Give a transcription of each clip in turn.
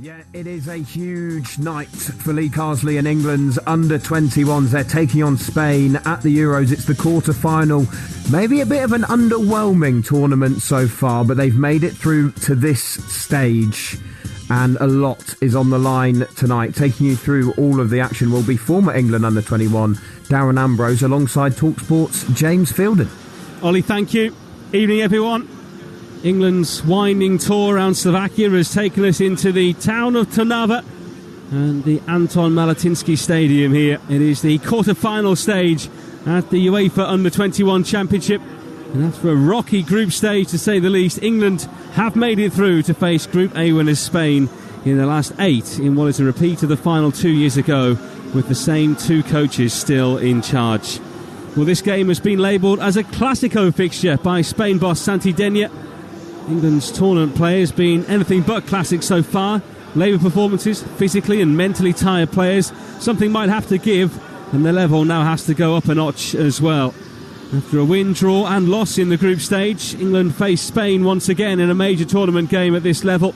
Yeah, it is a huge night for Lee Carsley and England's under-21s. They're taking on Spain at the Euros. It's the quarter-final. Maybe a bit of an underwhelming tournament so far, but they've made it through to this stage. And a lot is on the line tonight. Taking you through all of the action will be former England under-21 Darren Ambrose alongside Talksport's James Fielden. Ollie, thank you. Evening, everyone. England's winding tour around Slovakia has taken us into the town of Trnava and the Anton Malatinsky Stadium here. It is the quarter-final stage at the UEFA Under-21 Championship. And after a rocky group stage, to say the least, England have made it through to face Group A winners Spain in the last 8 in what is a repeat of the final 2 years ago, with the same 2 coaches still in charge. Well, this game has been labelled as a Clásico fixture by Spain boss Santi Denia. England's tournament play has been anything but classic so far. Labour performances, physically and mentally tired players. Something might have to give, and the level now has to go up a notch as well. After a win, draw and loss in the group stage, England faced Spain once again in a major tournament game at this level.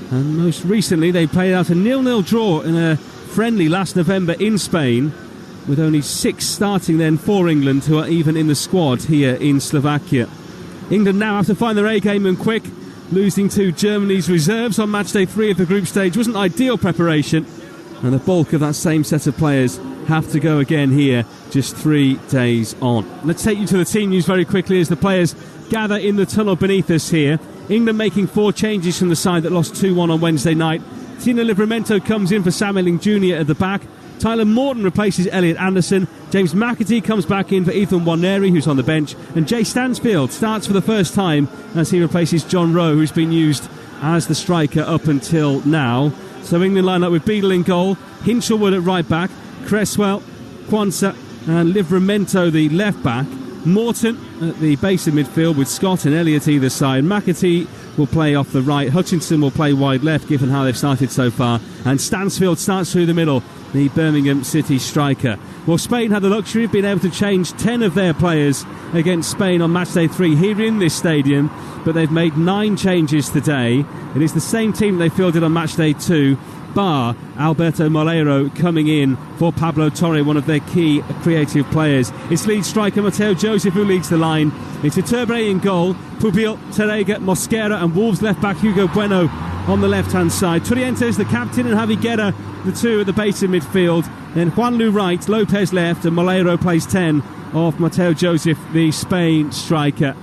And most recently they played out a 0-0 draw in a friendly last November in Spain, with only 6 starting then for England, who are even in the squad here in Slovakia. England now have to find their A-game and quick. Losing to Germany's reserves on matchday 3 of the group stage wasn't ideal preparation, and the bulk of that same set of players have to go again here just 3 days on. Let's take you to the team news very quickly as the players gather in the tunnel beneath us here. England making 4 changes from the side that lost 2-1 on Wednesday night. Tino Livramento comes in for Sam Elling Jr. at the back. Tyler Morton replaces Elliot Anderson. James McAtee comes back in for Ethan Waneri, who's on the bench. And Jay Stansfield starts for the first time as he replaces John Rowe, who's been used as the striker up until now. So England line up with Beadle in goal, Hinchelwood at right back, Cresswell, Quansah and Livramento the left back. Morton at the base of midfield with Scott and Elliott either side. McAtee will play off the right. Hutchinson will play wide left, given how they've started so far. And Stansfield starts through the middle, the Birmingham City striker. Well, Spain had the luxury of being able to change 10 of their players against Spain on matchday 3 here in this stadium, but they've made 9 changes today. It is the same team they fielded on matchday 2, bar Alberto Moleiro coming in for Pablo Torre, one of their key creative players. It's lead striker Mateo Joseph who leads the line. It's Iturbe in goal, Pubil, Terega, Mosquera and Wolves left back Hugo Bueno on the left hand side. Turrientes the captain and Javi Guerra the 2 at the base of midfield. Then Juanlu right, Lopez left and Moleiro plays 10 off Mateo Joseph, the Spain striker.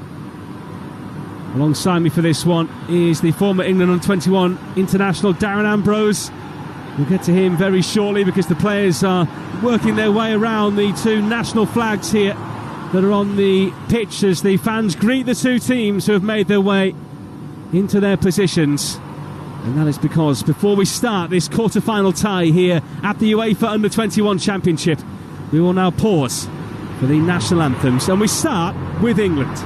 Alongside me for this one is the former England under-21 international Darren Ambrose. We'll get to him very shortly because the players are working their way around the 2 national flags here that are on the pitch as the fans greet the 2 teams who have made their way into their positions. And that is because before we start this quarter-final tie here at the UEFA Under-21 Championship, we will now pause for the national anthems, and we start with England.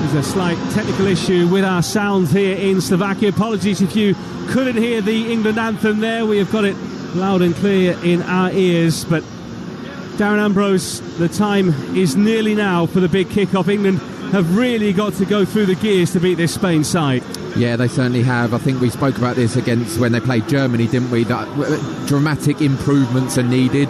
A slight technical issue with our sound here in Slovakia. Apologies if you couldn't hear the England anthem there. We have got it loud and clear in our ears. But Darren Ambrose, the time is nearly now for the big kick-off. England have really got to go through the gears to beat this Spain side. Yeah, they certainly have. I think we spoke about this against when they played Germany, didn't we? That dramatic improvements are needed.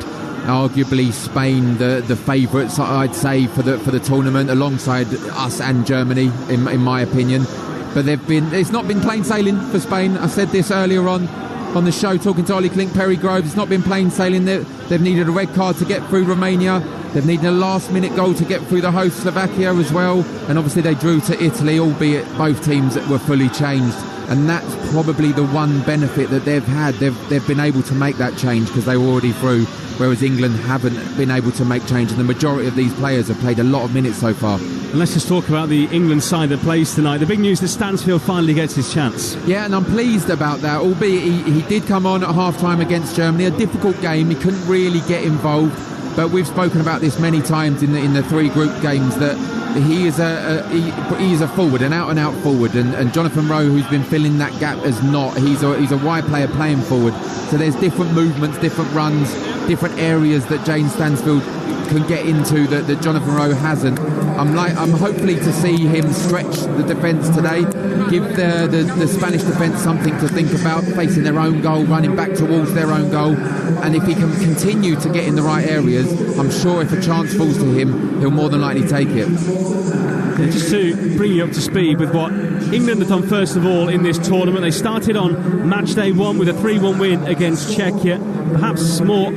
Arguably Spain the favourites, I'd say, for the tournament, alongside us and Germany in my opinion. But it's not been plain sailing for Spain. I said this earlier on. on the show talking to Ollie Klink-Perry Groves. It's not been plain sailing. They've needed a red card to get through Romania. They've needed a last-minute goal to get through the host Slovakia as well. And obviously they drew to Italy, albeit both teams were fully changed. And that's probably the one benefit that they've had. They've been able to make that change because they were already through, whereas England haven't been able to make change. And the majority of these players have played a lot of minutes so far. And let's just talk about the England side that plays tonight. The big news that Stansfield finally gets his chance. Yeah, and I'm pleased about that, albeit he did come on at half-time against Germany. A difficult game, he couldn't really get involved. But we've spoken about this many times in the three group games, that he is a forward, an out-and-out forward, and Jonathan Rowe, who's been filling that gap, has not. He's a wide player playing forward. So there's different movements, different runs, different areas that James Stansfield can get into that Jonathan Rowe hasn't. I'm hopefully to see him stretch the defence today, give the Spanish defence something to think about, facing their own goal, running back towards their own goal. And if he can continue to get in the right areas, I'm sure if a chance falls to him, he'll more than likely take it. Just to bring you up to speed with what England have done first of all in this tournament, they started on match day 1 with a 3-1 win against Czechia. Perhaps more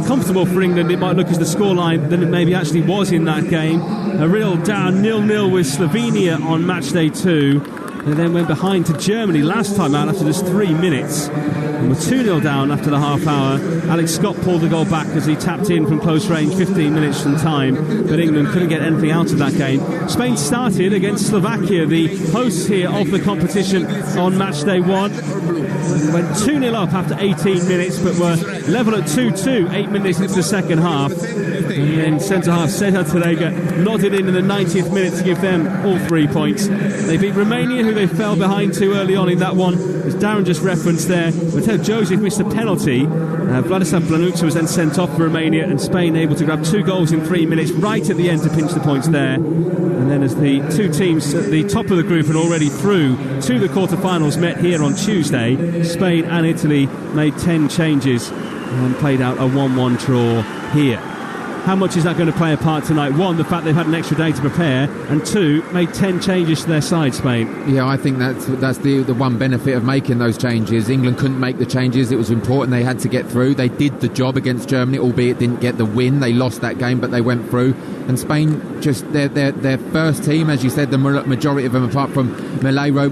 comfortable for England, it might look as the scoreline, than it maybe actually was in that game. A real down 0-0 with Slovenia on match day 2. They then went behind to Germany last time out after just 3 minutes, and were 2-0 down after the half hour. Alex Scott pulled the goal back as he tapped in from close range 15 minutes from time, but England couldn't get anything out of that game. Spain started against Slovakia, the hosts here of the competition, on match day 1. Went 2-0 up after 18 minutes, but were level at 2-2 8 minutes into the second half. And then centre-half Seja Terega nodded in the 90th minute to give them all 3 points. They beat Romania, who they fell behind to early on in that one, as Darren just referenced there. Mateo Joseph missed a penalty. Vladislav Blanucci was then sent off for Romania, and Spain able to grab 2 goals in 3 minutes right at the end to pinch the points there. And then as the two teams at the top of the group and already through to the quarter-finals met here on Tuesday, Spain and Italy made 10 changes and played out a 1-1 draw here. How much is that going to play a part tonight? 1, the fact they've had an extra day to prepare, and 2, made 10 changes to their side, Spain. Yeah, I think that's the one benefit of making those changes. England couldn't make the changes. It was important. They had to get through. They did the job against Germany, albeit didn't get the win. They lost that game, but they went through. And Spain, just their first team, as you said, the majority of them, apart from Milero,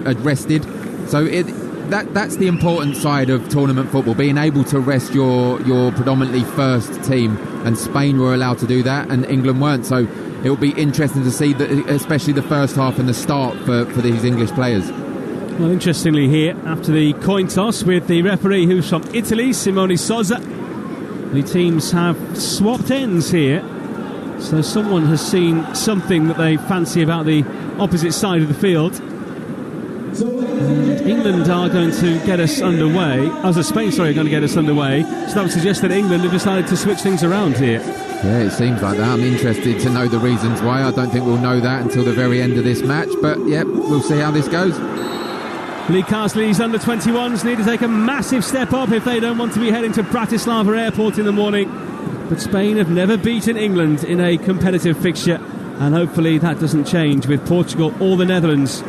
had rested. So that's the important side of tournament football, being able to rest your predominantly first team, and Spain were allowed to do that and England weren't. So it will be interesting to see that, especially the first half and the start for these English players. Well, interestingly here, after the coin toss with the referee who's from Italy, Simone Sozza, the teams have swapped ends here. So someone has seen something that they fancy about the opposite side of the field. England are going to get us underway. Spain are going to get us underway. So that would suggest that England have decided to switch things around here. Yeah, it seems like that. I'm interested to know the reasons why. I don't think we'll know that until the very end of this match. But, yeah, we'll see how this goes. Lee Carsley's under-21s need to take a massive step up if they don't want to be heading to Bratislava Airport in the morning. But Spain have never beaten England in a competitive fixture, and hopefully that doesn't change with Portugal or the Netherlands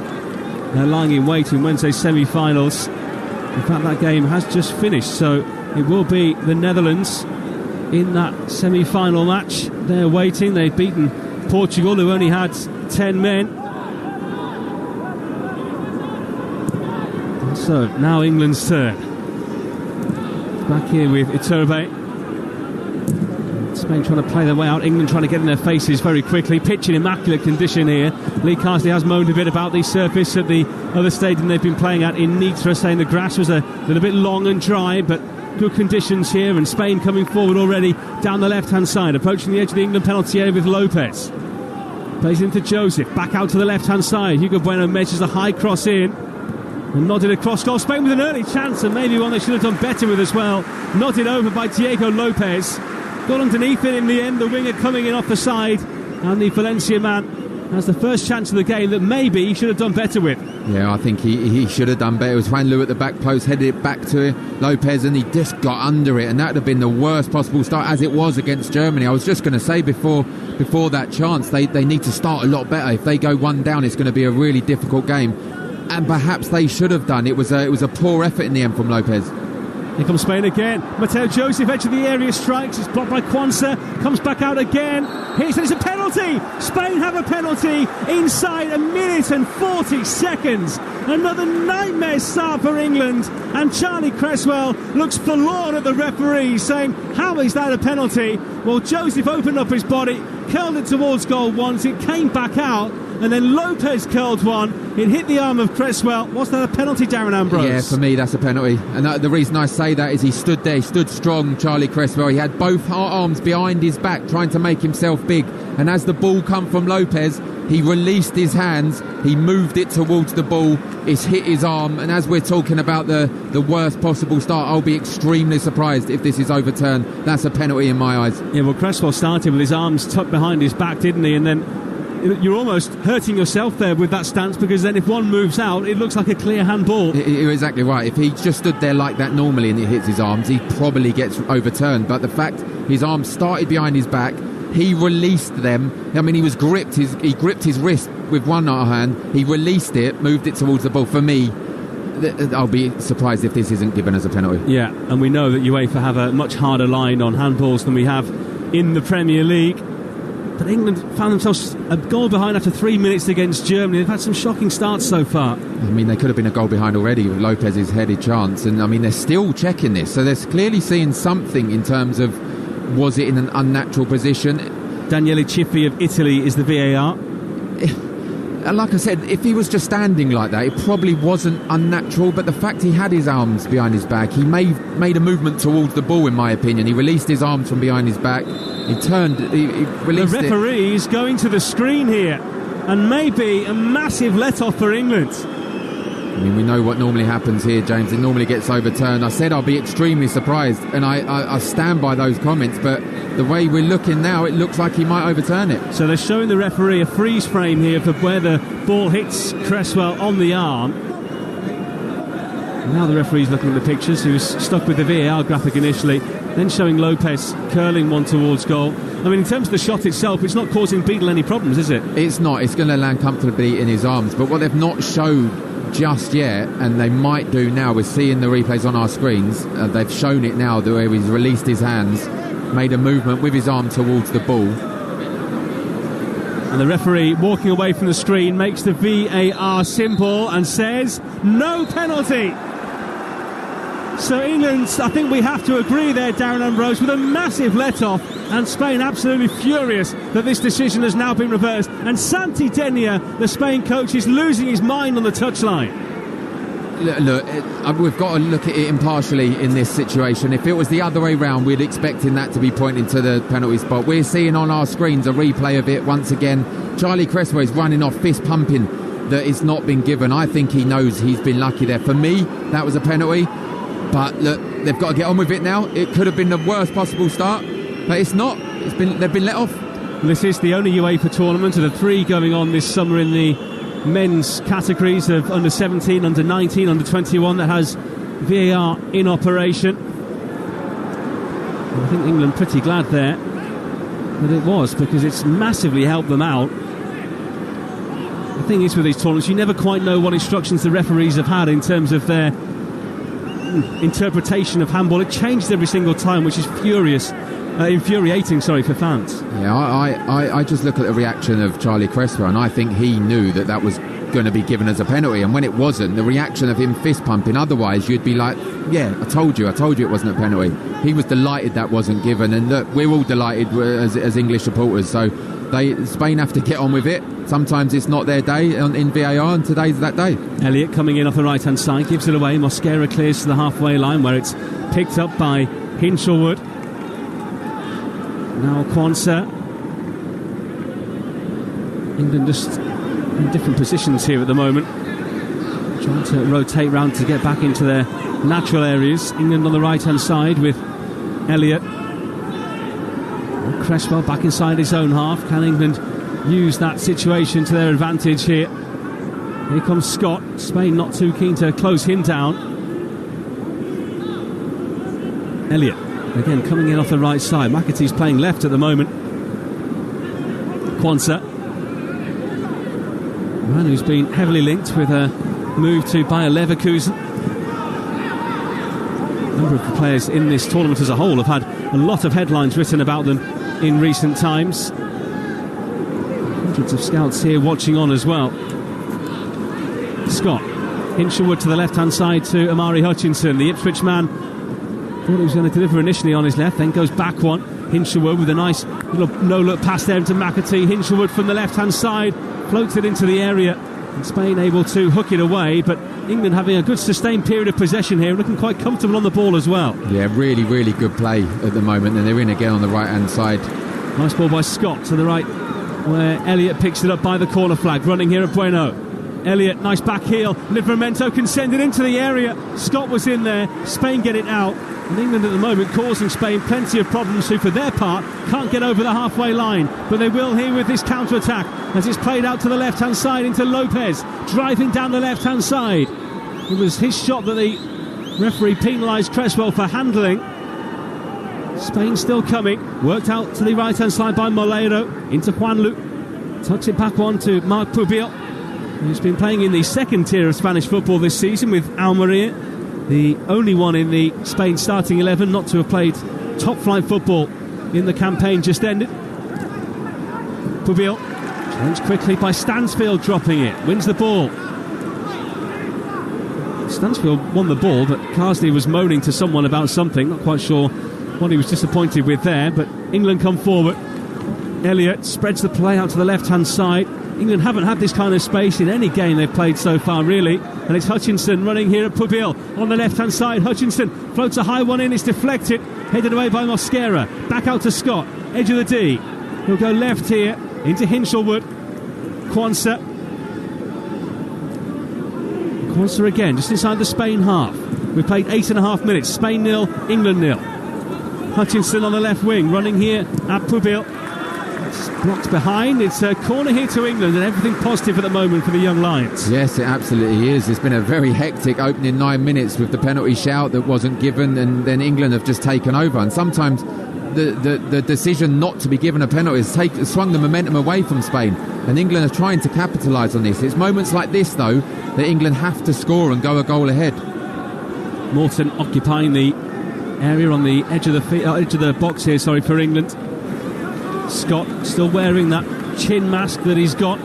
lying in wait in Wednesday's semi-finals. In fact, that game has just finished, so it will be the Netherlands in that semi-final match. They're waiting. They've beaten Portugal, who only had 10 men. So now England's turn. Back here with Iturbe. Spain trying to play their way out, England trying to get in their faces very quickly. Pitch in immaculate condition here. Lee Carsley has moaned a bit about the surface at the other stadium they've been playing at in Nitra, saying the grass was a little bit long and dry, but good conditions here. And Spain coming forward already down the left-hand side, approaching the edge of the England penalty area with Lopez. Plays into Joseph, back out to the left-hand side. Hugo Bueno measures a high cross in and nodded across goal. Spain with an early chance, and maybe one they should have done better with as well. Nodded over by Diego Lopez. Got underneath it in the end, the winger coming in off the side, and the Valencia man has the first chance of the game that maybe he should have done better with. Yeah, I think he should have done better. It was Juan Lu at the back post, headed it back to Lopez, and he just got under it, and that would have been the worst possible start, as it was against Germany. I was just going to say before that chance, they need to start a lot better. If they go one down, it's going to be a really difficult game. and perhaps they should have done. It was a poor effort in the end from Lopez. Here comes Spain again. Mateo Joseph, edge of the area, strikes. It's blocked by Quansah. Comes back out again. Here's it's a penalty. Spain have a penalty inside 1 minute and 40 seconds. Another nightmare start for England. And Charlie Cresswell looks forlorn at the referee, saying, how is that a penalty? Well, Joseph opened up his body, curled it towards goal once. It came back out. And then Lopez curled one. It hit the arm of Cresswell. Was that a penalty, Darren Ambrose? Yeah, for me, that's a penalty. And the reason I say that is he stood there. He stood strong, Charlie Cresswell. He had both arms behind his back, trying to make himself big. And as the ball come from Lopez, he released his hands. He moved it towards the ball. It's hit his arm. And as we're talking about the worst possible start, I'll be extremely surprised if this is overturned. That's a penalty in my eyes. Yeah, well, Cresswell started with his arms tucked behind his back, didn't he? And then you're almost hurting yourself there with that stance, because then if one moves out, it looks like a clear handball. You're exactly right. If he just stood there like that normally and it hits his arms, he probably gets overturned. But the fact his arms started behind his back, he released them. I mean, he gripped his wrist with one hand. He released it, moved it towards the ball. For me, I'll be surprised if this isn't given as a penalty. Yeah, and we know that UEFA have a much harder line on handballs than we have in the Premier League. But England found themselves a goal behind after 3 minutes against Germany. They've had some shocking starts so far. I mean, they could have been a goal behind already with Lopez's headed chance. And, I mean, they're still checking this. So they're clearly seeing something in terms of, was it in an unnatural position? Daniele Ciffi of Italy is the VAR. And like I said, if he was just standing like that, it probably wasn't unnatural. But the fact he had his arms behind his back, he made a movement towards the ball, in my opinion. He released his arms from behind his back. He turned, he released it. The referee is going to the screen here, and maybe a massive let-off for England. I mean, we know what normally happens here, James. It normally gets overturned. I said I'll be extremely surprised, and I stand by those comments, but the way we're looking now, it looks like he might overturn it. So they're showing the referee a freeze frame here for where the ball hits Cresswell on the arm. Now the referee's looking at the pictures. He was stuck with the VAR graphic initially, then showing Lopez curling one towards goal. I mean, in terms of the shot itself, it's not causing Beadle any problems, is it? It's not. It's going to land comfortably in his arms. But what they've not showed just yet, and they might do now, we're seeing the replays on our screens. They've shown it now, where he's released his hands, made a movement with his arm towards the ball. And the referee, walking away from the screen, makes the VAR symbol and says, no penalty. So England, I think we have to agree there, Darren Ambrose, with a massive let-off, and Spain absolutely furious that this decision has now been reversed. And Santi Denia, the Spain coach, is losing his mind on the touchline. Look, we've got to look at it impartially in this situation. If it was the other way round, we'd expecting that to be pointing to the penalty spot. We're seeing on our screens a replay of it once again. Charlie Cresswell is running off, fist pumping that it's not been given. I think he knows he's been lucky there. For me, that was a penalty. But look, they've got to get on with it now. It could have been the worst possible start, but it's not. They've been let off. This is the only UEFA tournament of the three going on this summer in the men's categories of under 17, under 19, under 21 that has VAR in operation. I think England pretty glad there that it was, because it's massively helped them out. The thing is with these tournaments, you never quite know what instructions the referees have had in terms of their interpretation of handball. It changes every single time, which is infuriating for fans. Yeah, I just look at the reaction of Charlie Cresswell, and I think he knew that was going to be given as a penalty, and when it wasn't, the reaction of him fist pumping, otherwise you'd be like, yeah, I told you it wasn't a penalty. He was delighted that wasn't given, and look, we're all delighted as English supporters. So Spain have to get on with it. Sometimes it's not their day in VAR, and today's that day. Elliott coming in off the right hand side, gives it away. Mosquera clears to the halfway line, where it's picked up by Hinshelwood. Now Quansah. England just in different positions here at the moment, trying to rotate round to get back into their natural areas. England on the right hand side with Elliott. Cresswell back inside his own half. Can England use that situation to their advantage here? Here comes Scott. Spain not too keen to close him down. Elliott again coming in off the right side. McAtee's playing left at the moment. Quansah, a man who's been heavily linked with a moved to Bayer Leverkusen. A number of the players in this tournament as a whole have had a lot of headlines written about them in recent times. Hundreds of scouts here watching on as well. Scott, Hinshelwood to the left-hand side to Amari Hutchinson. The Ipswich man thought he was going to deliver initially on his left, then goes back one. Hinshelwood with a nice little no-look pass there into McAtee. Hinshelwood from the left-hand side, floats it into the area, and Spain able to hook it away, but England having a good sustained period of possession here, looking quite comfortable on the ball as well. Yeah, really, really good play at the moment, and they're in again on the right-hand side. Nice ball by Scott to the right, where Elliott picks it up by the corner flag, running here at Bueno. Elliott, nice back heel. Livramento can send it into the area. Scott was in there. Spain get it out. And England at the moment causing Spain plenty of problems who, for their part, can't get over the halfway line. But they will here with this counter-attack as it's played out to the left-hand side into Lopez, driving down the left-hand side. It was his shot that the referee penalised Cresswell for handling. Spain still coming. Worked out to the right-hand side by Molero. Into Juanlu. Tucks it back on to Marc Pubil, who's been playing in the second tier of Spanish football this season with Almeria, the only one in the Spain starting 11 not to have played top-flight football in the campaign just ended. Pubil, challenged quickly by Stansfield, dropping it, wins the ball. Stansfield won the ball, but Carsley was moaning to someone about something, not quite sure what he was disappointed with there, but England come forward. Elliott spreads the play out to the left-hand side. England haven't had this kind of space in any game they've played so far, really. And it's Hutchinson running here at Pubil on the left-hand side. Hutchinson floats a high one in, it's deflected, headed away by Mosquera. Back out to Scott, edge of the D. He'll go left here into Hinshelwood. Quansah again, just inside the Spain half. We've played 8.5 minutes. Spain 0, England 0. Hutchinson on the left wing, running here at Pubil. Blocked behind. It's a corner here to England, and everything positive at the moment for the young Lions. Yes, it absolutely is. It's been a very hectic opening 9 minutes with the penalty shout that wasn't given, and then England have just taken over. And sometimes the decision not to be given a penalty has swung the momentum away from Spain, and England are trying to capitalise on this. It's moments like this, though, that England have to score and go a goal ahead. Morton occupying the area on the edge of the box here, for England. Scott still wearing that chin mask that he's got,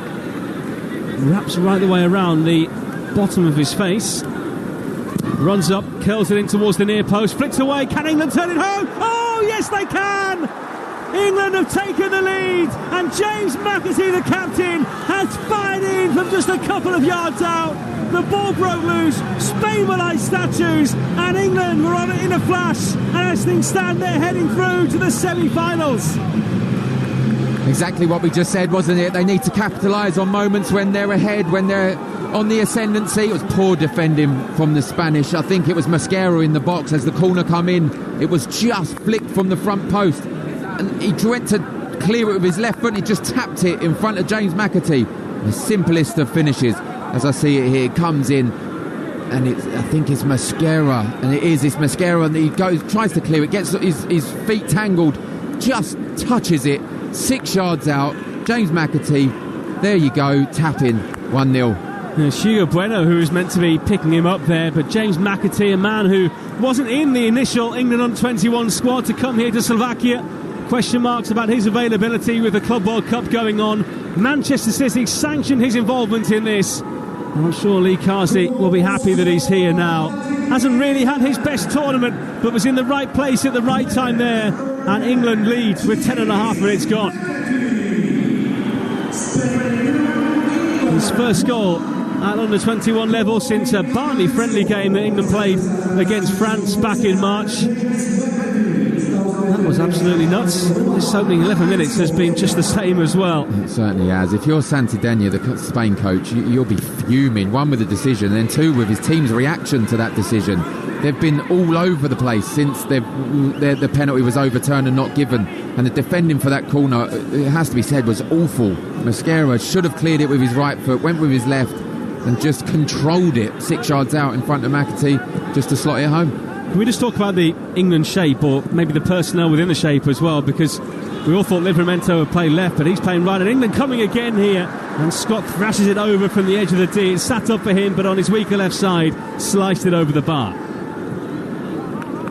wraps right the way around the bottom of his face, runs up, curls it in towards the near post, flicks away. Can England turn it home? Oh yes they can! England have taken the lead, and James McAtee, the captain, has fired in from just a couple of yards out. The ball broke loose, Spain were like statues, and England were on it in a flash, and as things stand, they're heading through to the semi-finals. Exactly what we just said, wasn't it? They need to capitalise on moments when they're ahead, when they're on the ascendancy. It was poor defending from the Spanish. I think it was Mosquera in the box as the corner come in. It was just flicked from the front post, and he went to clear it with his left foot. He just tapped it in front of James McAtee. The simplest of finishes, as I see it here. It comes in, and I think it's Mosquera, and it's Mosquera, and he tries to clear it, gets his feet tangled, just touches it. 6 yards out, James McAtee, there you go, tapping, 1-0. Hugo Bueno, who was meant to be picking him up there, but James McAtee, a man who wasn't in the initial England Under-21 squad to come here to Slovakia. Question marks about his availability with the Club World Cup going on. Manchester City sanctioned his involvement in this. I'm sure Lee Carsley will be happy that he's here now. Hasn't really had his best tournament, but was in the right place at the right time there. And England leads with 10.5 minutes gone. His first goal at under-21 level since a Barney friendly game that England played against France back in March. That was absolutely nuts. This opening 11 minutes has been just the same as well. It certainly has. If you're Santidenia, the Spain coach, you'll be fuming. One, with the decision, and then two, with his team's reaction to that decision. They've been all over the place since the penalty was overturned and not given. And the defending for that corner, it has to be said, was awful. Mosquera should have cleared it with his right foot, went with his left, and just controlled it 6 yards out in front of McAtee just to slot it home. Can we just talk about the England shape, or maybe the personnel within the shape as well, because we all thought Livramento would play left, but he's playing right, and England coming again here And Scott thrashes it over from the edge of the D. It's sat up for him, but on his weaker left side, sliced it over the bar.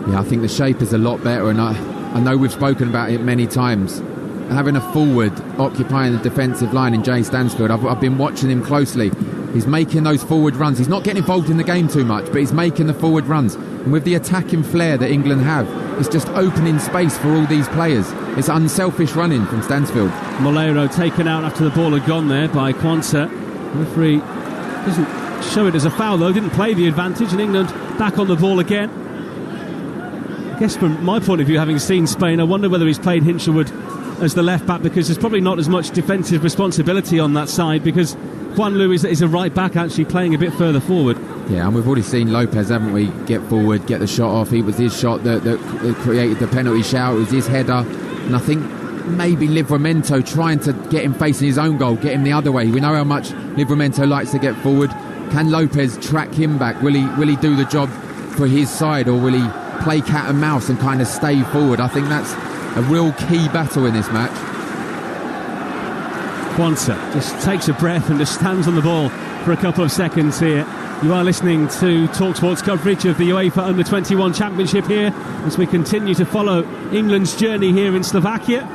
Yeah, I think the shape is a lot better, and I know we've spoken about it many times. Having a forward occupying the defensive line in Jay Stansfield, I've been watching him closely. He's making those forward runs. He's not getting involved in the game too much, but he's making the forward runs. And with the attacking flair that England have, it's just opening space for all these players. It's unselfish running from Stansfield. Molero taken out after the ball had gone there by Quansah. The referee doesn't show it as a foul, though. Didn't play the advantage, and England back on the ball again. I guess from my point of view, having seen Spain, I wonder whether he's played Hinshelwood as the left back, because there's probably not as much defensive responsibility on that side, because Juan Lu is a right back actually playing a bit further forward. Yeah, and we've already seen Lopez, haven't we, get forward, get the shot off. It was his shot that created the penalty shout. It was his header. And I think maybe Livramento trying to get him facing his own goal, get him the other way. We know how much Livramento likes to get forward. Can Lopez track him back? Will he do the job for his side, or will he play cat and mouse and kind of stay forward? I think that's a real key battle in this match. Quansah just takes a breath and just stands on the ball for a couple of seconds here. You are listening to Talksport's coverage of the UEFA Under-21 Championship here as we continue to follow England's journey here in Slovakia.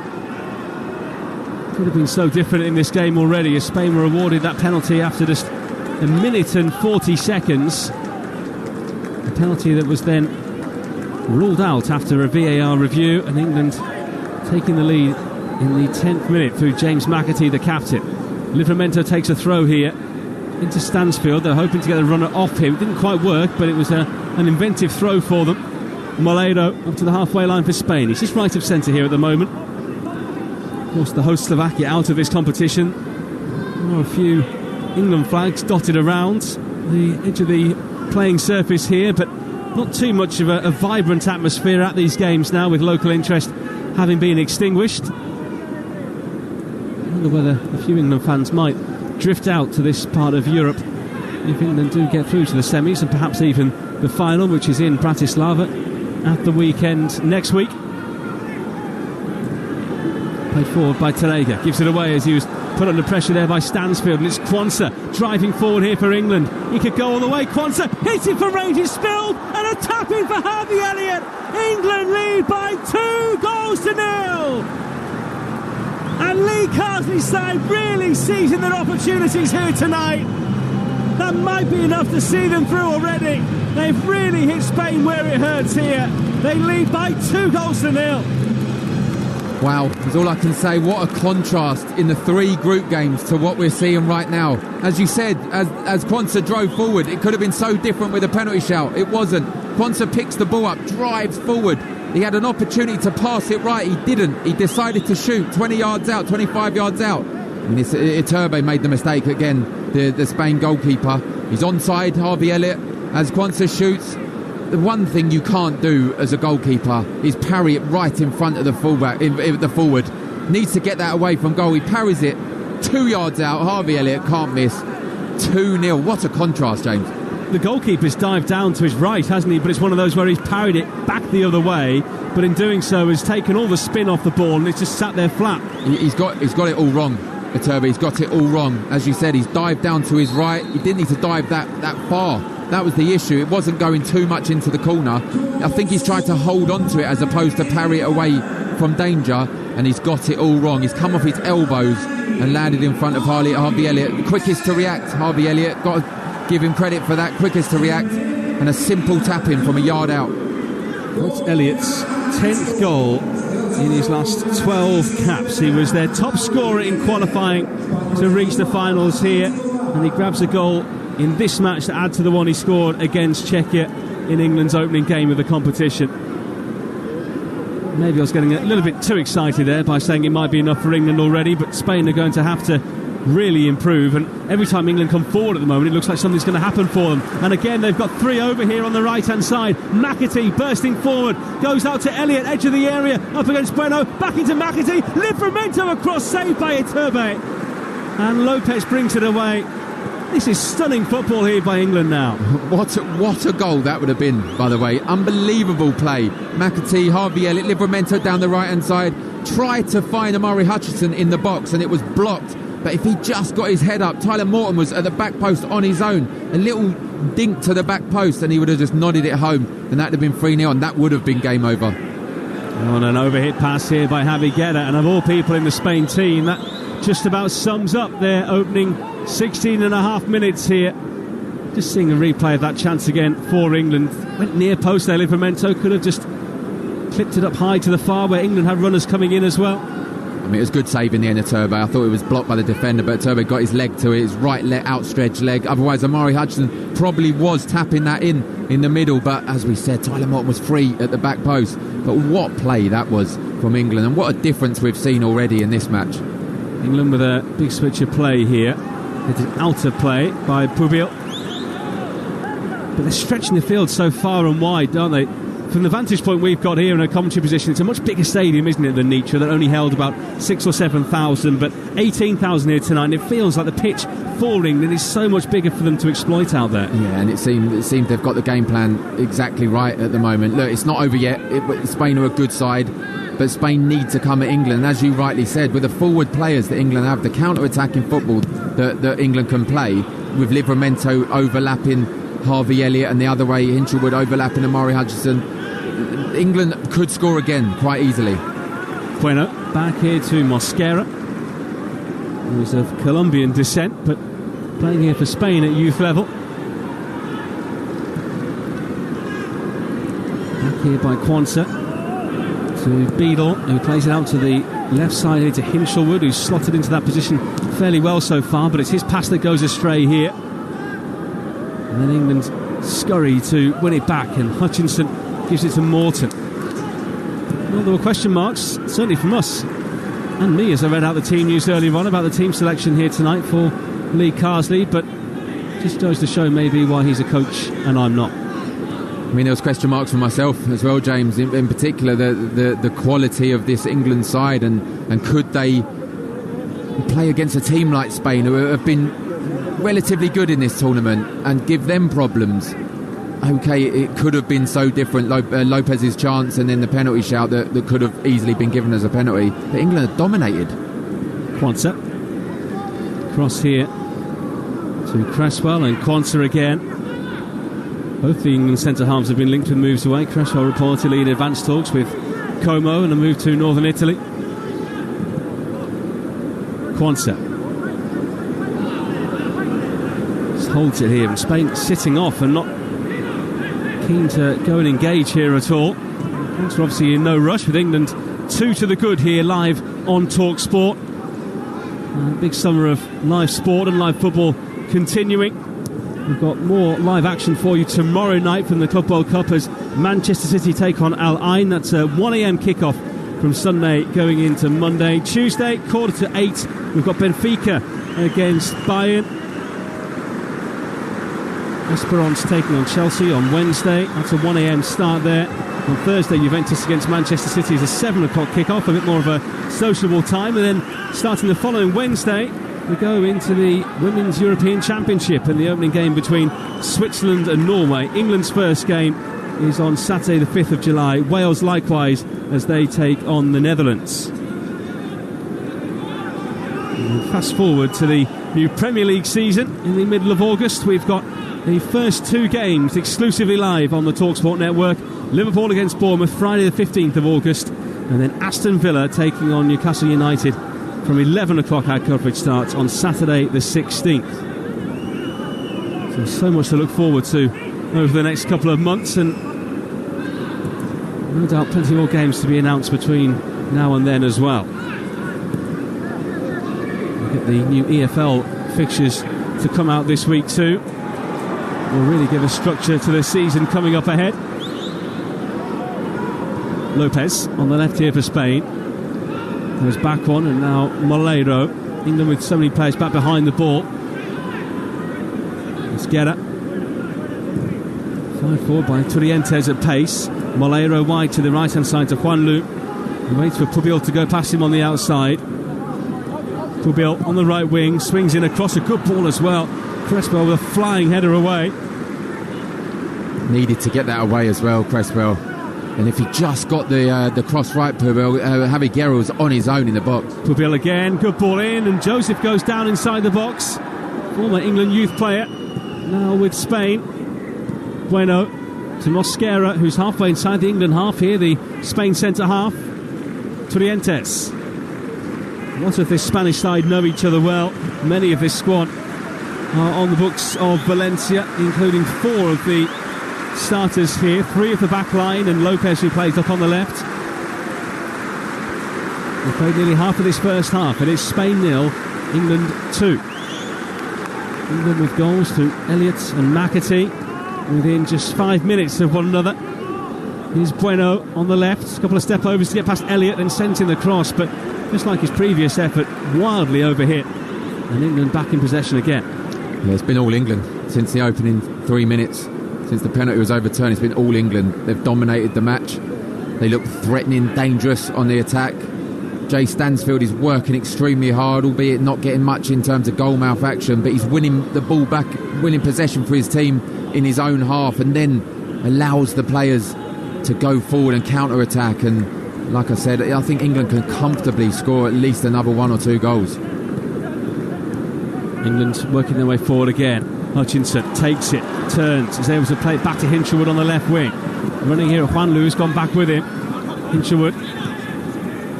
Could have been so different in this game already, as Spain were awarded that penalty after just a minute and 40 seconds. A penalty that was then ruled out after a VAR review, and England taking the lead in the 10th minute through James McAtee, the captain. Livramento takes a throw here into Stansfield. They're hoping to get a runner off him. It didn't quite work, but it was an inventive throw for them. Molero up to the halfway line for Spain. He's just right of centre here at the moment. Of course, the host Slovakia out of this competition. There are a few England flags dotted around the edge of the playing surface here, but not too much of a vibrant atmosphere at these games now, with local interest having been extinguished. I wonder whether a few England fans might drift out to this part of Europe if England do get through to the semis, and perhaps even the final, which is in Bratislava at the weekend next week. Played forward by Telega, gives it away as he was put under pressure there by Stansfield, and it's Quansah driving forward here for England. He could go all the way. Quansah hits it for range, it's spilled, and a tap in for Harvey Elliott. England lead by 2-0. And Lee Carsley's side really seizing their opportunities here tonight. That might be enough to see them through already. They've really hit Spain where it hurts here. They lead by 2-0. Wow, that's all I can say. What a contrast in the 3 group games to what we're seeing right now. As you said, as Quansah drove forward, it could have been so different with a penalty shout. It wasn't. Quansah picks the ball up, drives forward. He had an opportunity to pass it right. He didn't. He decided to shoot 20 yards out, 25 yards out. And Iturbe made the mistake again, the Spain goalkeeper. He's onside, Harvey Elliott, as Quansah shoots. The one thing you can't do as a goalkeeper is parry it right in front of the fullback, the forward. Needs to get that away from goal. He parries it 2 yards out. Harvey Elliott can't miss. 2-0. What a contrast, James. The goalkeeper's dived down to his right, hasn't he? But it's one of those where he's parried it back the other way, but in doing so has taken all the spin off the ball, and it's just sat there flat. He's got it all wrong, Iturbe. He's got it all wrong. As you said, he's dived down to his right. He didn't need to dive that far. That was the issue. It wasn't going too much into the corner. I think he's tried to hold on to it as opposed to parry it away from danger, and he's got it all wrong. He's come off his elbows and landed in front of Harvey Elliott. Quickest to react, Harvey Elliott. Got to give him credit for that. Quickest to react, and a simple tap in from a yard out. That's Elliott's 10th goal in his last 12 caps. He was their top scorer in qualifying to reach the finals here, and he grabs a goal in this match to add to the one he scored against Czechia in England's opening game of the competition. Maybe I was getting a little bit too excited there by saying it might be enough for England already, but Spain are going to have to really improve, and every time England come forward at the moment it looks like something's going to happen for them. And again, they've got 3 over here on the right hand side. McAtee bursting forward, goes out to Elliott, edge of the area, up against Bueno, back into McAtee, Livramento across, saved by Iturbe, and Lopez brings it away. This is stunning football here by England now. What a goal that would have been, by the way. Unbelievable play. McAtee, Harvey Elliott, Livramento down the right hand side, tried to find Amari Hutchinson in the box, and it was blocked But if he just got his head up, Tyler Morton was at the back post on his own. A little dink to the back post and he would have just nodded it home, and that would have been 3-0, and that would have been game over. On an overhit pass here by Javi Guerra, and of all people in the Spain team, that just about sums up their opening 16 and a half minutes here. Just seeing a replay of that chance again for England. Went near post there, Livramento could have just clipped it up high to the far where England had runners coming in as well. I mean, it was good save in the end of Turbo. I thought it was blocked by the defender, but Turbo got his leg to it, his right outstretched leg. Otherwise, Amari Hutchinson probably was tapping that in the middle. But as we said, Tyler Morton was free at the back post. But what play that was from England, and what a difference we've seen already in this match. England with a big switch of play here. It's an outer play by Pubil. But they're stretching the field so far and wide, aren't they? From the vantage point we've got here in a commentary position, it's a much bigger stadium, isn't it, than Nitra, that only held about 6,000 or 7,000, but 18,000 here tonight, and it feels like the pitch for England is so much bigger for them to exploit out there. Yeah, and it seems they've got the game plan exactly right at the moment. Look, it's not over yet. Spain are a good side, but Spain need to come at England. And as you rightly said, with the forward players that England have, the counter-attacking football that England can play, with Livramento overlapping Harvey Elliott and the other way, Hinchelwood overlapping Amari Hutchinson, England could score again quite easily. Bueno back here to Mosquera, who's of Colombian descent but playing here for Spain at youth level. Back here by Quansah to Beadle, who plays it out to the left side here to Hinchelwood, who's slotted into that position fairly well so far, but it's his pass that goes astray here. And then England scurry to win it back, and Hutchinson gives it to Morton. Well, there were question marks, certainly from us and me, as I read out the team news earlier on about the team selection here tonight for Lee Carsley, but just goes to show maybe why he's a coach and I'm not. I mean, there was question marks for myself as well, James, in particular the quality of this England side, and could they play against a team like Spain, who have been relatively good in this tournament, and give them problems. Okay, it could have been so different. Lopez's chance and then the penalty shout that could have easily been given as a penalty. But England have dominated. Quansah. Cross here to Cresswell, and Quansah again. Both the England centre-halves have been linked with moves away. Cresswell reportedly in advanced talks with Como and a move to northern Italy. Quansah holds it here, and Spain sitting off and not keen to go and engage here at all. We're obviously in no rush, with England 2 to the good here live on Talksport. Big summer of live sport and live football continuing. We've got more live action for you tomorrow night from the Club World Cup as Manchester City take on Al Ain. That's a 1am kickoff from Sunday going into Monday. Tuesday, 7:45, we've got Benfica against Bayern. Esperance taking on Chelsea on Wednesday. That's a 1am start there. On Thursday, Juventus against Manchester City is a 7 o'clock kickoff, a bit more of a sociable time. And then starting the following Wednesday, we go into the Women's European Championship, and the opening game between Switzerland and Norway. England's first game is on Saturday the 5th of July. Wales likewise, as they take on the Netherlands. And fast forward to the new Premier League season in the middle of August. We've got the first 2 games exclusively live on the TalkSport network. Liverpool against Bournemouth Friday the 15th of August, and then Aston Villa taking on Newcastle United from 11 o'clock. Our coverage starts on Saturday the 16th. So much to look forward to over the next couple of months, and no doubt plenty more games to be announced between now and then as well. Look at the new EFL fixtures to come out this week too. Will really give a structure to the season coming up ahead. Lopez on the left here for Spain. There's back one, and now Moleiro. England with so many players back behind the ball. Let's get it. 5-4 by Turientes at pace. Moleiro wide to the right hand side to Juan Lu. He waits for Pubil to go past him on the outside. Pubil on the right wing, swings in across, a good ball as well. Cresswell with a flying header away. Needed to get that away as well, Cresswell. And if he just got the cross right, Pubil, Javi Guerra was on his own in the box. Pubil again, good ball in, and Joseph goes down inside the box. Former England youth player, now with Spain. Bueno to Mosquera, who's halfway inside the England half here, the Spain centre half. Trientes. Lots of this Spanish side know each other well. Many of this squad are on the books of Valencia, including 4 of the starters here, 3 of the back line, and Lopez, who plays up on the left. They played nearly half of this first half, and it's Spain 0, England 2. England with goals to Elliott and McAtee within just 5 minutes of one another. Here's Bueno on the left, a couple of step overs to get past Elliott and sent in the cross, but just like his previous effort, wildly overhit, and England back in possession again. Yeah, it's been all England since the opening 3 minutes. Since the penalty was overturned, it's been all England. They've dominated the match. They look threatening, dangerous on the attack. Jay Stansfield is working extremely hard, albeit not getting much in terms of goal-mouth action, but he's winning the ball back, winning possession for his team in his own half, and then allows the players to go forward and counter-attack. And like I said, I think England can comfortably score at least another 1 or 2 goals. England working their way forward again. Hutchinson takes it, turns, is able to play it back to Hinshelwood on the left wing. Running here, Juanlu has gone back with him. Hinshelwood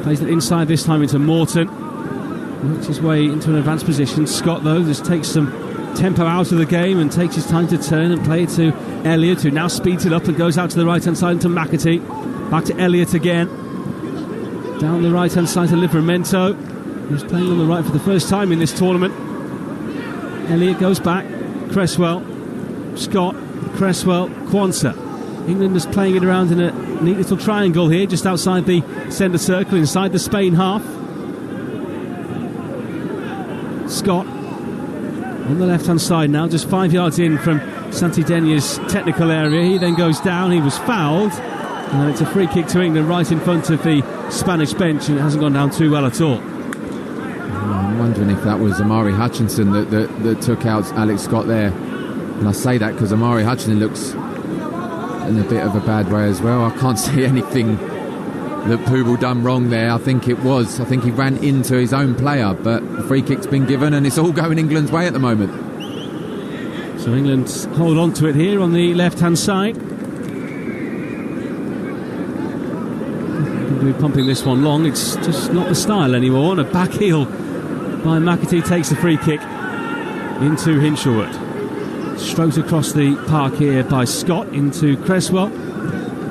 plays it inside this time into Morton. Works his way into an advanced position. Scott, though, just takes some tempo out of the game and takes his time to turn and play it to Elliott, who now speeds it up and goes out to the right-hand side into McAtee. Back to Elliott again. Down the right-hand side to Livramento, who's playing on the right for the first time in this tournament. Elliott goes back. Cresswell, Scott, Cresswell, Quansah. England is playing it around in a neat little triangle here, just outside the centre circle, inside the Spain half. Scott on the left-hand side now, just 5 yards in from Santideña's technical area. He then goes down, he was fouled, and it's a free kick to England right in front of the Spanish bench, and it hasn't gone down too well at all. I'm wondering if that was Amari Hutchinson that took out Alex Scott there. And I say that because Amari Hutchinson looks in a bit of a bad way as well. I can't see anything that Pubil done wrong there. I think he ran into his own player, but the free kick's been given and it's all going England's way at the moment. So England hold on to it here on the left-hand side. We're pumping this one long. It's just not the style anymore. And a back heel by McAtee takes the free kick into Hinshelwood. Stroked across the park here by Scott into Cresswell.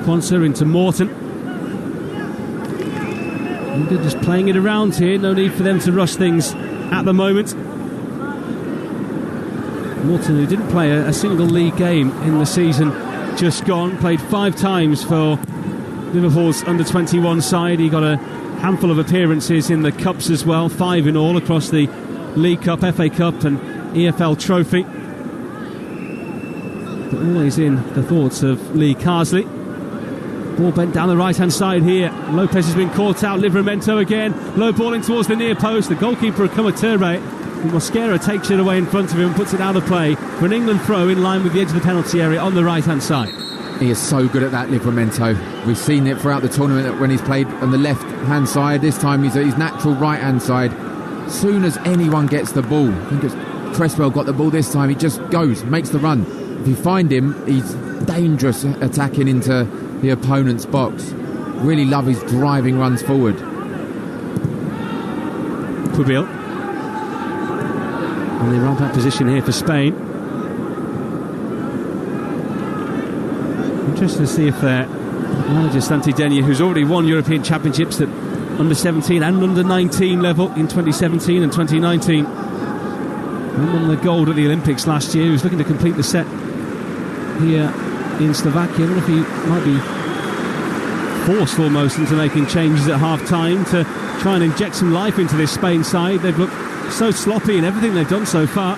Quansah into Morton. England just playing it around here. No need for them to rush things at the moment. Morton, who didn't play a single league game in the season just gone, played 5 times for Liverpool's Under-21 side. He got a handful of appearances in the Cups as well, 5 in all across the League Cup, FA Cup and EFL Trophy. But always in the thoughts of Lee Carsley. Ball bent down the right-hand side here. Lopez has been caught out. Livramento again. Low ball in towards the near post. The goalkeeper, Kumature. Mosquera takes it away in front of him and puts it out of play for an England throw in line with the edge of the penalty area on the right-hand side. He is so good at that, Livramento. We've seen it throughout the tournament when he's played on the left-hand side. This time he's at his natural right-hand side. As soon as anyone gets the ball, I think it's Cresswell got the ball this time, he just goes, makes the run. If you find him, he's dangerous attacking into the opponent's box. Really love his driving runs forward. Pubil. And the right back position here for Spain. Interesting to see if their manager Santideña, who's already won European Championships at under-17 and under-19 level in 2017 and 2019, and won the gold at the Olympics last year, who's looking to complete the set here in Slovakia. I don't know if he might be forced almost into making changes at half-time to try and inject some life into this Spain side. They've looked so sloppy in everything they've done so far.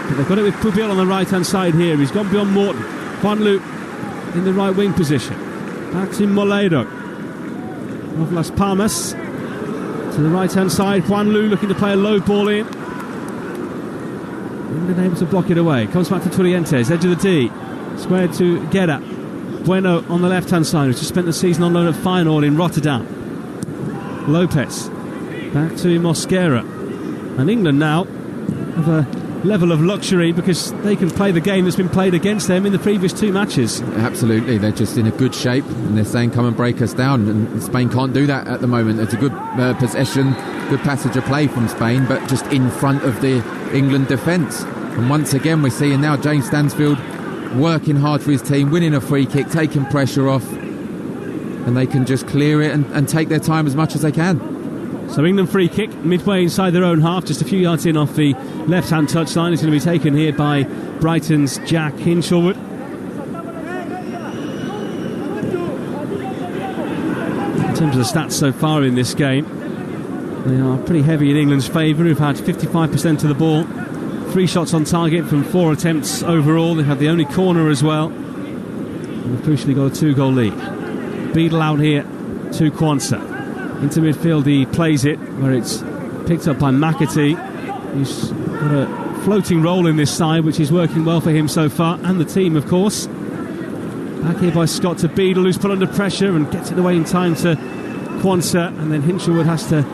But they've got it with Pubil on the right-hand side here. He's gone beyond Morton. Juanlu in the right wing position. Back to Moledo. Of Las Palmas. To the right-hand side. Juanlu looking to play a low ball in. Been able to block it away. Comes back to Trientes. Edge of the D. Squared to Guerra. Bueno on the left-hand side, who's just spent the season on loan at Feyenoord in Rotterdam. Lopez back to Mosquera, and England now have a level of luxury because they can play the game that's been played against them in the previous 2 matches. Absolutely, they're just in a good shape, and they're saying come and break us down, and Spain can't do that at the moment. It's a good possession, good passage of play from Spain, but just in front of the England defence. And once again we're seeing now James Stansfield working hard for his team, winning a free kick, taking pressure off, and they can just clear it and take their time as much as they can. So England free kick midway inside their own half, just a few yards in off the left-hand touchline. It's going to be taken here by Brighton's Jack Hinshelwood. In terms of the stats so far in this game, they are pretty heavy in England's favour, who've had 55% of the ball, 3 shots on target from 4 attempts overall. They've had the only corner as well, and they've crucially got a 2-goal lead. Beadle out here to Quansah. Into midfield he plays it, where it's picked up by McAtee, who's got a floating role in this side, which is working well for him so far, and the team of course. Back here by Scott to Beadle, who's put under pressure and gets it away in time to Quansah, and then Hinshelwood has to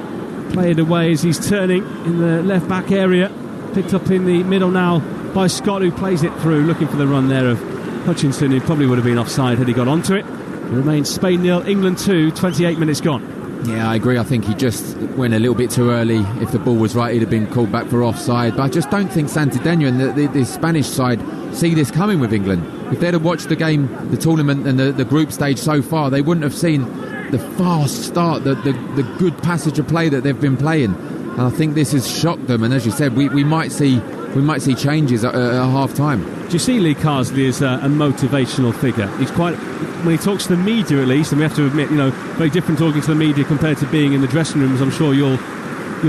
play it away as he's turning in the left back area. Picked up in the middle now by Scott, who plays it through, looking for the run there of Hutchinson, who probably would have been offside had he got onto it. It remains Spain 0, England 2, 28 minutes gone. Yeah, I agree. I think he just went a little bit too early. If the ball was right, he'd have been called back for offside. But I just don't think Santidena and the Spanish side see this coming with England. If they'd have watched the game, the tournament and the group stage so far, they wouldn't have seen the fast start, the good passage of play that they've been playing. And I think this has shocked them. And as you said, we might see changes at half time. Do you see Lee Carsley as a motivational figure? He's quite, when he talks to the media at least, and we have to admit, very different talking to the media compared to being in the dressing rooms. I'm sure you'll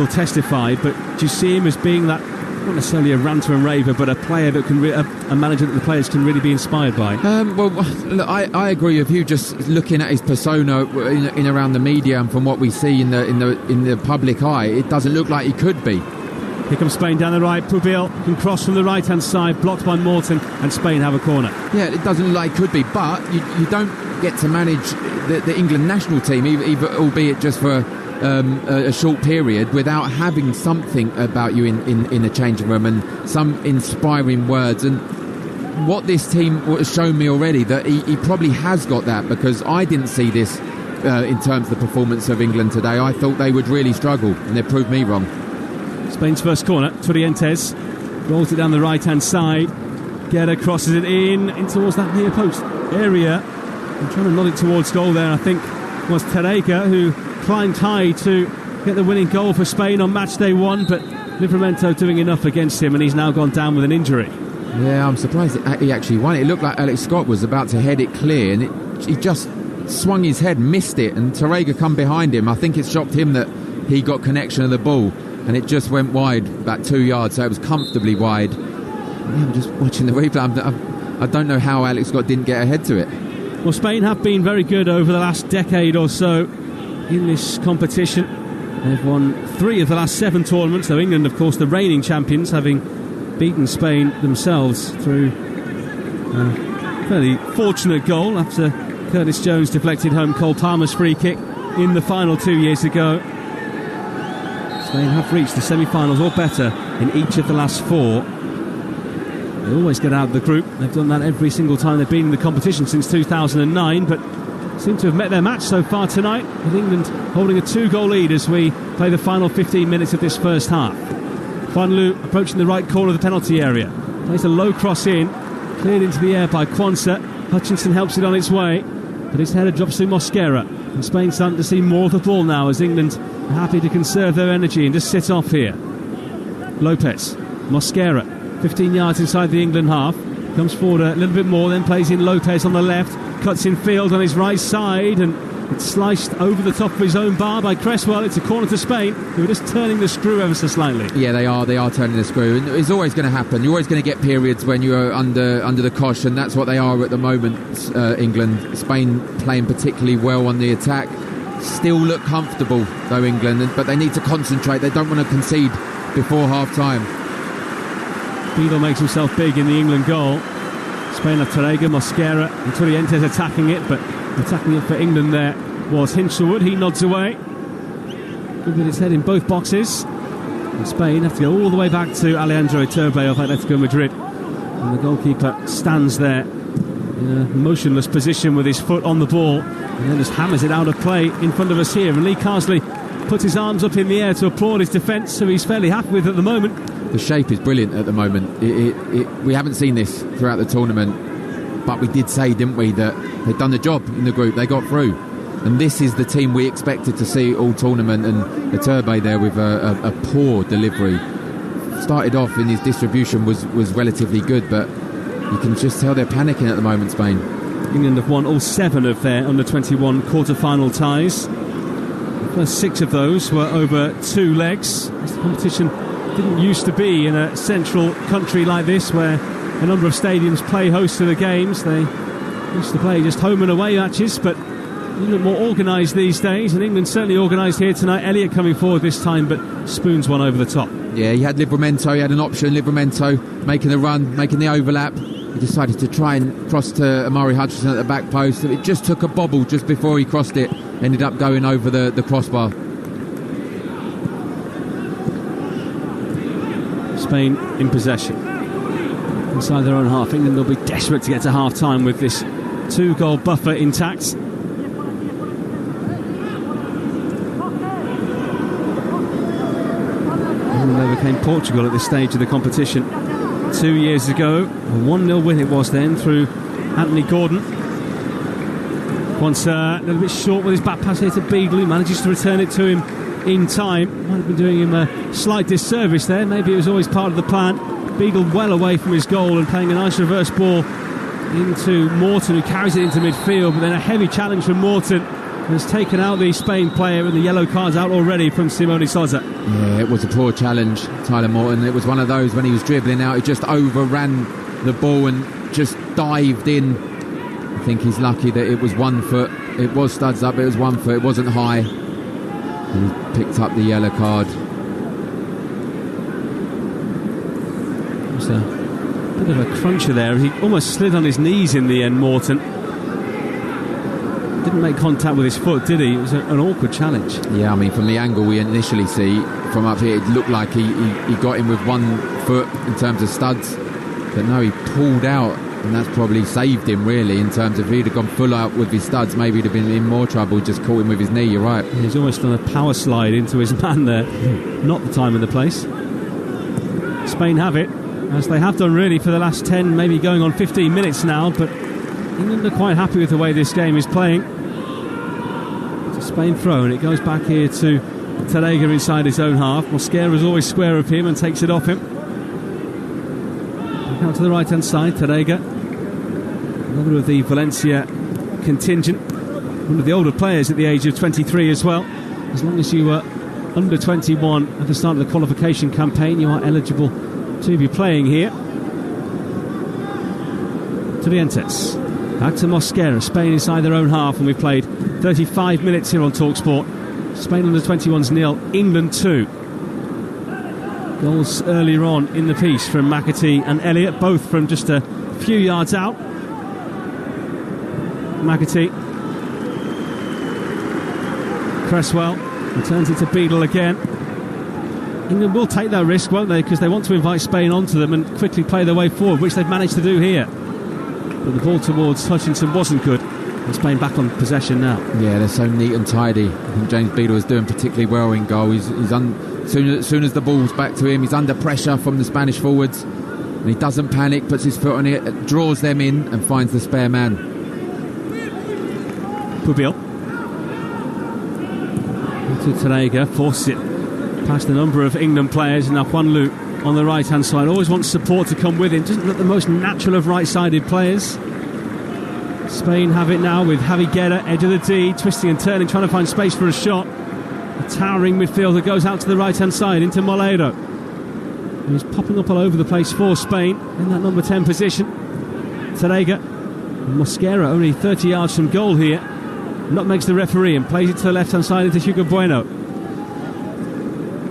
testify. But do you see him as being that, not necessarily a ranter and raver, but a player that can, a manager that the players can really be inspired by? Well, look, I agree with you. Just looking at his persona in around the media and from what we see in the public eye, it doesn't look like he could be. Here comes Spain down the right. Pubil can cross from the right-hand side, blocked by Morton, and Spain have a corner. Yeah, it doesn't look like it could be, but you don't get to manage the England national team, even albeit just for a short period, without having something about you in the changing room and some inspiring words. And what this team has shown me already, that he probably has got that, because I didn't see this in terms of the performance of England today. I thought they would really struggle, and they proved me wrong. Spain's first corner, Torrientes rolls it down the right-hand side. Guerra crosses it in towards that near post area. I'm trying to nod it towards goal there, I think was Tarega, who climbed high to get the winning goal for Spain on match day 1, but Livramento doing enough against him, and he's now gone down with an injury. Yeah, I'm surprised he actually won it. It looked like Alex Scott was about to head it clear, and he just swung his head, missed it, and Tarega come behind him. I think it shocked him that he got connection of the ball, and it just went wide, about 2 yards, so it was comfortably wide. Yeah, I'm just watching the replay. I don't know how Alex Scott didn't get ahead to it. Well, Spain have been very good over the last decade or so in this competition. They've won 3 of the last 7 tournaments, though England, of course, the reigning champions, having beaten Spain themselves through a fairly fortunate goal after Curtis Jones deflected home Cole Palmer's free kick in the final 2 years ago. Spain have reached the semi-finals or better in each of the last 4. They always get out of the group. They've done that every single time they've been in the competition since 2009, but seem to have met their match so far tonight, with England holding a 2-goal lead as we play the final 15 minutes of this first half. Kwanlu approaching the right corner of the penalty area. Plays a low cross in, cleared into the air by Quansah. Hutchinson helps it on its way, but his header drops to Mosquera. And Spain starting to see more of the ball now, as England are happy to conserve their energy and just sit off here. Lopez, Mosquera, 15 yards inside the England half, comes forward a little bit more, then plays in Lopez on the left, cuts in field on his right side, and it's sliced over the top of his own bar by Cresswell. It's a corner to Spain, who are just turning the screw ever so slightly. Yeah, they are turning the screw, and it's always going to happen. You're always going to get periods when you're under the cosh, and that's what they are at the moment. England, Spain playing particularly well on the attack, still look comfortable though, England, but they need to concentrate. They don't want to concede before half time. Beadle makes himself big in the England goal. Spain have Tarrega, Mosquera and Turientes attacking it, but attacking it for England there was Hinshelwood. He nods away. Good with his head in both boxes. And Spain have to go all the way back to Alejandro Iturbe of Atletico Madrid. And the goalkeeper stands there in a motionless position with his foot on the ball, and then just hammers it out of play in front of us here. And Lee Carsley puts his arms up in the air to applaud his defence, who he's fairly happy with at the moment. The shape is brilliant at the moment. We haven't seen this throughout the tournament, but we did say, didn't we, that they'd done the job in the group, they got through. And this is the team we expected to see all tournament, and Iturbe there with a poor delivery. Started off in his distribution was relatively good, but you can just tell they're panicking at the moment, Spain. England have won all 7 of their under-21 quarter-final ties. The first 6 of those were over 2 legs. This competition didn't used to be in a central country like this, where a number of stadiums play host to the games. They used to play just home and away matches, but England more organised these days, and England certainly organised here tonight. Elliott coming forward this time, but spoons one over the top. Yeah, he had Livramento, he had an option. Livramento making the run, making the overlap. He decided to try and cross to Amari Hutchinson at the back post. It just took a bobble just before he crossed it. Ended up going over the crossbar. Spain in possession. Inside their own half. England will be desperate to get to half-time with this 2-goal buffer intact. England overcame Portugal at this stage of the competition 2 years ago. A 1-0 win it was then through Anthony Gordon. Once a little bit short with his back pass here to Beadle, who manages to return it to him in time. Might have been doing him a slight disservice there. Maybe it was always part of the plan. Beagle well away from his goal and playing a nice reverse ball into Morton, who carries it into midfield, but then a heavy challenge from Morton has taken out the Spain player, and the yellow card's out already from Simone Sosa. Yeah, it was a poor challenge, Tyler Morton. It was one of those when he was dribbling out, he just overran the ball and just dived in. I think he's lucky that it was 1 foot. It was studs up, it was 1 foot, it wasn't high. And he picked up the yellow card. It was a bit of a cruncher there. He almost slid on his knees in the end, Morton. Didn't make contact with his foot, did he? It was an awkward challenge. Yeah, I mean, from the angle we initially see from up here, it looked like he got him with 1 foot in terms of studs. But no, he pulled out, and that's probably saved him, really, in terms of if he'd have gone full out with his studs, maybe he'd have been in more trouble. Just caught him with his knee, you're right. Yeah, he's almost done a power slide into his man there. Not the time and the place. Spain have it, as they have done really for the last 10, maybe going on 15 minutes now, but England are quite happy with the way this game is playing. It's a Spain throw, and it goes back here to Tarrega inside his own half. Mosquera is always square of him and takes it off him. Back out to the right-hand side, Tarrega. Another of the Valencia contingent. One of the older players at the age of 23 as well. As long as you were under 21 at the start of the qualification campaign, you are eligible to be playing here. Turientes. Back to Mosquera. Spain inside their own half, and we've played 35 minutes here on Talksport. Spain under 21s 0, England 2. Goals earlier on in the piece from McAtee and Elliott, both from just a few yards out. McAtee. Cresswell returns it to Beadle again. England will take that risk, won't they? Because they want to invite Spain onto them and quickly play their way forward, which they've managed to do here. But the ball towards Hutchinson wasn't good. And Spain back on possession now. Yeah, they're so neat and tidy. I think James Beadle is doing particularly well in goal. As soon as the ball's back to him, he's under pressure from the Spanish forwards. And he doesn't panic, puts his foot on it, draws them in and finds the spare man. Pubil. To Tarrega, forces it past a number of England players, and now Juan Lu on the right hand side. Always wants support to come with him. Doesn't look the most natural of right sided players. Spain have it now with Javi Guerra, edge of the D, twisting and turning, trying to find space for a shot. A towering midfielder goes out to the right hand side into Moledo, who's popping up all over the place for Spain in that number 10 position. Tarrega. Mosquera only 30 yards from goal here. Nutmegs the referee and plays it to the left hand side into Hugo Bueno.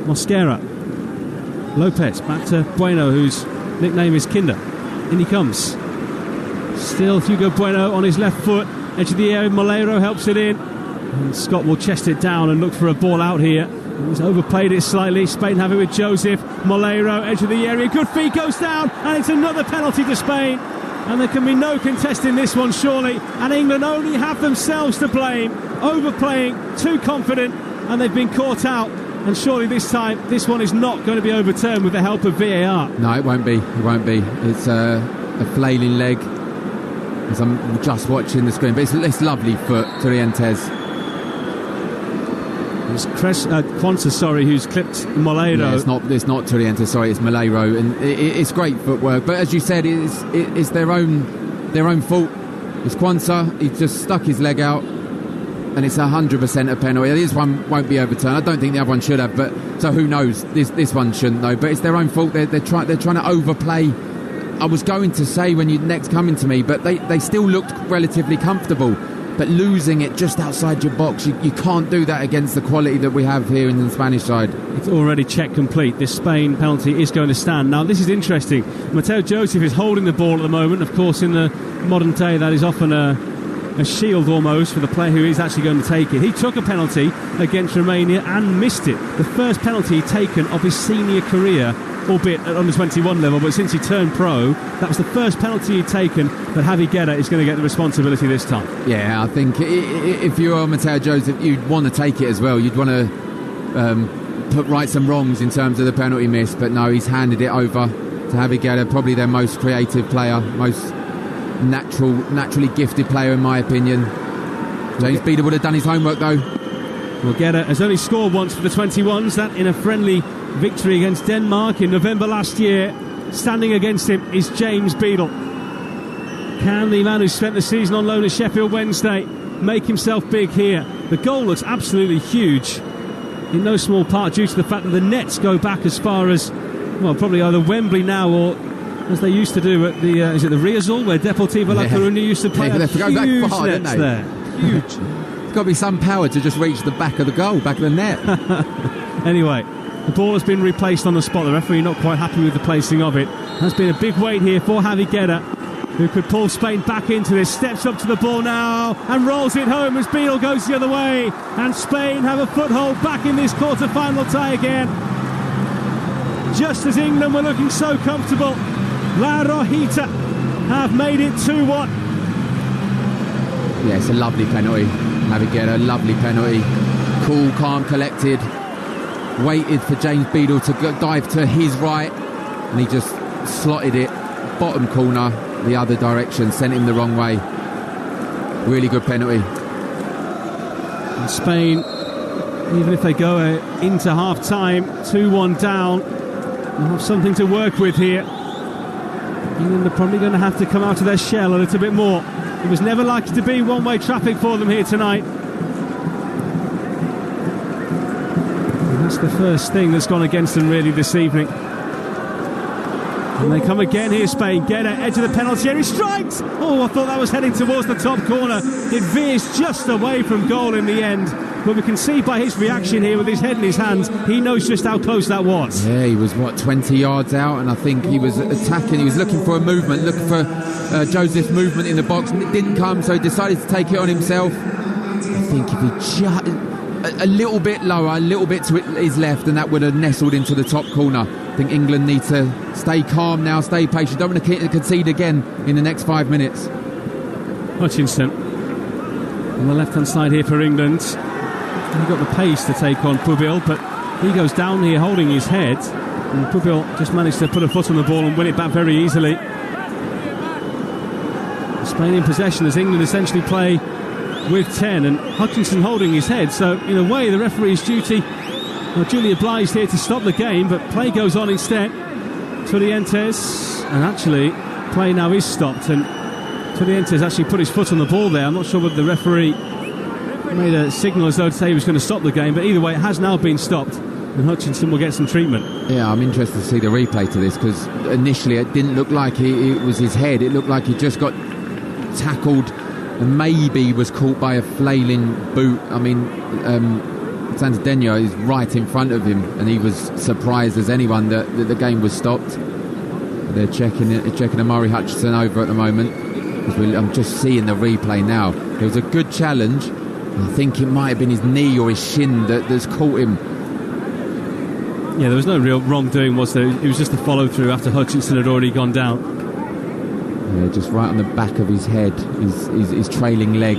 Mosquera. Lopez back to Bueno, whose nickname is Kinder. In he comes. Still Hugo Bueno on his left foot, edge of the area. Molero helps it in, and Scott will chest it down and look for a ball out here. He's overplayed it slightly. Spain have it with Joseph. Molero, edge of the area. Good feet, goes down, and it's another penalty to Spain. And there can be no contesting this one, surely. And England only have themselves to blame. Overplaying, too confident, and they've been caught out. And surely this time, this one is not going to be overturned with the help of VAR. No, it won't be. It won't be. It's a flailing leg, as I'm just watching the screen. But it's lovely for Torrientes. It's Quanta, who's clipped Molero. Yeah, it's not Torrientes, sorry, it's Molero, and it's great footwork. But as you said, it's their own fault. It's Quanta. He just stuck his leg out, and it's 100% a penalty. This one won't be overturned. I don't think the other one should have, but so who knows? This one shouldn't though. But it's their own fault. They're trying to overplay. I was going to say when you next coming to me, but they still looked relatively comfortable. But losing it just outside your box, you can't do that against the quality that we have here in the Spanish side. It's already check complete. This Spain penalty is going to stand. Now, this is interesting. Mateo Joseph is holding the ball at the moment. Of course, in the modern day, that is often a shield almost for the player who is actually going to take it. He took a penalty against Romania and missed it. The first penalty taken of his senior career, albeit at under-21 level, but since he turned pro, that was the first penalty he'd taken. But Javi Guerra is going to get the responsibility this time. Yeah, I think if you're Mateo Joseph, you'd want to take it as well. You'd want to put right some wrongs in terms of the penalty miss, but no, he's handed it over to Javi Guerra, probably their most creative player, most naturally gifted player in my opinion. James Beadle would have done his homework though. Well, Guerra has only scored once for the 21s, that in a friendly victory against Denmark in November last year. Standing against him is James Beadle. Can the man who spent the season on loan at Sheffield Wednesday make himself big here? The goal looks absolutely huge, in no small part due to the fact that the nets go back as far as, well, probably either Wembley now or as they used to do at the is it the Riazor, where Deportivo La Coruña used to play. They have to go back far, nets don't they? There. Huge. It's got to be some power to just reach the back of the goal, back of the net. Anyway, the ball has been replaced on the spot. The referee not quite happy with the placing of it. There's been a big wait here for Javi Guerra, who could pull Spain back into this. Steps up to the ball now and rolls it home as Beadle goes the other way. And Spain have a foothold back in this quarter-final tie again. Just as England were looking so comfortable, La Rojita have made it 2-1. Yeah, it's a lovely penalty. Javi Guerra, lovely penalty. Cool, calm, collected. Waited for James Beadle to dive to his right, and he just slotted it bottom corner the other direction, sent him the wrong way. Really good penalty. And Spain, even if they go into half time 2-1 down, they'll have something to work with here. England are probably going to have to come out of their shell a little bit more. It was never likely to be one-way traffic for them here tonight. And that's the first thing that's gone against them really this evening. And they come again here, Spain. Guerra, edge of the penalty area, he strikes! Oh, I thought that was heading towards the top corner. It veers just away from goal in the end. But we can see by his reaction here with his head in his hands, he knows just how close that was. Yeah, he was, 20 yards out, and I think he was attacking. He was looking for a movement, looking for Joseph's movement in the box, and it didn't come, so he decided to take it on himself. I think if he just a little bit lower, a little bit to his left, and that would have nestled into the top corner. I think England need to stay calm now, stay patient. Don't want to concede again in the next 5 minutes. Hutchinson on the left-hand side here for England. He's got the pace to take on Pubil, but he goes down here holding his head, and Pubil just managed to put a foot on the ball and win it back very easily. Spain in possession as England essentially play with 10, and Hutchinson holding his head, so in a way the referee's duty, duly obliged here to stop the game, but play goes on instead. Torrientes, and actually play now is stopped, and Torrientes actually put his foot on the ball there. I'm not sure whether the referee made a signal as though to say he was going to stop the game, but either way it has now been stopped, and Hutchinson will get some treatment. Yeah, I'm interested to see the replay to this, because initially it didn't look like it was his head. It looked like he just got tackled and maybe was caught by a flailing boot. I mean, Santadenio is right in front of him, and he was surprised as anyone that the game was stopped. They're checking Amari Hutchinson over at the moment. because I'm just seeing the replay now. There was a good challenge. I think it might have been his knee or his shin that's caught him. Yeah, there was no real wrongdoing, was there? It was just a follow-through after Hutchinson had already gone down. Yeah, just right on the back of his head, his trailing leg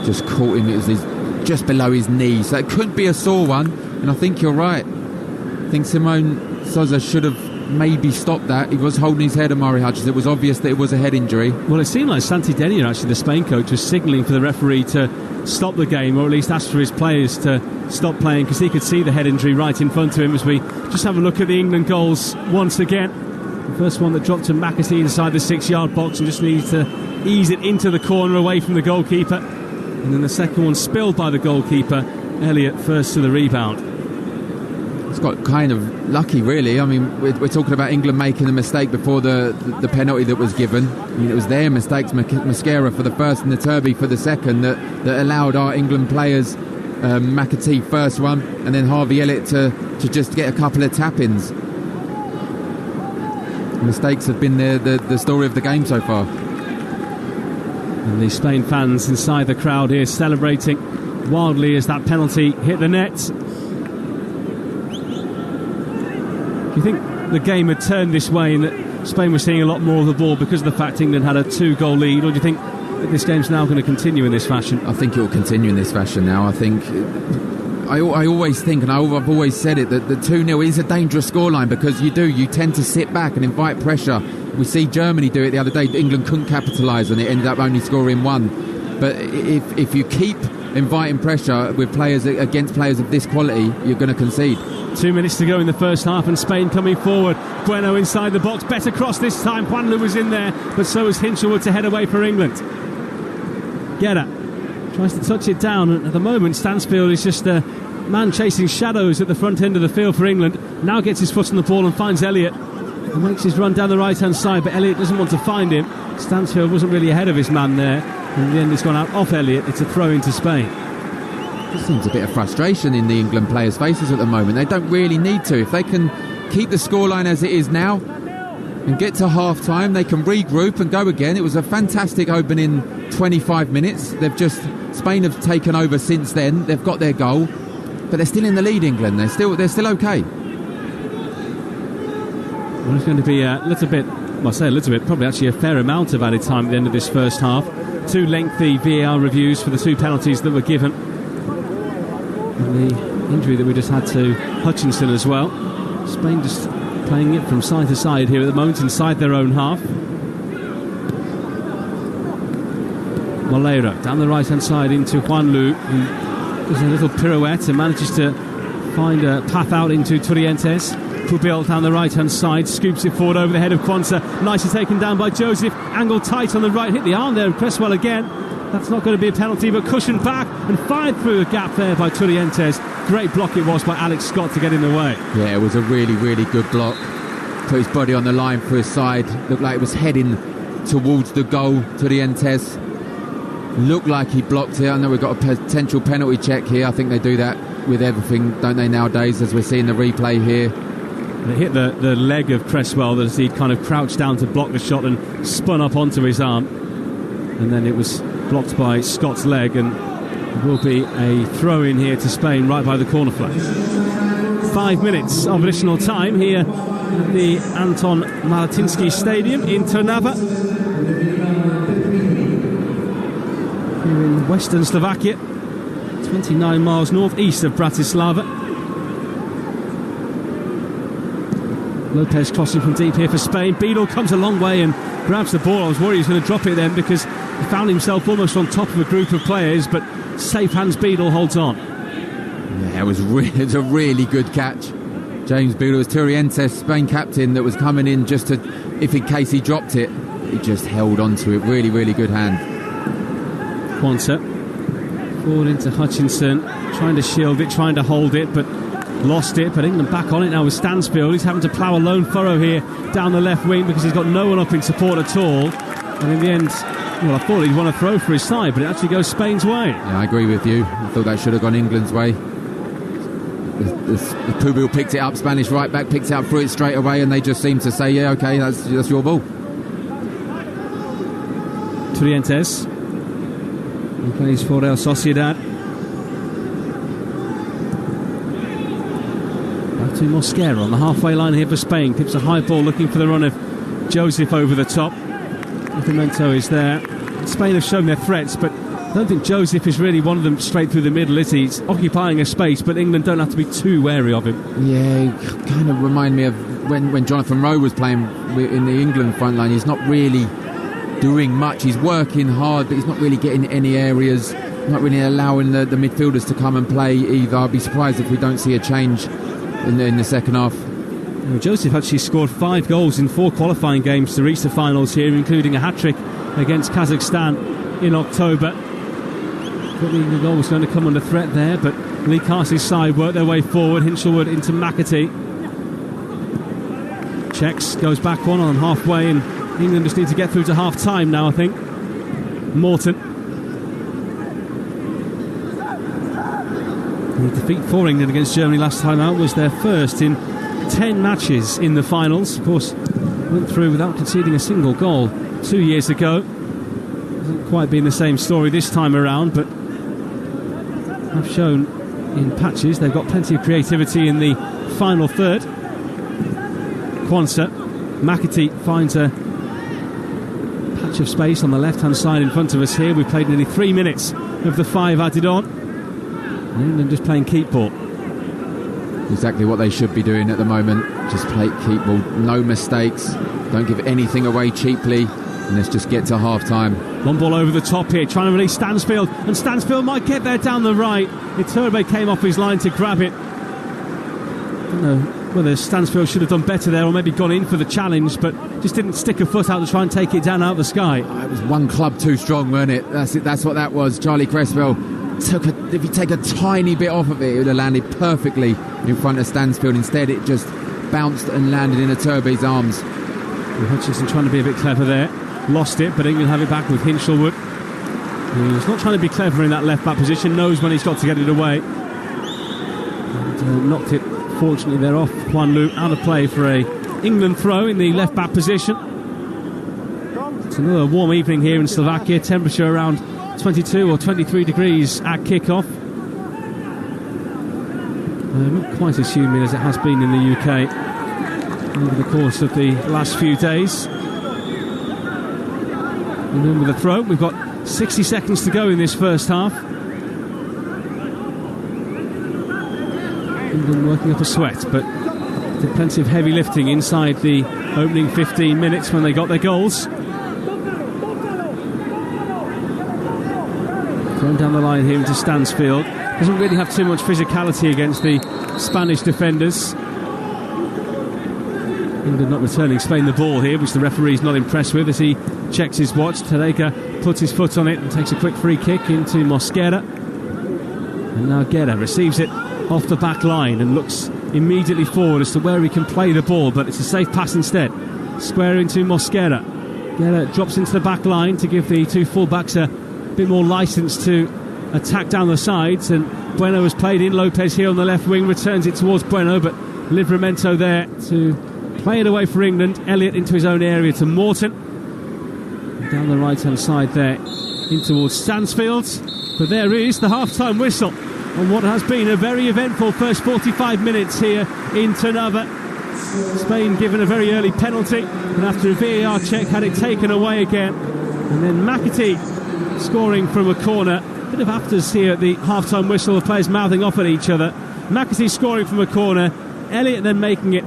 just caught him. It was just below his knee, so it couldn't be a sore one. And I think you're right. I think Simone Sousa should have maybe stopped that. He was holding his head, Amari Hutchinson. It was obvious that it was a head injury. Well, it seemed like Santi Denier, actually, the Spain coach, was signalling for the referee to stop the game, or at least ask for his players to stop playing, because he could see the head injury right in front of him. As we just have a look at the England goals once again. The first one that dropped to McAtee inside the 6-yard box and just needs to ease it into the corner away from the goalkeeper. And then the second one spilled by the goalkeeper. Elliott first to the rebound. It's got kind of lucky, really. I mean, we're talking about England making a mistake before the penalty that was given. I mean, it was their mistakes, Mascara for the first and the Turby for the second, that allowed our England players, McAtee first one, and then Harvey Elliott to just get a couple of tap-ins. Mistakes have been the story of the game so far. And the Spain fans inside the crowd here celebrating wildly as that penalty hit the net. Do you think the game had turned this way and that Spain was seeing a lot more of the ball because of the fact England had a 2-goal lead, or do you think that this game's now going to continue in this fashion? I think it will continue in this fashion now. I think I always think, and I've always said it, that the 2-0 is a dangerous scoreline, because you tend to sit back and invite pressure. We see Germany do it the other day. England couldn't capitalise on it, ended up only scoring 1. But if you keep inviting pressure with players against players of this quality, you're going to concede. 2 minutes to go in the first half, and Spain coming forward. Bueno inside the box, better cross this time. Juanlu was in there, but so was Hinshelwood to head away for England. Guerra tries to touch it down, and at the moment Stansfield is just a man chasing shadows at the front end of the field for England. Now gets his foot on the ball and finds Elliott, and makes his run down the right hand side, but Elliott doesn't want to find him. Stansfield wasn't really ahead of his man there, and in the end it's gone out off Elliott. It's a throw into Spain. There seems a bit of frustration in the England players' faces at the moment. They don't really need to. If they can keep the scoreline as it is now and get to half-time, they can regroup and go again. It was a fantastic opening 25 minutes. Spain have taken over since then. They've got their goal, but they're still in the lead, England. They're still okay. Well, it's going to be a little bit, well, I say a little bit, probably actually a fair amount of added time at the end of this first half. 2 lengthy VAR reviews for the 2 penalties that were given. And the injury that we just had to Hutchinson as well. Spain just playing it from side to side here at the moment inside their own half. Moleiro down the right hand side into Juanlu, who does a little pirouette and manages to find a path out into Turrientes. Pubil down the right hand side, scoops it forward over the head of Quansah. Nicely taken down by Joseph. Angle tight on the right, hit the arm there of Cresswell again. That's not going to be a penalty, but cushioned back and fired through the gap there by Turrientes. Great block it was by Alex Scott to get in the way. Yeah, it was a really, really good block. Put his body on the line for his side. Looked like it was heading towards the goal. Turrientes looked like he blocked it. I know we've got a potential penalty check here. I think they do that with everything, don't they, nowadays, as we're seeing the replay here. It hit the leg of Cresswell as he kind of crouched down to block the shot and spun up onto his arm. And then it was blocked by Scott's leg, and it will be a throw-in here to Spain right by the corner flag. 5 minutes of additional time here at the Anton Malatinsky Stadium in Trnava, here in western Slovakia, 29 miles northeast of Bratislava. Lopez crossing from deep here for Spain. Beadle comes a long way and grabs the ball. I was worried he was going to drop it then, because he found himself almost on top of a group of players, but safe hands Beadle holds on. Yeah, it was a really good catch. James Beadle was Turrientes, Spain captain, that was coming in just to, if in case he dropped it, he just held on to it. Really, really good hand. Quansah forward into Hutchinson, trying to shield it, trying to hold it, but lost it. But England back on it now with Stansfield. He's having to plough a lone furrow here down the left wing because he's got no one up in support at all. And in the end, well, I thought he'd want to throw for his side, but it actually goes Spain's way. Yeah, I agree with you. I thought that should have gone England's way. The Pubil picked it up, Spanish right back picked it up, threw it straight away, and they just seemed to say, yeah, okay, that's your ball. Cifuentes. He plays for Real Sociedad. Back to Mosquera on the halfway line here for Spain. Tips a high ball looking for the run of Joseph over the top. Livramento is there. Spain have shown their threats, but I don't think Joseph is really one of them straight through the middle, is he? He's occupying a space, but England don't have to be too wary of him. Yeah, he kind of remind me of when Jonathan Rowe was playing in the England front line. He's not really doing much. He's working hard, but he's not really getting any areas, not really allowing the midfielders to come and play either. I'd be surprised if we don't see a change in the second half. Well, Joseph actually scored 5 goals in 4 qualifying games to reach the finals here, including a hat-trick against Kazakhstan in October. Thought the goal was going to come under threat there, but Lee Carsley's side worked their way forward. Hinshelwood into McAtee. Checks, goes back one on halfway, and England just need to get through to half-time now, I think. Morton. The defeat for England against Germany last time out was their first in 10 matches in the finals. Of course, went through without conceding a single goal 2 years ago. Hasn't quite been the same story this time around, but have shown in patches they've got plenty of creativity in the final third. Quansah. McAtee finds a patch of space on the left-hand side in front of us here. We've played nearly 3 minutes of the 5 added on. And England just playing keep ball. Exactly what they should be doing at the moment. Just play keep ball, no mistakes, don't give anything away cheaply, and let's just get to half-time. One ball over the top here, trying to release Stansfield, and Stansfield might get there down the right. Iturbe came off his line to grab it. I don't know whether Stansfield should have done better there, or maybe gone in for the challenge, but just didn't stick a foot out to try and take it down out of the sky. It was one club too strong, weren't it? That's what that was. Charlie Cresswell if you take a tiny bit off of it, it would have landed perfectly in front of Stansfield. Instead, it just bounced and landed in Iturbe's arms. Hutchinson trying to be a bit clever there. Lost it, but England have it back with Hinshelwood. He's not trying to be clever in that left-back position, knows when he's got to get it away. And knocked it, fortunately, they're off. Juan-Lu out of play for a England throw in the left-back position. It's another warm evening here in Slovakia. Temperature around 22 or 23 degrees at kick-off. Not quite as humid as it has been in the UK over the course of the last few days. And then with the throw, we've got 60 seconds to go in this first half. England working up a sweat, but did plenty of heavy lifting inside the opening 15 minutes when they got their goals. Thrown down the line here into Stansfield. Doesn't really have too much physicality against the Spanish defenders. England not returning Spain the ball here, which the referee's not impressed with as he checks his watch. Terega puts his foot on it and takes a quick free kick into Mosquera. And now Guerra receives it off the back line and looks immediately forward as to where he can play the ball, but it's a safe pass instead. Square into Mosquera. Guerra drops into the back line to give the two full-backs a bit more licence to attack down the sides, and Bueno has played in. Lopez here on the left wing returns it towards Bueno, but Livramento there to play it away for England. Elliott into his own area to Morton, and down the right hand side there in towards Stansfield. But there is the half-time whistle on what has been a very eventful first 45 minutes here in Trnava. Spain given a very early penalty, and after a VAR check had it taken away again, and then McAtee scoring from a corner. Bit of afters here at the half-time whistle, the players mouthing off at each other. McAtee scoring from a corner, Elliott then making it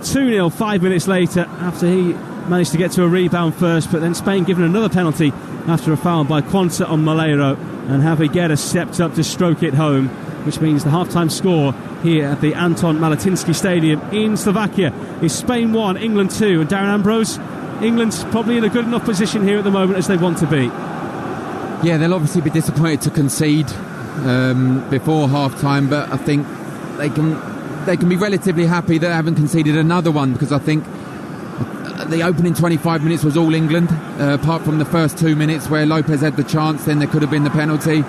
2-0 5 minutes later after he managed to get to a rebound first, but then Spain given another penalty after a foul by Quansah on Malheiro, and Javi Guerra stepped up to stroke it home, which means the half-time score here at the Anton Malatinsky Stadium in Slovakia is Spain 1, England 2. And Darren Ambrose, England's probably in a good enough position here at the moment as they want to be. Yeah, they'll obviously be disappointed to concede before half-time, but I think they can be relatively happy that they haven't conceded another one, because I think the opening 25 minutes was all England, apart from the first 2 minutes where Lopez had the chance, then there could have been the penalty.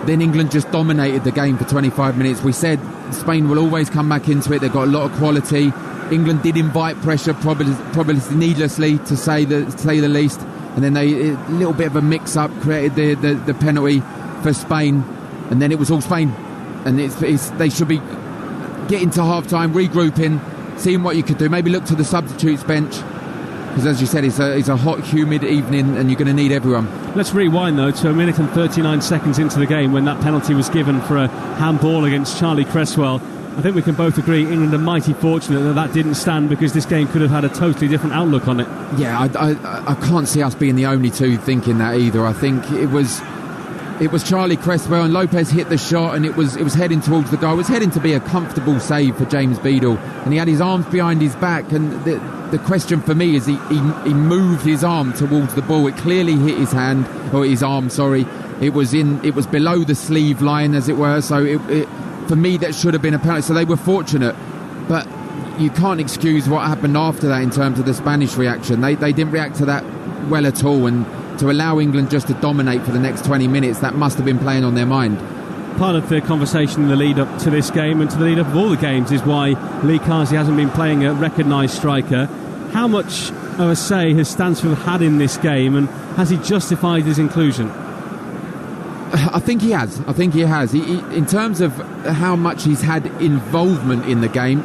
Then England just dominated the game for 25 minutes. We said Spain will always come back into it. They've got a lot of quality. England did invite pressure, probably needlessly, to say the least. and then a little bit of a mix-up created the penalty for Spain, and then it was all Spain. And they should be getting to half-time, regrouping, seeing what you could do. Maybe look to the substitutes bench, because as you said, it's a hot, humid evening, and you're going to need everyone. Let's rewind, though, to 1 minute and 39 seconds into the game when that penalty was given for a handball against Charlie Cresswell. I think we can both agree England are mighty fortunate that didn't stand, because this game could have had a totally different outlook on it. Yeah, I can't see us being the only two thinking that either. I think it was Charlie Cresswell, and Lopez hit the shot, and it was heading towards the goal. It was heading to be a comfortable save for James Beadle, and he had his arms behind his back, and the question for me is he moved his arm towards the ball. It clearly hit his hand, or his arm, sorry. It was below the sleeve line, as it were, so for me that should have been a penalty. So they were fortunate, but you can't excuse what happened after that in terms of the Spanish reaction. They didn't react to that well at all, and to allow England just to dominate for the next 20 minutes, that must have been playing on their mind. Part of the conversation in the lead-up to this game and to the lead-up of all the games is why Lee Carsley hasn't been playing a recognised striker. How much of a say has Stansfield had in this game, and has he justified his inclusion? I think he has. He, in terms of how much he's had involvement in the game,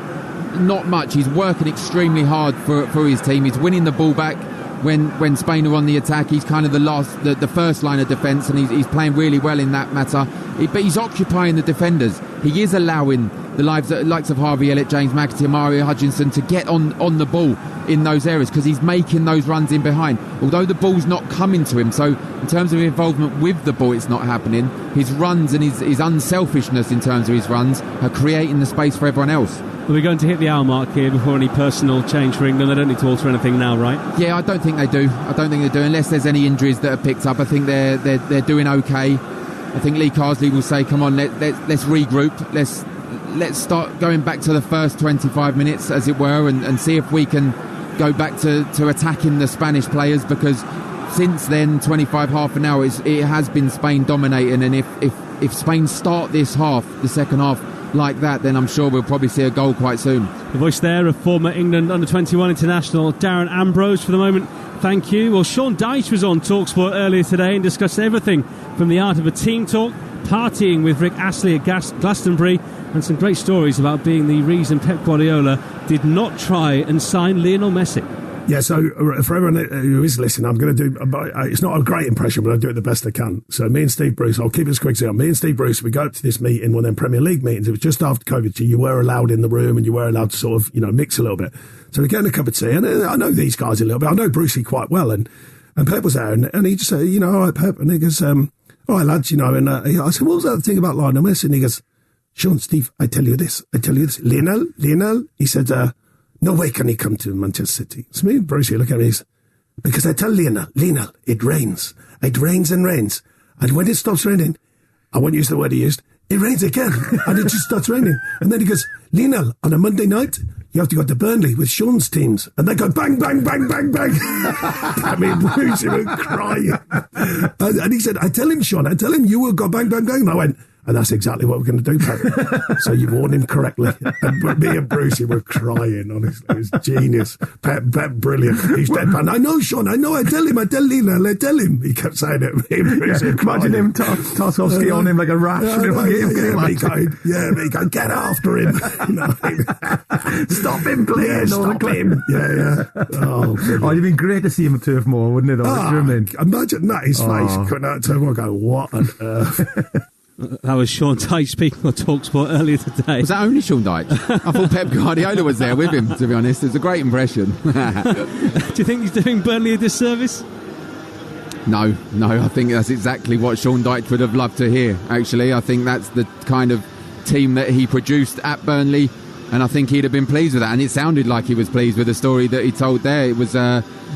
not much. He's working extremely hard for his team. He's winning the ball back when Spain are on the attack. He's kind of the first line of defence, and he's playing really well in that matter. But he's occupying the defenders. He is allowing the likes of Harvey Elliott, James McAteer, Mario Hutchinson to get on the ball in those areas, because he's making those runs in behind, although the ball's not coming to him. So in terms of involvement with the ball, it's not happening. His runs and his unselfishness in terms of his runs are creating the space for everyone else. Are we going to hit the hour mark here before any personal change for England? They don't need to alter anything now, right? Yeah, I don't think they do. Unless there's any injuries that are picked up. I think they're doing okay. I think Lee Carsley will say, come on, let's regroup. Let's start going back to the first 25 minutes, as it were, and see if we can go back to attacking the Spanish players, because since then, 25, half an hour, it has been Spain dominating. And if Spain start this half, the second half, like that, then I'm sure we'll probably see a goal quite soon. The voice there of former England Under-21 international Darren Ambrose for the moment. Thank you. Well, Sean Dyche was on Talksport earlier today and discussed everything from the art of a team talk, partying with Rick Astley at Glastonbury, and some great stories about being the reason Pep Guardiola did not try and sign Lionel Messi. Yeah, so for everyone who is listening, I'm going to do, it's not a great impression, but I'll do it the best I can. So me and Steve Bruce, I'll keep it as quick as I can. Me and Steve Bruce, we go up to this meeting, one of them Premier League meetings. It was just after COVID, so you were allowed in the room and you were allowed to sort of, mix a little bit. So we're getting a cup of tea, and I know these guys a little bit. I know Brucey quite well, and Pep was there, and he just said, all right, Pep, and he goes, all right, lads, and I said, what was that thing about Lionel Messi? And he goes, Sean, Steve, I tell you this. Lionel, he said, no way can he come to Manchester City. So me and Brucey look at me, because I tell Lionel, it rains. It rains and rains. And when it stops raining, I won't use the word he used, it rains again. And it just starts raining. And then he goes, Lionel, on a Monday night, you have to go to Burnley with Sean's teams. And they go bang, bang, bang, bang, bang. I mean, Brucey was crying. And he said, I tell him, Sean, you will go bang, bang, bang. And I went, and that's exactly what we're going to do, Pep. So you've warned him correctly. And me and Brucey were crying, honestly. It was genius. Pep, brilliant. He's deadpan. I know, Sean, I tell him. He kept saying it. Me and Brucey imagine him, Tarkowski on him like a rash. Me going, get after him. Stop him playing. Stop him. Oh, it'd been great to see him at Turf Moor, wouldn't it? Imagine that, his face coming out of Turf Moor going, what on earth? That was Sean Dyche speaking on TalkSport earlier today. Was that only Sean Dyche? I thought Pep Guardiola was there with him, to be honest. It was a great impression. Do you think he's doing Burnley a disservice? No, I think that's exactly what Sean Dyche would have loved to hear, actually. I think that's the kind of team that he produced at Burnley, and I think he'd have been pleased with that. And it sounded like he was pleased with the story that he told there. It was,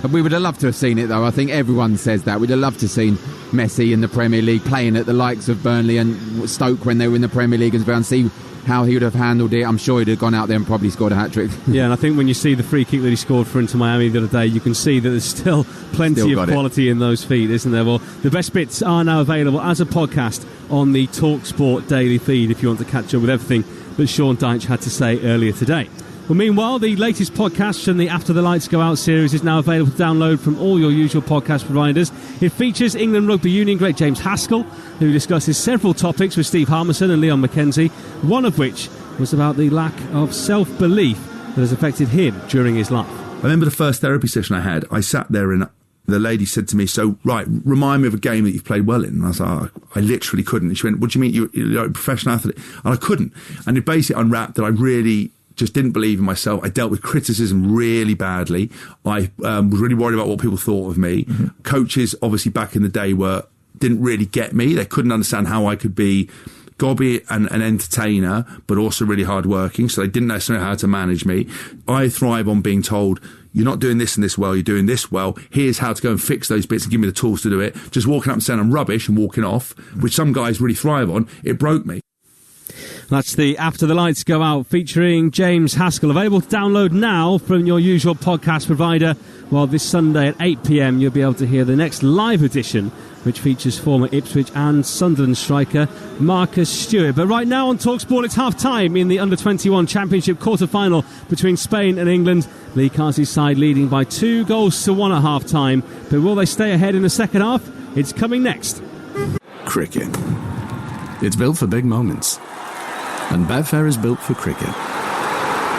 we would have loved to have seen it, though. I think everyone says that. We'd have loved to have seen Messi in the Premier League playing at the likes of Burnley and Stoke when they were in the Premier League as well, and see how he would have handled it. I'm sure he'd have gone out there and probably scored a hat-trick. Yeah, and I think when you see the free kick that he scored for Inter Miami the other day, you can see that there's still plenty of quality in those feet, isn't there? Well, the best bits are now available as a podcast on the TalkSport daily feed if you want to catch up with everything that Sean Dyche had to say earlier today. Well, meanwhile, the latest podcast from the After the Lights Go Out series is now available to download from all your usual podcast providers. It features England Rugby Union great James Haskell, who discusses several topics with Steve Harmison and Leon McKenzie, one of which was about the lack of self-belief that has affected him during his life. I remember the first therapy session I had. I sat there and the lady said to me, so, right, remind me of a game that you've played well in. And I was like, I literally couldn't. And she went, what do you mean? You're a professional athlete? And I couldn't. And it basically unwrapped that I really just didn't believe in myself. I dealt with criticism really badly. I was really worried about what people thought of me. Mm-hmm. Coaches, obviously, back in the day didn't really get me. They couldn't understand how I could be gobby and an entertainer, but also really hardworking. So they didn't necessarily know how to manage me. I thrive on being told, you're not doing this and this well, you're doing this well. Here's how to go and fix those bits and give me the tools to do it. Just walking up and saying I'm rubbish and walking off, which some guys really thrive on, it broke me. That's the After the Lights Go Out featuring James Haskell. Available to download now from your usual podcast provider. Well, this Sunday at 8 p.m. you'll be able to hear the next live edition, which features former Ipswich and Sunderland striker Marcus Stewart. But right now on Talksport, it's half-time in the Under-21 Championship quarter-final between Spain and England. Lee Carsley's side leading by 2-1 at half-time. But will they stay ahead in the second half? It's coming next. Cricket. It's built for big moments. And Betfair is built for cricket.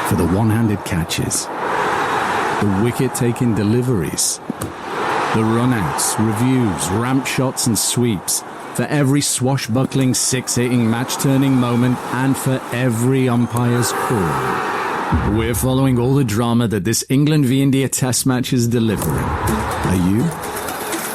For the one-handed catches. The wicket-taking deliveries. The run-outs, reviews, ramp shots and sweeps. For every swashbuckling, six-hitting, match-turning moment. And for every umpire's call. We're following all the drama that this England v India test match is delivering. Are you?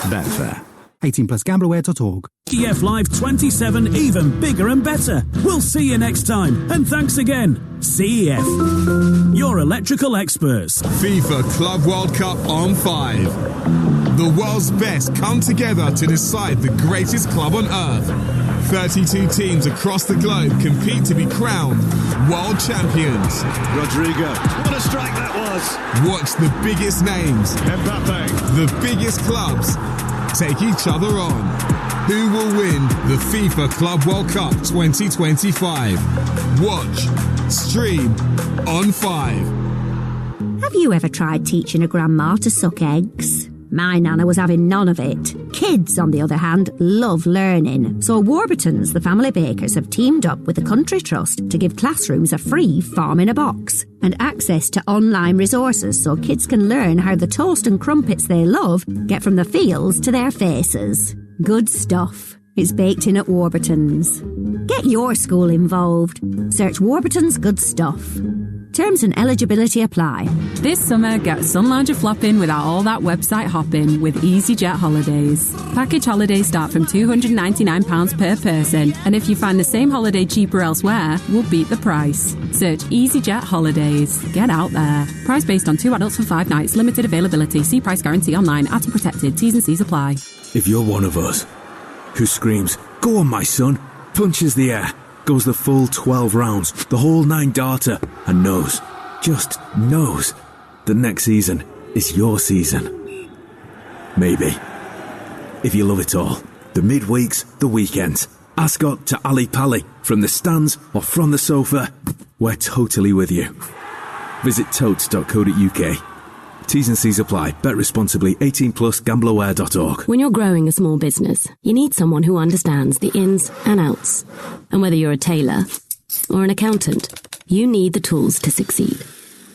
Betfair. 18+Gamblerware.org. EF Live 27, even bigger and better. We'll see you next time. And thanks again. CEF, your electrical experts. FIFA Club World Cup on 5. The world's best come together to decide the greatest club on earth. 32 teams across the globe compete to be crowned world champions. Rodrigo, what a strike that was. Watch the biggest names, Mbappe, the biggest clubs take each other on. Who will win the FIFA Club World Cup 2025? Watch, stream on 5. Have you ever tried teaching a grandma to suck eggs? My nana was having none of it. Kids, on the other hand, love learning. So Warburton's, the family bakers, have teamed up with the Country Trust to give classrooms a free farm in a box and access to online resources so kids can learn how the toast and crumpets they love get from the fields to their faces. Good stuff. It's baked in at Warburton's. Get your school involved. Search Warburton's Good Stuff. Terms and eligibility apply. This summer, get Sun Lounger flopping without all that website hopping with EasyJet Holidays. Package holidays start from £299 per person, and if you find the same holiday cheaper elsewhere, we'll beat the price. Search EasyJet Holidays. Get out there. Price based on 2 adults for 5 nights. Limited availability. See price guarantee online. Atom protected. T's and C's apply. If you're one of us who screams, "Go on, my son," punches the air, goes the full 12 rounds, the whole 9 darter, and knows, just knows, that next season is your season. Maybe. If you love it all, the midweeks, the weekends, Ascot to Ali Pali, from the stands or from the sofa, we're totally with you. Visit totes.co.uk. T's and C's apply. Bet responsibly. 18+. Gamblerware.org. When you're growing a small business, you need someone who understands the ins and outs. And whether you're a tailor or an accountant, you need the tools to succeed.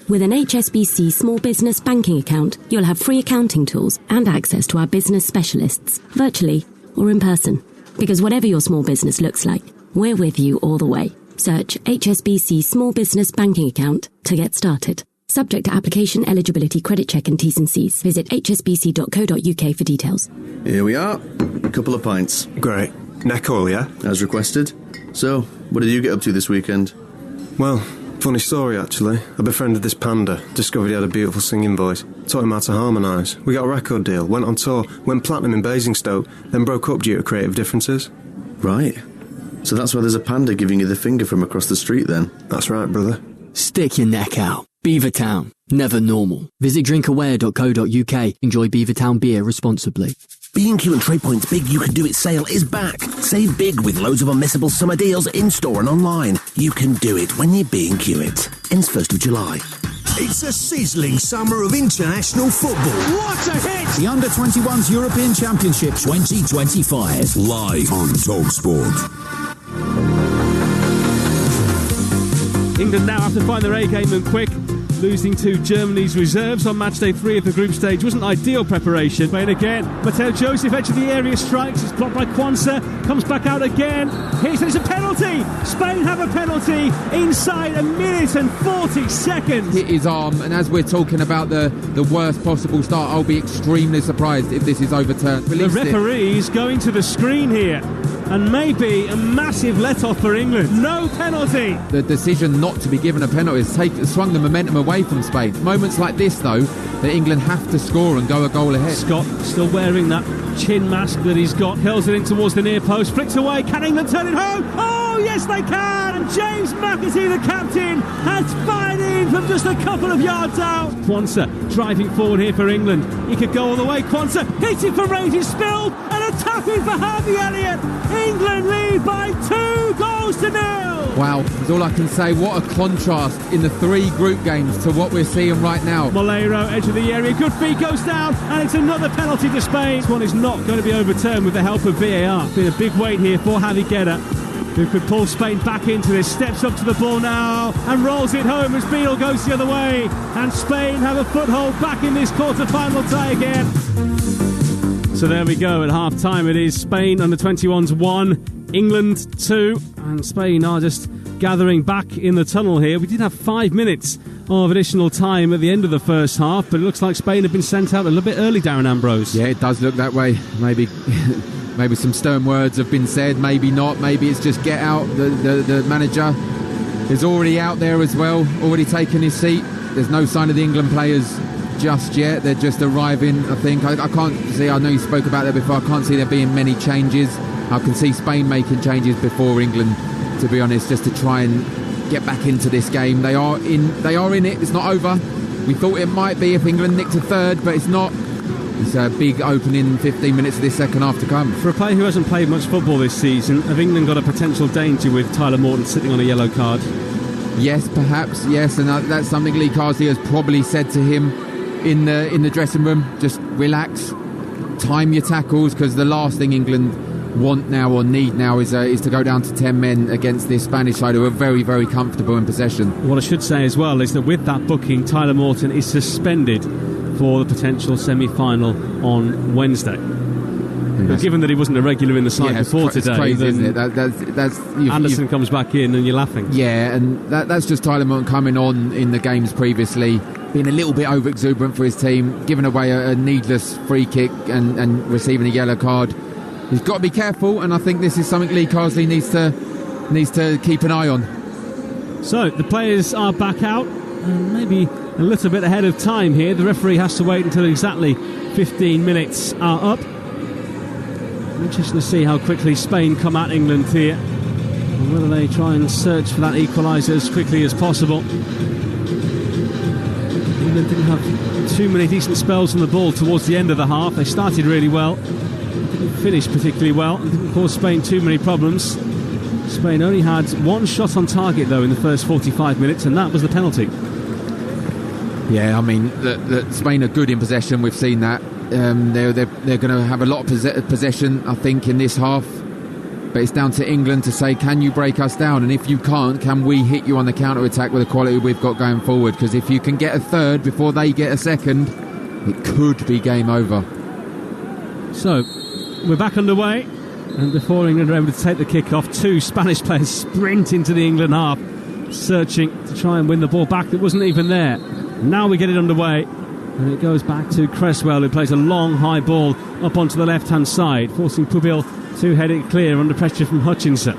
With an HSBC small business banking account, you'll have free accounting tools and access to our business specialists, virtually or in person. Because whatever your small business looks like, we're with you all the way. Search HSBC small business banking account to get started. Subject to application, eligibility, credit check and T's and C's. Visit hsbc.co.uk for details. Here we are. A couple of pints. Great. Neck oil, yeah? As requested. So, what did you get up to this weekend? Well, funny story, actually. I befriended this panda, discovered he had a beautiful singing voice, taught him how to harmonise. We got a record deal, went on tour, went platinum in Basingstoke, then broke up due to creative differences. Right. So that's why there's a panda giving you the finger from across the street then? That's right, brother. Stick your neck out. Beavertown. Never normal. Visit drinkaware.co.uk. Enjoy Beavertown beer responsibly. B&Q and Trade Point's Big You Can Do It sale is back. Save big with loads of unmissable summer deals in-store and online. You can do it when you B&Q it. ends 1st of July. It's a sizzling summer of international football. What a hit! The Under-21s European Championship 2025. Live on Talksport. England now have to find their A game and quick. Losing to Germany's reserves on match day 3 of the group stage wasn't ideal preparation. Spain again. Mateo Joseph, edge of the area, strikes. It's blocked by Quansah. Comes back out again. Here's a penalty. Spain have a penalty inside 1 minute and 40 seconds. Hit his arm, and as we're talking about the worst possible start, I'll be extremely surprised if this is overturned. The referee is going to the screen here. And maybe a massive let-off for England. No penalty. The decision not to be given a penalty has swung the momentum away from Spain. Moments like this, though, that England have to score and go a goal ahead. Scott still wearing that chin mask that he's got. Hurls it in towards the near post. Flicks away. Can England turn it home? Oh, yes, they can. And James McAtee, the captain, has fired in from just a couple of yards out. Quansah driving forward here for England. He could go all the way. Quansah hits it for range. It's spilled. And a tap in for Harvey Elliott. England lead by 2-0. Wow, that's all I can say. What a contrast in the 3 group games to what we're seeing right now. Molero, edge of the area, good feet, goes down, and it's another penalty to Spain. This one is not going to be overturned with the help of VAR. Been a big wait here for Javi Guerra, who could pull Spain back into this. Steps up to the ball now and rolls it home as Beale goes the other way. And Spain have a foothold back in this quarter-final tie again. So there we go. At half-time, it is Spain Under-21s 1, England 2, and Spain are just gathering back in the tunnel here. We did have 5 minutes of additional time at the end of the first half, but it looks like Spain have been sent out a little bit early, Darren Ambrose. Yeah, it does look that way. Maybe some stern words have been said, maybe not. Maybe it's just get out. The manager is already out there as well, already taken his seat. There's no sign of the England players just yet. They're just arriving, I think. I can't see, I know you spoke about that before, I can't see there being many changes. I can see Spain making changes before England, to be honest, just to try and get back into this game. They are in it. It's not over. We thought it might be if England nicked a third, but it's not. It's a big opening 15 minutes of this second half to come. For a player who hasn't played much football this season, have England got a potential danger with Tyler Morton sitting on a yellow card? Yes, perhaps, yes, and that's something Lee Carsley has probably said to him in the dressing room. Just relax, time your tackles, because the last thing England want now or need now is to go down to 10 men against this Spanish side who are very, very comfortable in possession. What I should say as well is that with that booking, Tyler Morton is suspended for the potential semi-final on Wednesday. But given that he wasn't a regular in the side before today, it's crazy, isn't it? That's Anderson comes back in and you're laughing. Yeah, and that's just Tyler Morton coming on in the games previously, being a little bit over-exuberant for his team, giving away a needless free kick and receiving a yellow card. He's got to be careful, and I think this is something Lee Carsley needs to keep an eye on. So the players are back out, and maybe a little bit ahead of time here. The referee has to wait until exactly 15 minutes are up. Interesting to see how quickly Spain come at England here, and whether they try and search for that equaliser as quickly as possible. England didn't have too many decent spells on the ball towards the end of the half. They started really well, didn't finish particularly well, and didn't cause Spain too many problems. Spain only had one shot on target though in the first 45 minutes, and that was the penalty. Yeah, I mean, Spain are good in possession. We've seen that. They're going to have a lot of possession, I think, in this half. But it's down to England to say, can you break us down? And if you can't, can we hit you on the counter-attack with the quality we've got going forward? Because if you can get a third before they get a second, it could be game over. So, we're back underway. And before England are able to take the kick-off, 2 Spanish players sprint into the England half, searching to try and win the ball back that wasn't even there. Now we get it underway, and it goes back to Cresswell, who plays a long high ball up onto the left-hand side, forcing Pubil to head it clear under pressure from Hutchinson.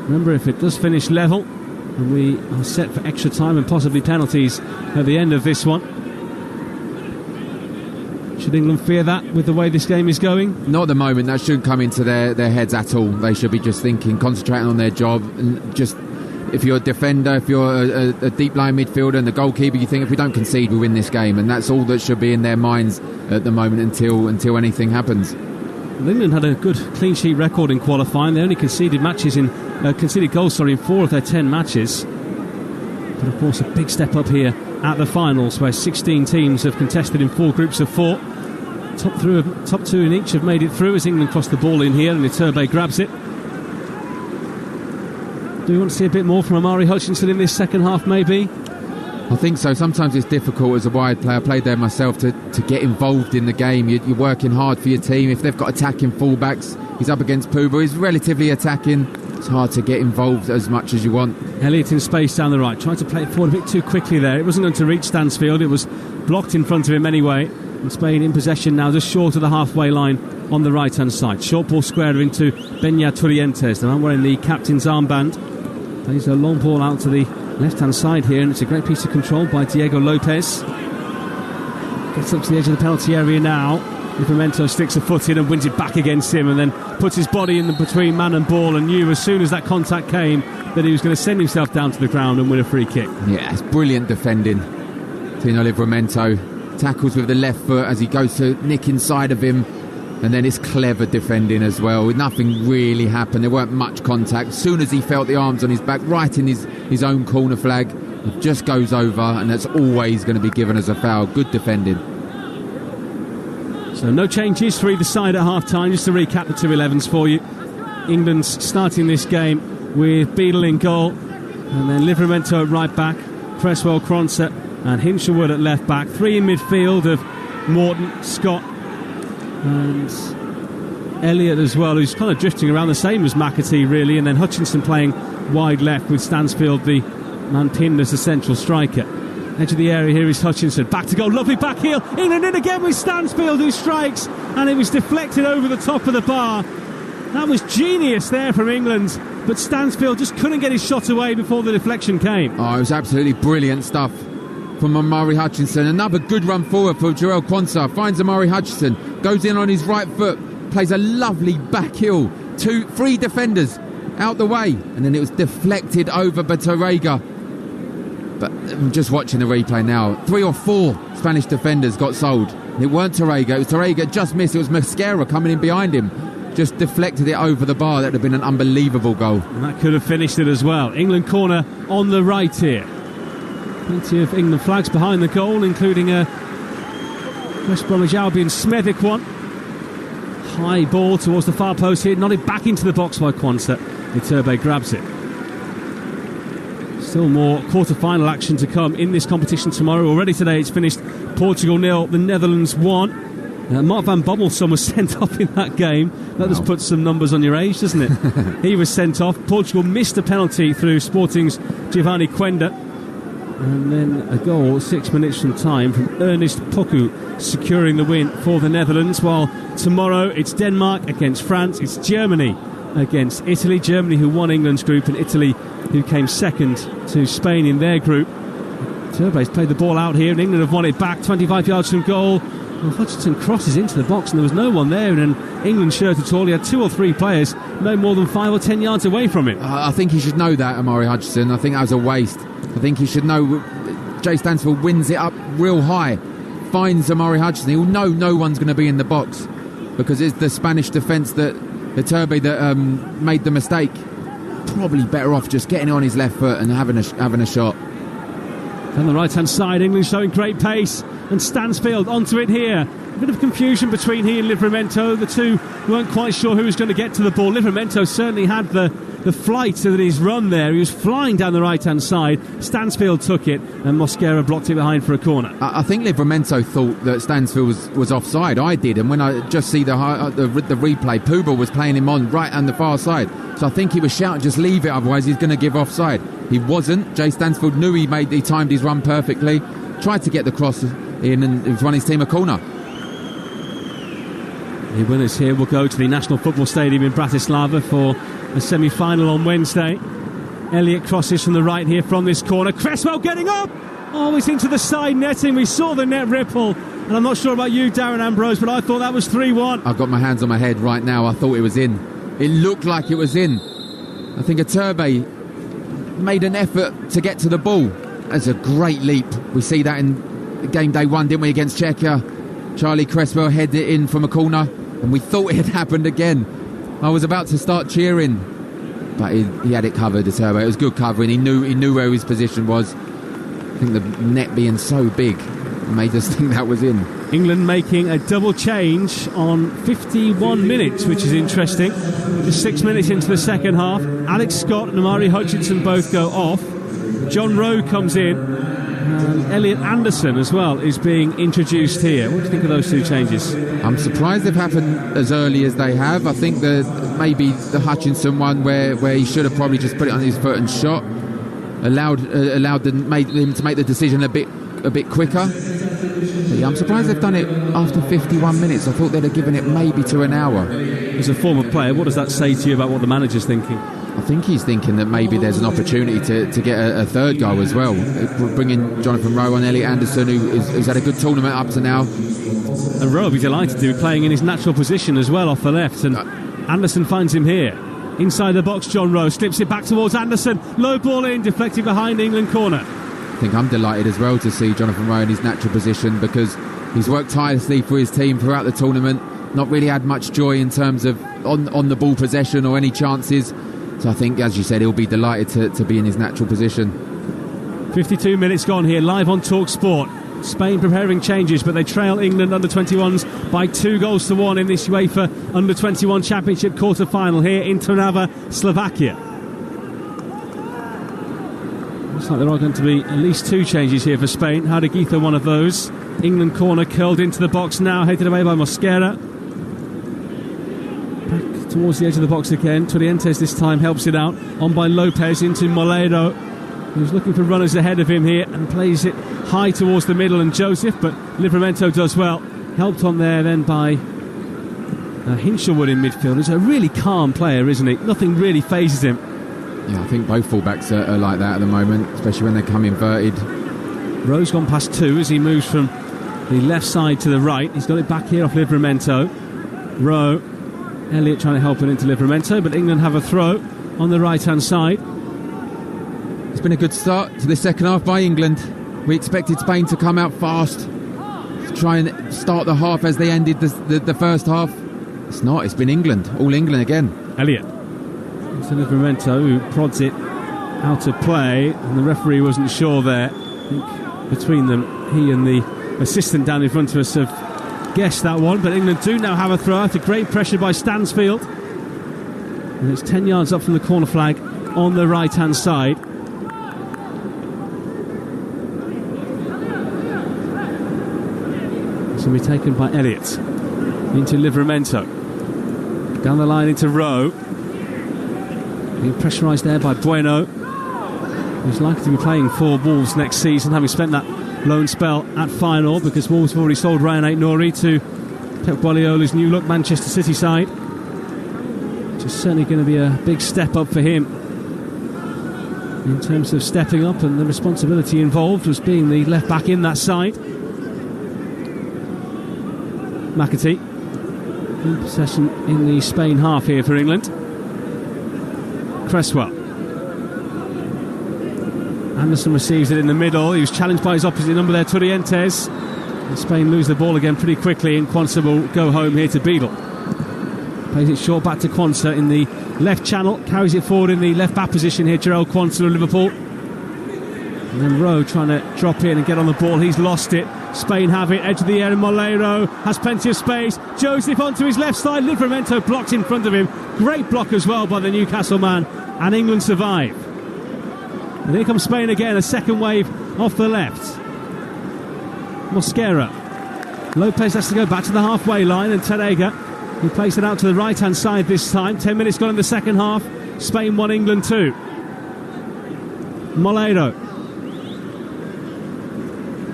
Remember, if it does finish level, and we are set for extra time and possibly penalties at the end of this one, should England fear that with the way this game is going? Not at the moment. That shouldn't come into their heads at all. They should be just thinking, concentrating on their job, and just, if you're a defender, if you're a deep line midfielder and the goalkeeper, you think if we don't concede, we win this game, and that's all that should be in their minds at the moment until anything happens. Well, England had a good clean sheet record in qualifying. They only conceded goals in 4 of their 10 matches. But of course, a big step up here at the finals, where 16 teams have contested in 4 groups of 4. Top 2 in each have made it through as England cross the ball in here, and Iturbe grabs it. Do we want to see a bit more from Omari Hutchinson in this second half, maybe? I think so. Sometimes it's difficult as a wide player. I played there myself to get involved in the game. You're working hard for your team. If they've got attacking fullbacks, he's up against Puba. He's relatively attacking. It's hard to get involved as much as you want. Elliott in space down the right. Tried to play it forward a bit too quickly there. It wasn't going to reach Stansfield. It was blocked in front of him anyway. And Spain in possession now, just short of the halfway line on the right-hand side. Short ball squared into Beñat Turrientes, the man wearing the captain's armband. Plays a long ball out to the left-hand side here, and it's a great piece of control by Diego Lopez. Gets up to the edge of the penalty area now. Livramento sticks a foot in and wins it back against him, and then puts his body in between man and ball, and knew as soon as that contact came that he was going to send himself down to the ground and win a free kick. Yeah, it's brilliant defending. Tino Livramento tackles with the left foot as he goes to nick inside of him, and then it's clever defending as well. Nothing really happened. There weren't much contact. As soon as he felt the arms on his back, right in his own corner flag, it just goes over, and that's always going to be given as a foul. Good defending. So no changes for either side at half-time. Just to recap the 2-11s for you. England's starting this game with Beadle in goal, and then Livramento at right back, Cresswell, Cronsa and Hinshelwood at left back. 3 in midfield of Morton, Scott and Elliott as well, who's kind of drifting around the same as McAtee really, and then Hutchinson playing wide left with Stansfield, the man pinned as the central striker. Edge of the area here is Hutchinson, back to goal, lovely back heel, England in again with Stansfield, who strikes, and it was deflected over the top of the bar. That was genius there from England, but Stansfield just couldn't get his shot away before the deflection came. Oh, it was absolutely brilliant stuff from Omari Hutchinson. Another good run forward for Jarell Quansah. Finds Omari Hutchinson, goes in on his right foot, plays a lovely back heel, 3 defenders out the way, and then it was deflected over by Torreira. But I'm just watching the replay now. 3 or 4 Spanish defenders got sold. It weren't Torreira. It was Torreira just missed. It was Mosquera coming in behind him. Just deflected it over the bar. That would have been an unbelievable goal. And that could have finished it as well. England corner on the right here. Plenty of England flags behind the goal, including a West Bromwich Albion Smethwick one. High ball towards the far post here. Nodded back into the box by Quansah. Iturbe grabs it. Still more quarter-final action to come in this competition tomorrow. Already today it's finished Portugal 0, the Netherlands 1. Mark van Bommelsson was sent off in that game. That just puts some numbers on your age, doesn't it? He was sent off. Portugal missed a penalty through Sporting's Giovanni Quenda. And then a goal 6 minutes from time from Ernest Poku, securing the win for the Netherlands. While tomorrow it's Denmark against France. It's Germany against Italy. Germany, who won England's group, and Italy, who came second to Spain in their group. Turbe's played the ball out here, and England have won it back 25 yards from goal. Well, Hutchinson crosses into the box, and there was no one there in an England shirt at all. He had 2 or 3 players no more than 5 or 10 yards away from him. I think he should know that, Omari Hutchinson. I think that was a waste. I think he should know. Jay Stansfield wins it up real high, finds Omari Hutchinson. He'll know no one's going to be in the box, because it's the Spanish defence that Iturbe that made the mistake. Probably better off just getting it on his left foot and having a shot. On the right-hand side, England showing great pace, and Stansfield onto it here. A bit of confusion between he and Livramento. The two weren't quite sure who was going to get to the ball. Livramento certainly had the flight of his run there. He was flying down the right-hand side. Stansfield took it, and Mosquera blocked it behind for a corner. I think Livramento thought that Stansfield was offside. I did, and when I just see the replay, Puba was playing him on right on the far side. So I think he was shouting, just leave it, otherwise he's going to give offside. He wasn't. Jay Stansfield knew he timed his run perfectly, tried to get the cross in, and he's won his team a corner. The winners here will go to the National Football Stadium in Bratislava for a semi-final on Wednesday. Elliott crosses from the right here from this corner. Cresswell getting up! Oh, it's into the side netting. We saw the net ripple. And I'm not sure about you, Darren Ambrose, but I thought that was 3-1. I've got my hands on my head right now. I thought it was in. It looked like it was in. I think Iturbe made an effort to get to the ball. That's a great leap. We see that in game day 1, didn't we, against Czechia? Charlie Cresswell headed it in from a corner, and we thought it had happened again. I was about to start cheering, but he had it covered, Iturbe. It was good covering. He knew where his position was. I think the net being so big made us think that was in. England making a double change on 51 minutes, which is interesting. Just 6 minutes into the second half. Alex Scott and Amari Hutchinson both go off. John Rowe comes in. And Elliot Anderson as well is being introduced here. What do you think of those two changes? I'm surprised they've happened as early as they have. I think maybe the Hutchinson one where he should have probably just put it on his foot and shot. Allowed him to make the decision a bit quicker. But yeah, I'm surprised they've done it after 51 minutes. I thought they'd have given it maybe to an hour. As a former player, what does that say to you about what the manager's thinking? I think he's thinking that maybe there's an opportunity to get a third goal as well. Bringing Jonathan Rowe on, Elliot Anderson, who's had a good tournament up to now. And Rowe will be delighted to be playing in his natural position as well off the left. And Anderson finds him here. Inside the box, John Rowe slips it back towards Anderson. Low ball in, deflected behind England corner. I think I'm delighted as well to see Jonathan Rowe in his natural position, because he's worked tirelessly for his team throughout the tournament. Not really had much joy in terms of on the ball possession or any chances. So I think, as you said, he'll be delighted to be in his natural position. 52 minutes gone here, live on Talksport. Spain preparing changes, but they trail England under-21s by 2-1 in this UEFA Under-21 Championship quarter-final here in Trnava, Slovakia. Looks like there are going to be at least 2 changes here for Spain. Hadagitha, one of those. England corner curled into the box now, headed away by Mosquera. Back towards the edge of the box again. Torrientes this time helps it out. On by Lopez into Moledo, who's looking for runners ahead of him here and plays it high towards the middle, and Joseph, but Livramento does well. Helped on there then by Hinshelwood in midfield. He's a really calm player, isn't he? Nothing really phases him. Yeah, I think both fullbacks are like that at the moment, especially when they come inverted. Rowe's gone past 2 as he moves from the left side to the right. He's got it back here off Livramento. Rowe, Elliot trying to help it into Livramento, but England have a throw on the right-hand side. It's been a good start to the second half by England. We expected Spain to come out fast, to try and start the half as they ended the first half. It's not, it's been England, all England again. Elliot. It's Livramento who prods it out of play, and the referee wasn't sure there. I think between them, he and the assistant down in front of us have guessed that one, but England do now have a throw after great pressure by Stansfield. And it's 10 yards up from the corner flag on the right-hand side. This will be taken by Elliot into Livramento. Down the line into Rowe. Being pressurised there by Bueno, who's likely to be playing for Wolves next season, having spent that loan spell at Feyenoord, because Wolves have already sold Ryan Aït-Nouri to Pep Guardiola's new look Manchester City side, which is certainly going to be a big step up for him in terms of stepping up, and the responsibility involved was being the left back in that side. McAtee in possession in the Spain half here for England. Cresswell. Anderson receives it in the middle. He was challenged by his opposite number there, Torrientes. And Spain lose the ball again pretty quickly, and Quansah will go home here to Beadle. Plays it short back to Quansah in the left channel. Carries it forward in the left back position here, Jarell Quansah of Liverpool. And then Rowe trying to drop in and get on the ball. He's lost it. Spain have it. Edge of the air, and Moledo has plenty of space. Joseph onto his left side. Livramento blocked in front of him. Great block as well by the Newcastle man. And England survive. And here comes Spain again. A second wave off the left. Mosquera. Lopez has to go back to the halfway line, and Terega, who plays it out to the right-hand side this time. 10 minutes gone in the second half. Spain 1, England 2. Moledo.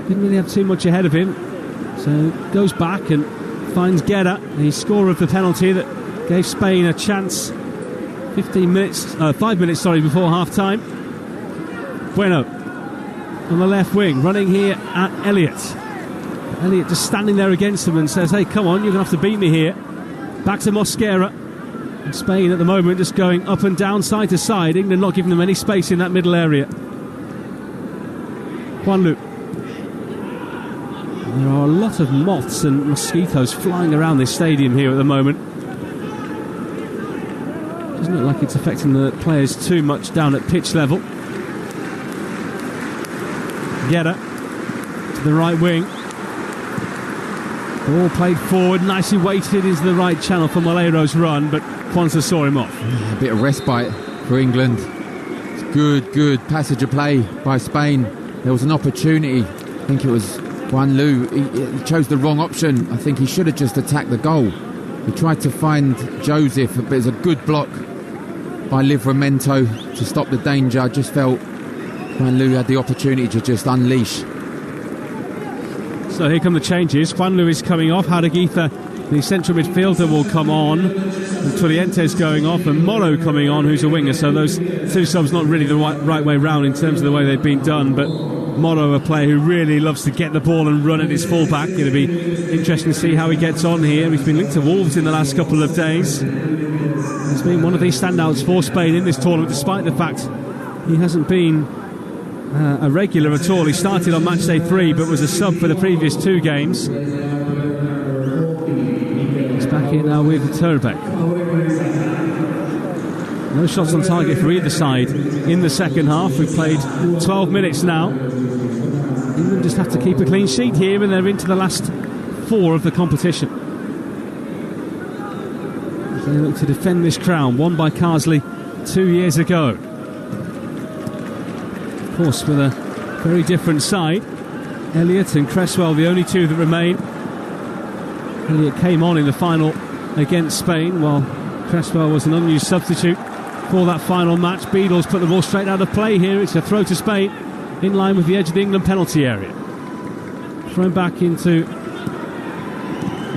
Didn't really have too much ahead of him, so goes back and finds Guerra, the scorer of the penalty that gave Spain a chance 5 minutes before half-time. Bueno on the left wing, running here at Elliot. Elliot just standing there against him and says, hey, come on, you're going to have to beat me here. Back to Mosquera. And Spain at the moment just going up and down, side to side. England not giving them any space in that middle area. Juanlu. There are a lot of moths and mosquitoes flying around this stadium here at the moment. Doesn't look like it's affecting the players too much down at pitch level. Guerra to the right wing. Ball played forward, nicely weighted into the right channel for Moleiro's run, but Quansah saw him off. A bit of respite for England. It's good passage of play by Spain. There was an opportunity. I think it was Juan Lu. He chose the wrong option. I think he should have just attacked the goal. He tried to find Joseph, but it's a good block by Livramento to stop the danger. I just felt Juan Lu had the opportunity to just unleash. So here come the changes. Juan Lu is coming off. Haraguita, the central midfielder, will come on. And Torrientes going off, and Moro coming on, who's a winger. So those two subs not really the right way round in terms of the way they've been done, but Moro, a player who really loves to get the ball and run at his full-back. It'll be interesting to see how he gets on here. He's been linked to Wolves in the last couple of days. He's been one of these standouts for Spain in this tournament, despite the fact he hasn't been a regular at all. He started on match day 3, but was a sub for the previous 2 games. He's back here now with Turbeck. No shots on target for either side in the second half. We've played 12 minutes now. England just have to keep a clean sheet here, and they're into the last 4 of the competition. They look to defend this crown, won by Carsley 2 years ago. Of course, with a very different side. Elliott and Cresswell, the only 2 that remain. Elliott came on in the final against Spain, while Cresswell was an unused substitute for that final match. Beadle's put the ball straight out of play here. It's a throw to Spain, in line with the edge of the England penalty area. Thrown back into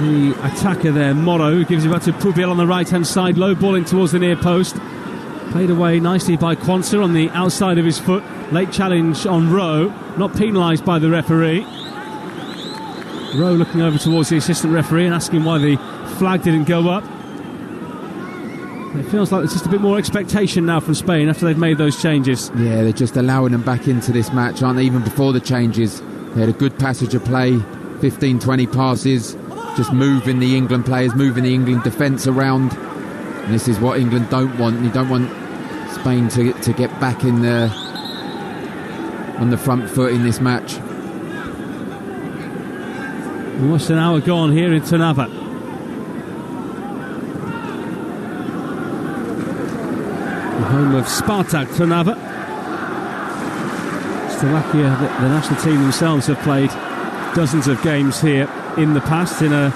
the attacker there, Moro, who gives it back to Pubil on the right-hand side. Low ball in towards the near post. Played away nicely by Quansah on the outside of his foot. Late challenge on Rowe, not penalised by the referee. Rowe looking over towards the assistant referee and asking why the flag didn't go up. It feels like there's just a bit more expectation now from Spain after they've made those changes. Yeah, they're just allowing them back into this match, aren't they? Even before the changes, they had a good passage of play, 15-20 passes, just moving the England players, moving the England defence around. And this is what England don't want. You don't want Spain to get back in on the front foot in this match. Almost an hour gone here in Trnava. The home of Spartak Trnava. Slovakia, the national team themselves, have played dozens of games here in the past in a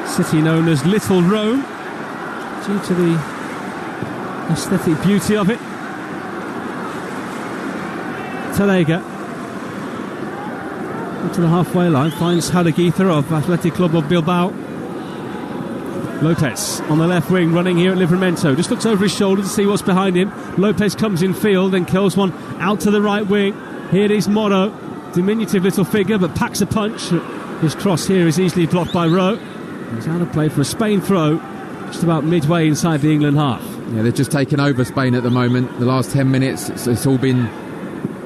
city known as Little Rome, due to the aesthetic beauty of it. Talega to the halfway line, finds Haraguita of Athletic Club of Bilbao. Lopez on the left wing, running here at Livramento, just looks over his shoulder to see what's behind him. Lopez comes in field and kills one out to the right wing. Here is Moro, diminutive little figure, but packs a punch. His cross here is easily blocked by Rowe. He's out of play for a Spain throw, just about midway inside the England half. Yeah, they're just taking over Spain at the moment. The last 10 minutes, it's all been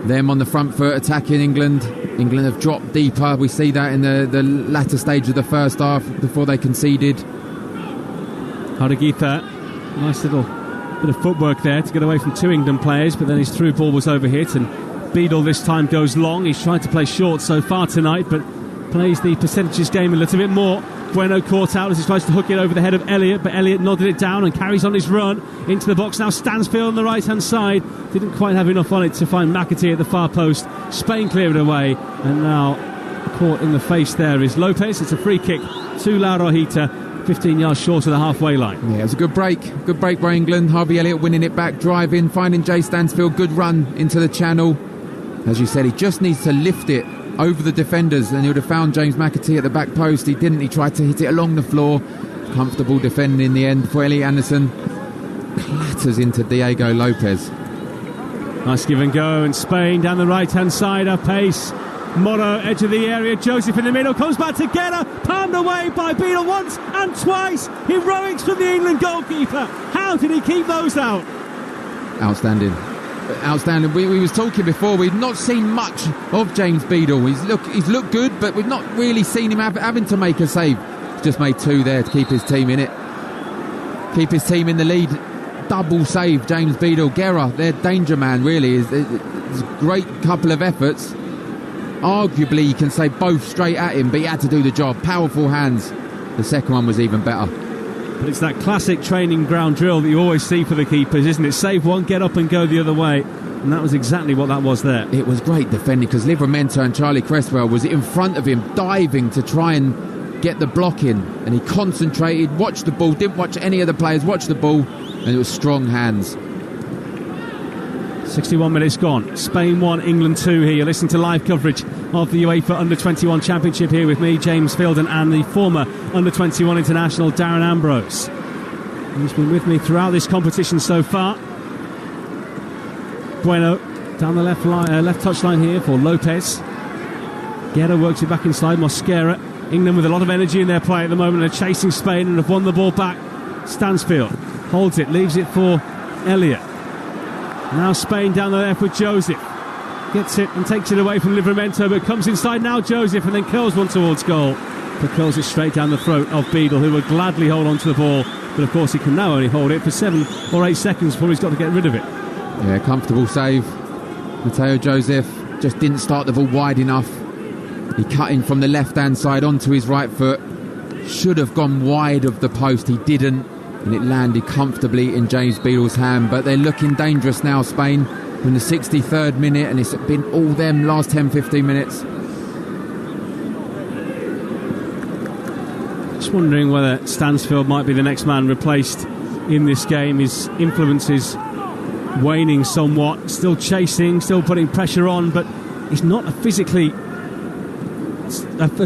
them on the front foot attacking England. England have dropped deeper. We see that in the latter stage of the first half before they conceded. Haraguita, nice little bit of footwork there to get away from 2 England players, but then his through ball was overhit, and Beadle this time goes long. He's tried to play short so far tonight, but plays the percentages game a little bit more. Bueno caught out as he tries to hook it over the head of Elliott, but Elliott nodded it down and carries on his run into the box. Now Stansfield on the right-hand side. Didn't quite have enough on it to find McAtee at the far post. Spain clear it away, and now caught in the face there is Lopez. It's a free kick to La Rojita, 15 yards short of the halfway line. Yeah, it was a good break by England. Harvey Elliott winning it back, driving, finding Jay Stansfield. Good run into the channel. As you said, he just needs to lift it over the defenders, and he would have found James McAtee at the back post. He didn't. He tried to hit it along the floor. Comfortable defending in the end for Elliot Anderson. Clatters into Diego Lopez. Nice give and go, and Spain down the right-hand side of pace. Moro, edge of the area, Joseph in the middle, comes back together, palmed away by Beadle once and twice. Heroics from the England goalkeeper. How did he keep those out? Outstanding. We was talking before, we've not seen much of James Beadle. He's looked good, but we've not really seen him having to make a save. He's just made 2 there to keep his team in it. Keep his team in the lead. Double save, James Beadle. Guerra, their danger man, really. It's a great couple of efforts. arguably you can say both straight at him, but he had to do the job. Powerful hands. The second one was even better. But it's that classic training ground drill that you always see for the keepers, isn't it? Save one, get up and go the other way. And that was exactly what that was there. It was great defending because Livramento and Charlie Cresswell was in front of him, diving to try and get the block in. And he concentrated, watched the ball, didn't watch any of the players, watched the ball, and it was strong hands. 61 minutes gone. Spain 1, England 2 here. You're listening to live coverage of the UEFA Under-21 Championship here with me, James Fielden, and the former Under-21 international, Darren Ambrose. He's been with me throughout this competition so far. Bueno down the left touchline here for Lopez. Guerra works it back inside. Mosquera. England with a lot of energy in their play at the moment. They're chasing Spain and have won the ball back. Stansfield holds it, leaves it for Elliott. Now Spain down the left with Joseph. Gets it and takes it away from Livramento, but comes inside now Joseph and then curls one towards goal. But curls it straight down the throat of Beadle, who would gladly hold on to the ball. But of course he can now only hold it for 7 or 8 seconds before he's got to get rid of it. Yeah, comfortable save. Mateo Joseph just didn't start the ball wide enough. He cut in from the left-hand side onto his right foot. Should have gone wide of the post. He didn't. And it landed comfortably in James Beadle's hand. But they're looking dangerous now, Spain. We're in the 63rd minute, and it's been all them last 10-15 minutes. Just wondering whether Stansfield might be the next man replaced in this game. His influence is waning somewhat. Still chasing, still putting pressure on, but he's not a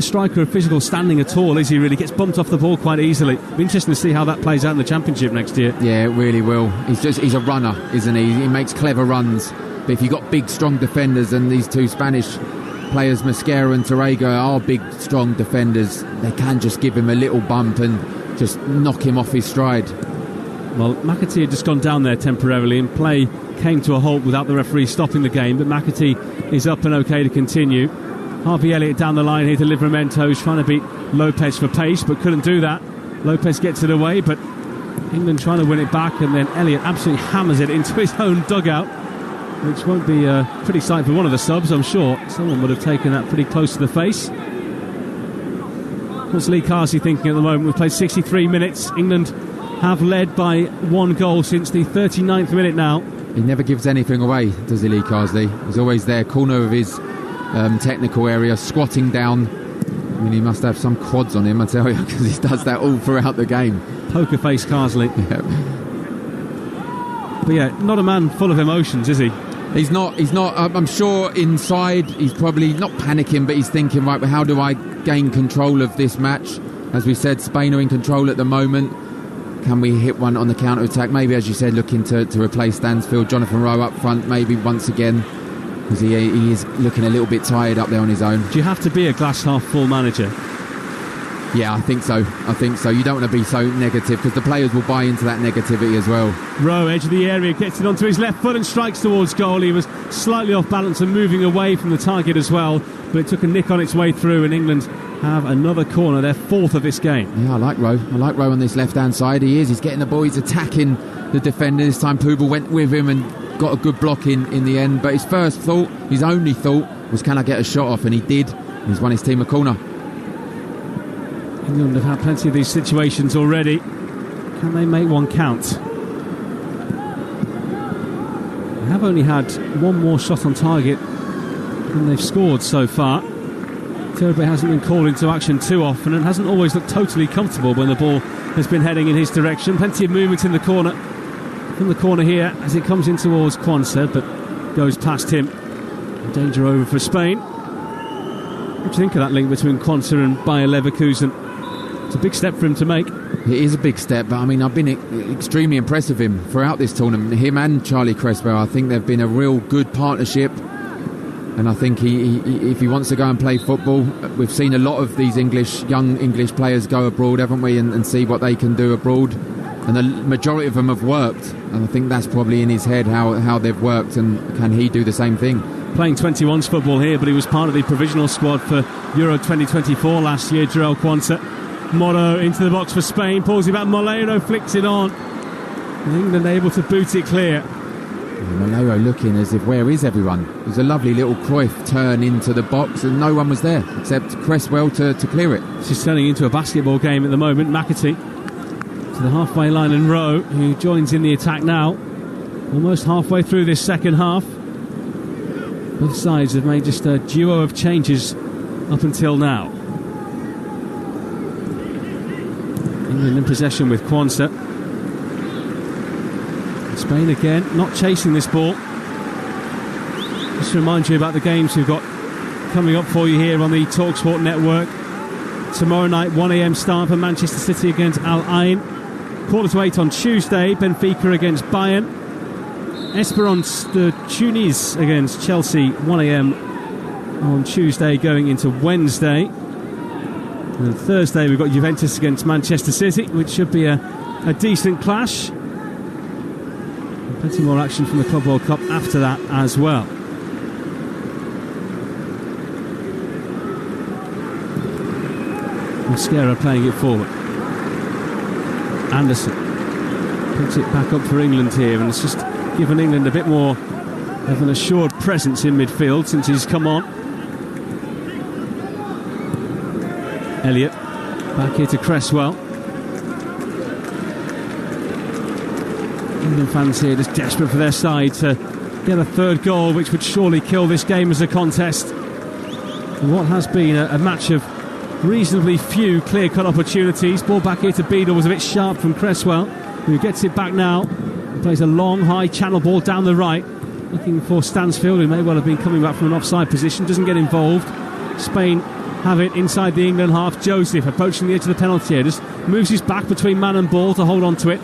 striker of physical standing at all, is he really? Gets bumped off the ball quite easily. Be interesting to see how that plays out in the Championship next year. Yeah, it really will. He's a runner, isn't he? He makes clever runs. But if you've got big, strong defenders, and these two Spanish players, Mosquera and Torrega, are big, strong defenders, they can just give him a little bump and just knock him off his stride. Well, McAtee had just gone down there temporarily and play came to a halt without the referee stopping the game, but McAtee is up and okay to continue. Harvey Elliott down the line here to Livramento, who's trying to beat Lopez for pace but couldn't do that. Lopez gets it away, but England trying to win it back, and then Elliott absolutely hammers it into his own dugout, which won't be a pretty sight for one of the subs, I'm sure. Someone would have taken that pretty close to the face. What's Lee Carsey thinking at the moment? We've played 63 minutes. England have led by 1 goal since the 39th minute now. He never gives anything away, does he, Lee Carsley? He's always there, corner of his technical area, squatting down. I mean, he must have some quads on him, I tell you, because he does that all throughout the game. Poker face Carsley. Yeah. But yeah, not a man full of emotions, is he? He's not. I'm sure inside he's probably not panicking, but he's thinking, right, but how do I gain control of this match? As we said, Spain are in control at the moment. Can we hit one on the counter-attack? Maybe, as you said, looking to replace Stansfield. Jonathan Rowe up front, maybe once again, because he is looking a little bit tired up there on his own. Do you have to be a glass-half-full manager? Yeah, I think so. You don't want to be so negative, because the players will buy into that negativity as well. Rowe, edge of the area, gets it onto his left foot and strikes towards goal. He was slightly off balance and moving away from the target as well, but it took a nick on its way through, and England have another corner, their 4th of this game. Yeah, I like Rowe on this left-hand side. He's getting the ball, he's attacking the defender. This time Pubel went with him and got a good block in the end, but his only thought was, can I get a shot off? And he did. He's won his team a corner. England have had plenty of these situations already. Can they make one count? They have only had one more shot on target than they've scored so far. Turbe hasn't been called into action too often and hasn't always looked totally comfortable when the ball has been heading in his direction. Plenty of movement in the corner, from the corner here as it comes in towards Quansah, but goes past him. Danger over for Spain. What do you think of that link between Quansah and Bayer Leverkusen? It's a big step for him to make. It is a big step, but I mean, I've been extremely impressed with him throughout this tournament. Him and Charlie Cresswell, I think they've been a real good partnership. And I think he if he wants to go and play football, we've seen a lot of these young English players go abroad, haven't we, and see what they can do abroad. And the majority of them have worked, and I think that's probably in his head how they've worked, and can he do the same thing? Playing 21s football here, but he was part of the provisional squad for Euro 2024 last year, Jarell Quansah. Moro into the box for Spain, pulls it back, Molero flicks it on. And England able to boot it clear. Malero looking as if, where is everyone? It was a lovely little Cruyff turn into the box and no one was there except Cresswell to clear it. It's just turning into a basketball game at the moment. McAtee to the halfway line, and Rowe, who joins in the attack now. Almost halfway through this second half. Both sides have made just a duo of changes up until now. England in possession with Quansah. Spain again, not chasing this ball. Just to remind you about the games we've got coming up for you here on the Talksport network. Tomorrow night, 1 a.m. start for Manchester City against Al Ain. 7:45 on Tuesday, Benfica against Bayern. Esperance de Tunis against Chelsea, 1 a.m. on Tuesday going into Wednesday. And Thursday we've got Juventus against Manchester City, which should be a decent clash. And plenty more action from the Club World Cup after that as well. Mosquera playing it forward. Anderson puts it back up for England here, and it's just given England a bit more of an assured presence in midfield since he's come on. Elliott back here to Cresswell. England fans here just desperate for their side to get a third goal, which would surely kill this game as a contest. And what has been a match of reasonably few clear-cut opportunities. Ball back here to Beadle was a bit sharp from Cresswell, who gets it back now. He plays a long, high channel ball down the right, looking for Stansfield, who may well have been coming back from an offside position. Doesn't get involved. Spain have it inside the England half. Joseph approaching the edge of the penalty area, just moves his back between man and ball to hold on to it.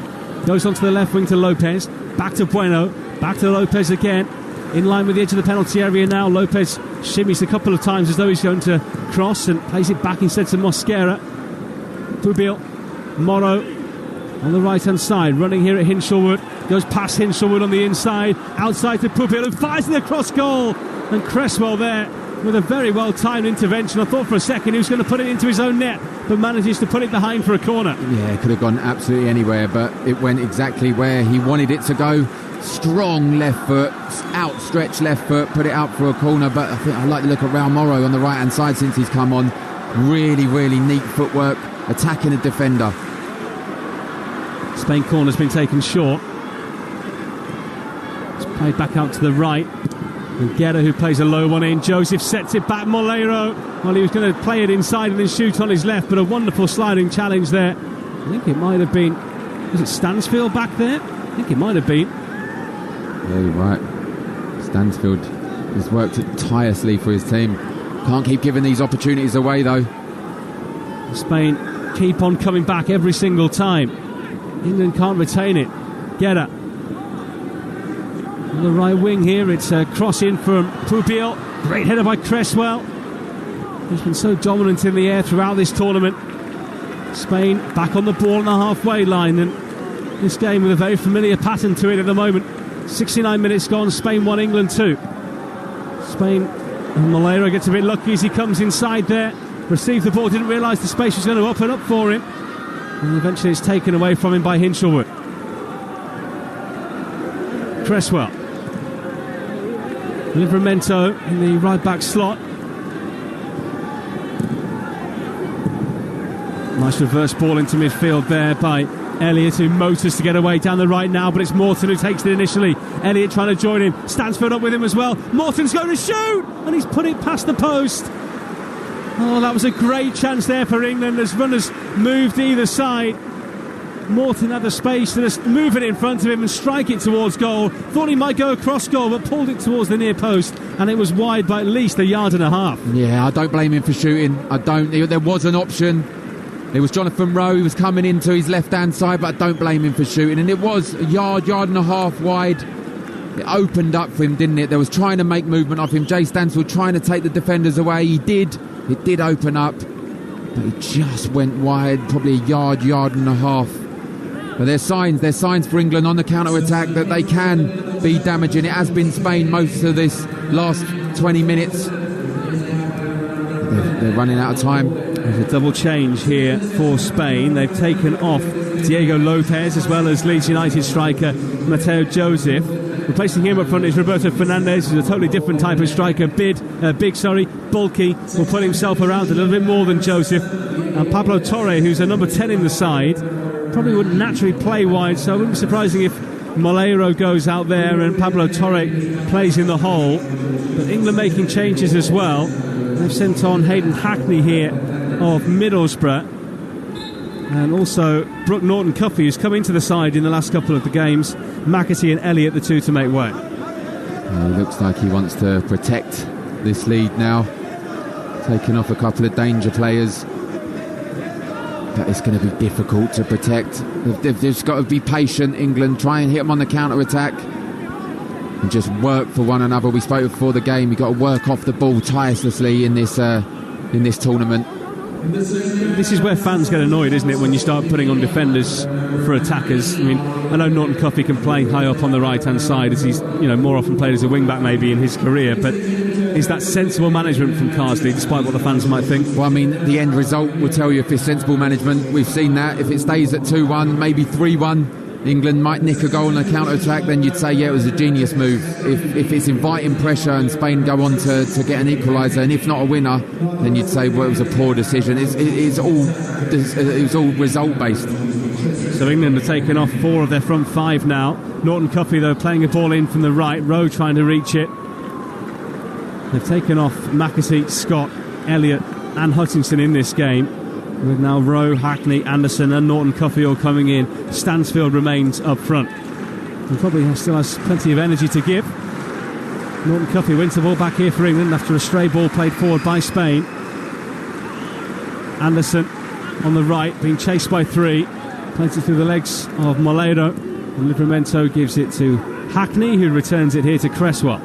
Goes onto the left wing to Lopez. Back to Bueno. Back to Lopez again. In line with the edge of the penalty area now. Lopez shimmies a couple of times as though he's going to cross and plays it back instead to Mosquera. Pubil. Morrow on the right hand side, running here at Hinshelwood. Goes past Hinshelwood on the inside. Outside to Pubil, and fires in the cross goal. And Cresswell there with a very well timed intervention. I thought for a second he was going to put it into his own net, but manages to put it behind for a corner. Yeah, it could have gone absolutely anywhere, but it went exactly where he wanted it to go. Strong left foot, outstretched left foot, put it out for a corner. But I think I like to look at Raul Morrow on the right hand side since he's come on. Really, really neat footwork, attacking a defender. Spain corner's been taken short. It's played back out to the right. And Guerra, who plays a low one in. Joseph sets it back. Molero, well, he was going to play it inside and then shoot on his left, but a wonderful sliding challenge there. I think it might have been, was it Stansfield back there? I think it might have been. Yeah, you're right. Stansfield has worked it tirelessly for his team. Can't keep giving these opportunities away, though. Spain keep on coming back every single time. England can't retain it. Guerra on the right wing here. It's a cross in from Pubil. Great header by Cresswell. He's been so dominant in the air throughout this tournament. Spain back on the ball on the halfway line, and this game with a very familiar pattern to it at the moment. 69 minutes gone, Spain 1, England 2. Spain, and Molero gets a bit lucky as he comes inside there. Received the ball, didn't realise the space was going to open up for him. And eventually it's taken away from him by Hinshelwood. Cresswell. Livramento in the right back slot. Nice reverse ball into midfield there by Elliott, who motors to get away down the right now, but it's Morton who takes it initially. Elliott trying to join him. Stansfield up with him as well. Morton's going to shoot, and he's put it past the post. Oh, that was a great chance there for England as runners moved either side. Morton had the space to just move it in front of him and strike it towards goal. Thought he might go across goal, but pulled it towards the near post, and it was wide by at least a yard and a half. Yeah, I don't blame him for shooting. I don't. There was an option. It was Jonathan Rowe. He was coming into his left-hand side, but I don't blame him for shooting. And it was a yard and a half wide. It opened up for him, didn't it? There was trying to make movement of him. Jay Stansfield trying to take the defenders away. He did. It did open up, but it just went wide, probably a yard and a half. But there's signs for England on the counter-attack that they can be damaging. It has been Spain most of this last 20 minutes. They're running out of time. There's a double change here for Spain. They've taken off Diego Lopez as well as Leeds United striker Mateo Joseph. Replacing him up front is Roberto Fernandes, who's a totally different type of striker. Bulky, will put himself around a little bit more than Joseph. And Pablo Torre, who's a number 10 in the side, probably wouldn't naturally play wide, so it wouldn't be surprising if Moleiro goes out there and Pablo Torre plays in the hole. But England making changes as well. They've sent on Hayden Hackney here of Middlesbrough, and also Brooke Norton-Cuffy, who's come into the side in the last couple of the games. McAtee and Elliott, the two to make way. It looks like he wants to protect this lead now, taking off a couple of danger players. But it's going to be difficult to protect. They've just got to be patient, England. Try and hit them on the counter-attack and just work for one another. We spoke before the game, you've got to work off the ball tirelessly in this tournament. This is where fans get annoyed, isn't it, when you start putting on defenders for attackers. I mean, I know Norton Cuffy can play high up on the right-hand side, as he's more often played as a wing-back maybe in his career, but is that sensible management from Carsley, despite what the fans might think? Well, I mean, the end result will tell you if it's sensible management. We've seen that. If it stays at 2-1, maybe 3-1, England might nick a goal on a counter-attack, then you'd say, yeah, it was a genius move. If it's inviting pressure and Spain go on to get an equaliser, and if not a winner, then you'd say, well, it was a poor decision. It was all result-based. So England are taking off 4 of their front 5 now. Norton Cuffy, though, playing a ball in from the right. Rowe trying to reach it. They've taken off McAtee, Scott, Elliott and Hutchinson in this game, with now Rowe, Hackney, Anderson and Norton Cuffy all coming in. Stansfield remains up front and probably still has plenty of energy to give. Norton Cuffy wins the ball back here for England after a stray ball played forward by Spain. Anderson on the right, being chased by 3, plays it through the legs of Moleiro, and Livramento gives it to Hackney, who returns it here to Cresswell.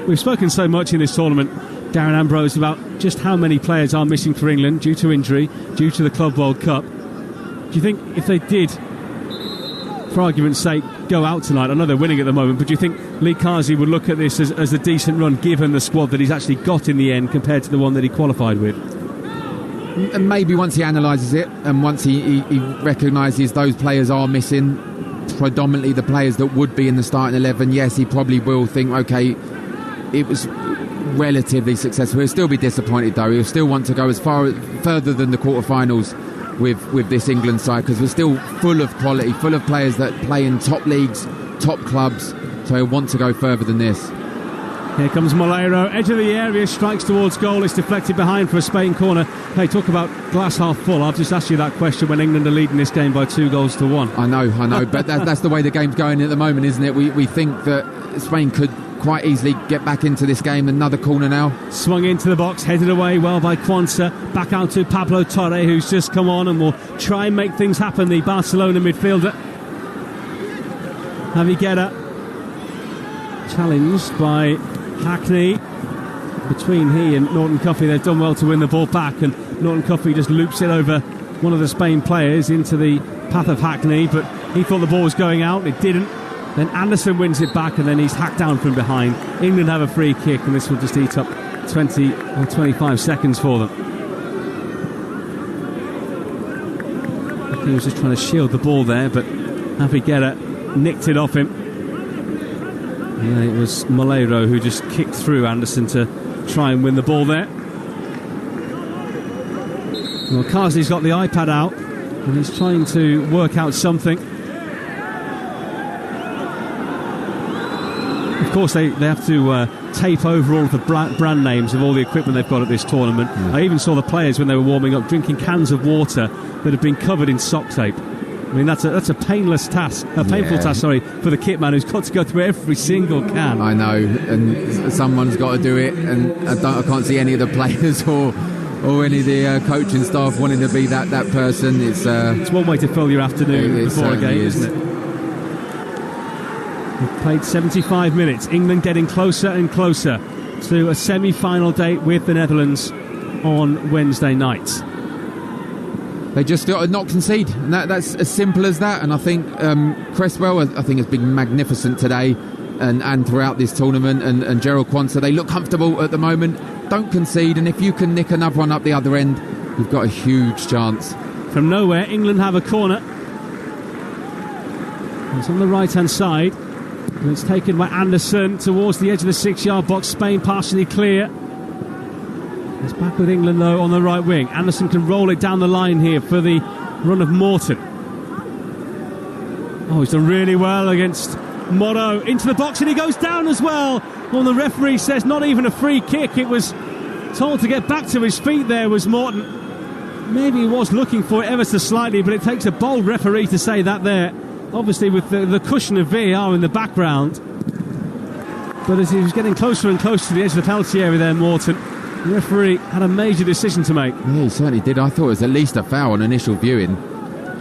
We've spoken so much in this tournament, Darren Ambrose, about just how many players are missing for England due to injury, due to the Club World Cup. Do you think if they did, for argument's sake, go out tonight, I know they're winning at the moment, but do you think Lee Carsley would look at this as a decent run given the squad that he's actually got in the end compared to the one that he qualified with? And maybe once he analyses it and once he recognises those players are missing, predominantly the players that would be in the starting 11, yes, he probably will think, OK, it was relatively successful. He'll still be disappointed though. He'll still want to go further than the quarterfinals with this England side, because we're still full of quality, full of players that play in top leagues, top clubs, so he'll want to go further than this. Here comes Moleiro, edge of the area, strikes towards goal. It's deflected behind for a Spain corner. Hey, talk about glass half full. I've just asked you that question when England are leading this game by 2-1. I know, but that's the way the game's going at the moment, isn't it? We think that Spain could quite easily get back into this game. Another corner now. Swung into the box, headed away well by Quansah. Back out to Pablo Torre, who's just come on and will try and make things happen, the Barcelona midfielder. Javi Guerra challenged by Hackney. Between he and Norton Cuffy, they've done well to win the ball back, and Norton Cuffy just loops it over one of the Spain players into the path of Hackney, but he thought the ball was going out, it didn't. Then Anderson wins it back, and then he's hacked down from behind. England have a free kick, and this will just eat up 20 or 25 seconds for them. He was just trying to shield the ball there, but Javi Guerra nicked it off him. And it was Moleiro who just kicked through Anderson to try and win the ball there. Well, Carsley's got the iPad out, and he's trying to work out something. Of course, they have to tape over all of the brand names of all the equipment they've got at this tournament. I even saw the players when they were warming up drinking cans of water that have been covered in sock tape. I mean, that's a painful task, for the kit man who's got to go through every single can. I know, and someone's got to do it, and I can't see any of the players or any of the coaching staff wanting to be that person. It's one way to fill your afternoon before a game, isn't it? We've played 75 minutes. England getting closer and closer to a semi-final date with the Netherlands on Wednesday night. They just got to not concede, and that's as simple as that. And I think Cresswell, I think, has been magnificent today and throughout this tournament. And Gerald Quansah, they look comfortable at the moment. Don't concede, and if you can nick another one up the other end, you've got a huge chance. From nowhere, England have a corner. It's on the right-hand side. And it's taken by Anderson towards the edge of the 6-yard box. Spain partially clear. It's back with England, though, on the right wing. Anderson can roll it down the line here for the run of Morton. Oh, he's done really well against Morrow. Into the box, and he goes down as well. Well, the referee says not even a free kick. It was told to get back to his feet there was Morton. Maybe he was looking for it ever so slightly, but it takes a bold referee to say that there. Obviously with the cushion of VAR in the background. But as he was getting closer and closer to the edge of the penalty area there, Morton, the referee had a major decision to make. Yeah, he certainly did. I thought it was at least a foul on initial viewing.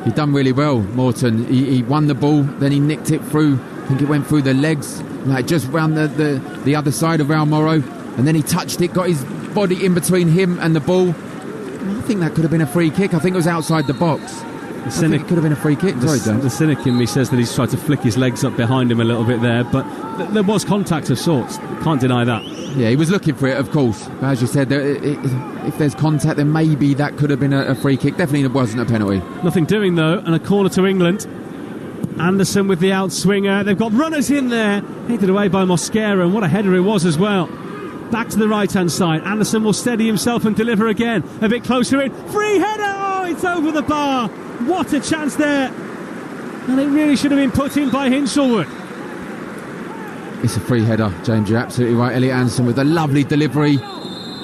He'd done really well, Morton. He won the ball, then he nicked it through. I think it went through the legs, like just round the other side of Raul Morrow. And then he touched it, got his body in between him and the ball. I think that could have been a free kick. I think it was outside the box. I think it could have been a free kick. The cynic in me says that he's tried to flick his legs up behind him a little bit there, but there was contact of sorts. Can't deny that. Yeah, he was looking for it, of course. But as you said, if there's contact, then maybe that could have been a free kick. Definitely it wasn't a penalty. Nothing doing, though, and a corner to England. Anderson with the outswinger. They've got runners in there. Headed away by Mosquera, and what a header it was as well. Back to the right-hand side. Anderson will steady himself and deliver again. A bit closer in. Free header! Oh, it's over the bar. What a chance there. And it really should have been put in by Hinshelwood. It's a free header, James. You're absolutely right. Elliot Anderson with a lovely delivery.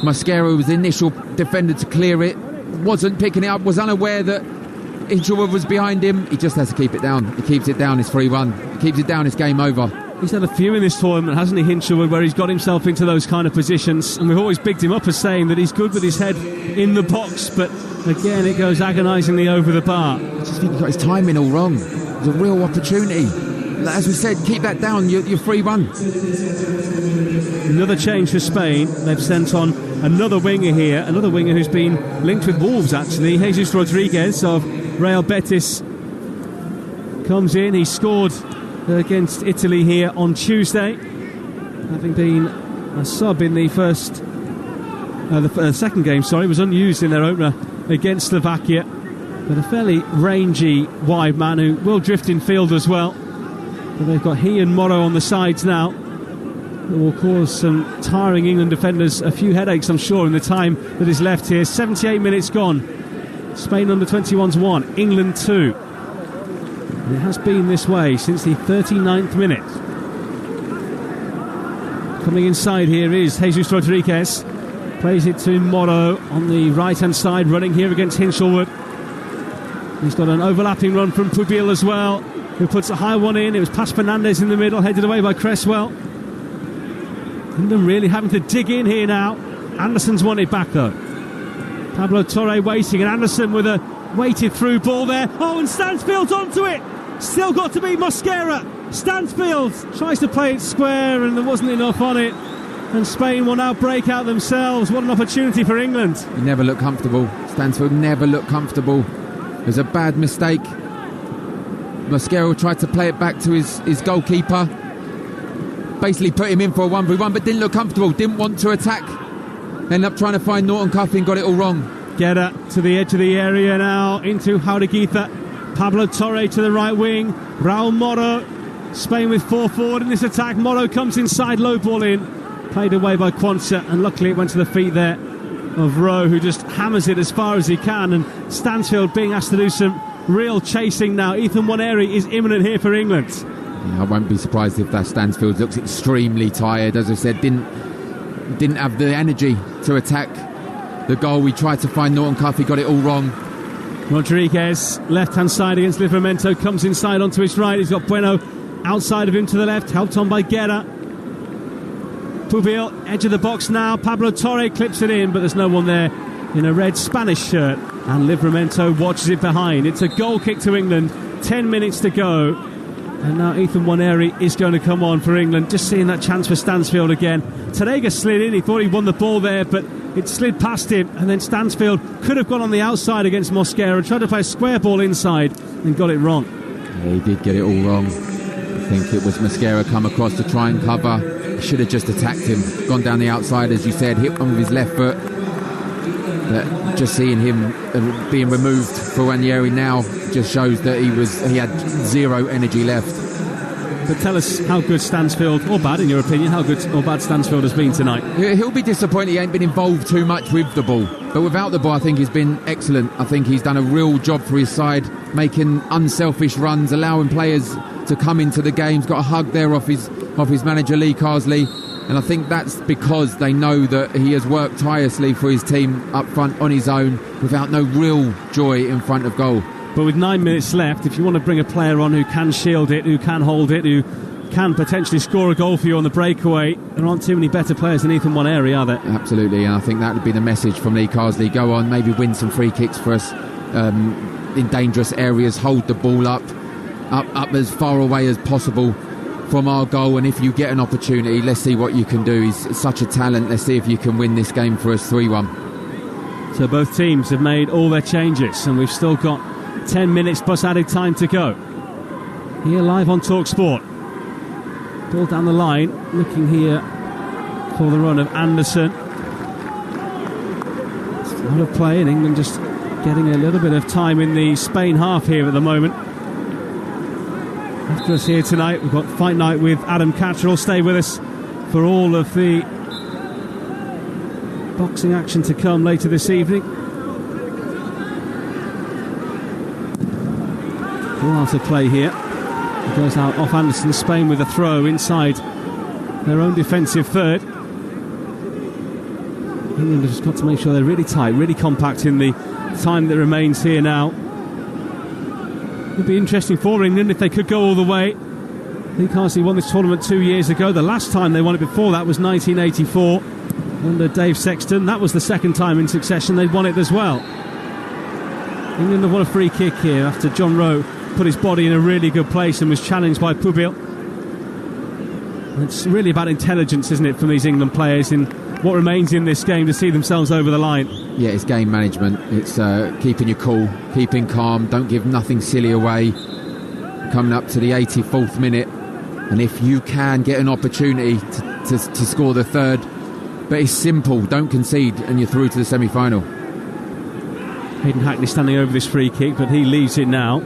Mosquera was the initial defender to clear it. Wasn't picking it up. Was unaware that Hinshelwood was behind him. He just has to keep it down. He keeps it down. It's 3-1. He keeps it down. It's game over. He's had a few in this tournament, hasn't he, Hinshelwood, where he's got himself into those kind of positions, and we've always bigged him up as saying that he's good with his head in the box, but again it goes agonisingly over the bar. I just think he got his timing all wrong. It was a real opportunity. As we said, keep that down, you're 3-1. Another change for Spain. They've sent on another winger here, another winger who's been linked with Wolves actually. Jesus Rodriguez of Real Betis comes in. He scored against Italy here on Tuesday, having been a sub in the second game, was unused in their opener against Slovakia, but a fairly rangy wide man who will drift in field as well. But they've got he and Morrow on the sides now. It will cause some tiring England defenders a few headaches, I'm sure, in the time that is left here. 78 minutes gone. Spain under-21s 1, England 2. And it has been this way since the 39th minute. Coming inside here is Jesus Rodriguez. Plays it to Morrow on the right-hand side, running here against Hinshelwood. He's got an overlapping run from Pubil as well, who puts a high one in. It was past Fernandez in the middle, headed away by Cresswell. England really having to dig in here now. Anderson's won it back, though. Pablo Torre waiting, and Anderson with a weighted through ball there. Oh, and Stansfield's onto it. Still got to be Mosquera. Stansfield tries to play it square, and there wasn't enough on it. And Spain will now break out themselves. What an opportunity for England. He never looked comfortable. Stansfield never looked comfortable. It was a bad mistake. Mosquera tried to play it back to his goalkeeper. Basically put him in for a 1v1, but didn't look comfortable. Didn't want to attack. Ended up trying to find Norton Cuffin, got it all wrong. Guerra to the edge of the area now, into Jaureguizar. Pablo Torre to the right wing. Raul Morrow. Spain with 4 forward in this attack. Morrow comes inside, low ball in. Played away by Quansah, and luckily it went to the feet there of Rowe, who just hammers it as far as he can. And Stansfield being asked to do some real chasing now. Ethan Nwaneri is imminent here for England. Yeah, I won't be surprised if that Stansfield looks extremely tired. As I said, didn't have the energy to attack the goal. We tried to find Norton Cuffin, got it all wrong. Rodriguez, left-hand side against Livramento, comes inside onto his right. He's got Bueno outside of him to the left, helped on by Guerra. Pubil, edge of the box now. Pablo Torre clips it in, but there's no one there in a red Spanish shirt. And Livramento watches it behind. It's a goal kick to England. 10 minutes to go. And now Ethan Nwaneri is going to come on for England. Just seeing that chance for Stansfield again. Terega slid in. He thought he won the ball there, but it slid past him. And then Stansfield could have gone on the outside against Mosquera and tried to play a square ball inside and got it wrong. Yeah, he did get it all wrong. I think it was Mosquera come across to try and cover. He should have just attacked him. Gone down the outside, as you said, hit one with his left foot. But just seeing him being removed for Nwaneri now just shows that he had zero energy left. But tell us how good Stansfield, or bad in your opinion, how good or bad Stansfield has been tonight. He'll be disappointed he ain't been involved too much with the ball. But without the ball, I think he's been excellent. I think he's done a real job for his side, making unselfish runs, allowing players to come into the game. He's got a hug there off his manager, Lee Carsley. And I think that's because they know that he has worked tirelessly for his team up front on his own without no real joy in front of goal. But with 9 minutes left, if you want to bring a player on who can shield it, who can hold it, who can potentially score a goal for you on the breakaway, there aren't too many better players than Ethan Nwaneri, are there? Absolutely, and I think that would be the message from Lee Carsley. Go on, maybe win some free kicks for us in dangerous areas, hold the ball up as far away as possible from our goal, and if you get an opportunity, let's see what you can do. He's such a talent. Let's see if you can win this game for us 3-1. So both teams have made all their changes, and we've still got 10 minutes plus added time to go. Here live on Talksport. Ball down the line, looking here for the run of Anderson. It's a lot of play in England, just getting a little bit of time in the Spain half here at the moment. After us here tonight, we've got Fight Night with Adam Catterall. Stay with us for all of the boxing action to come later this evening. All out of play here. It goes out off Anderson. Spain with a throw inside their own defensive third. England have just got to make sure they're really tight, really compact in the time that remains here now. It would be interesting for England if they could go all the way. Lee Carsley won this tournament 2 years ago. The last time they won it before that was 1984 under Dave Sexton. That was the second time in succession they'd won it as well. England have won a free kick here after John Rowe put his body in a really good place and was challenged by Pubil. It's really about intelligence, isn't it, from these England players in what remains in this game to see themselves over the line. Yeah, it's game management. It's keeping your cool, keeping calm, don't give nothing silly away. Coming up to the 84th minute, and if you can get an opportunity to score the third, but it's simple, don't concede, and you're through to the semi-final. Hayden Hackney standing over this free kick, but he leaves it now.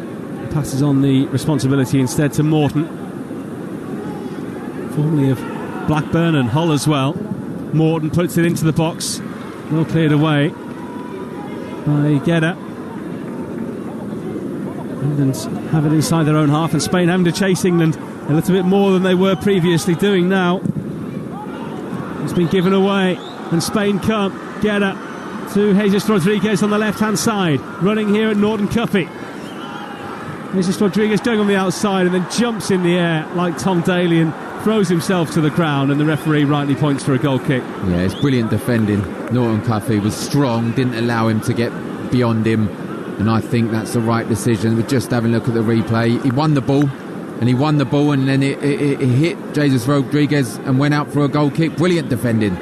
Passes on the responsibility instead to Morton, formerly of Blackburn and Hull as well. Morton puts it into the box, well cleared away by Gedda. England have it inside their own half, and Spain having to chase England a little bit more than they were previously doing now. It's been given away, and Spain come. Gedda to Jesus Rodriguez on the left hand side, running here at Norton Cuffy. Jesus Rodriguez going on the outside and then jumps in the air like Tom Daly and throws himself to the ground, and the referee rightly points for a goal kick. Yeah, it's brilliant defending. Norton Cuffy was strong, didn't allow him to get beyond him, and I think that's the right decision. We're just having a look at the replay. He won the ball, and then it hit Jesus Rodriguez and went out for a goal kick. Brilliant defending.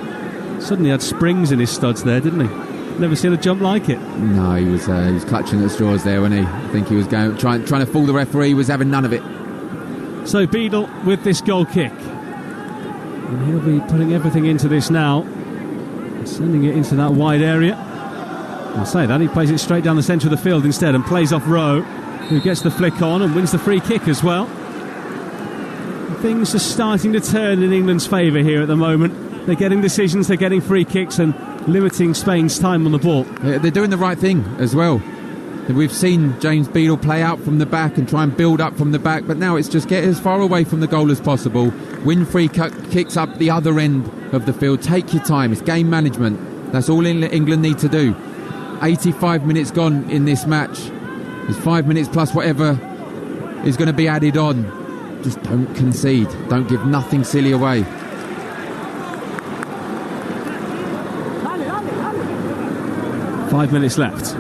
Suddenly had springs in his studs there, didn't he? Never seen a jump like it. No, he was clutching at straws there, wasn't he? I think he was trying to fool the referee. He was having none of it. So Beadle with this goal kick, and he'll be putting everything into this now, sending it into that wide area. I'll say that, he plays it straight down the centre of the field instead, and plays off Rowe, who gets the flick on and wins the free kick as well. Things are starting to turn in England's favour here at the moment. They're getting decisions, they're getting free kicks, and limiting Spain's time on the ball. They're doing the right thing as well. We've seen James Beadle play out from the back and try and build up from the back, but now it's just get as far away from the goal as possible. Win free kicks up the other end of the field. Take your time. It's game management. That's all England need to do. 85 minutes gone in this match. There's 5 minutes plus whatever is going to be added on. Just don't concede. Don't give nothing silly away. Five minutes left.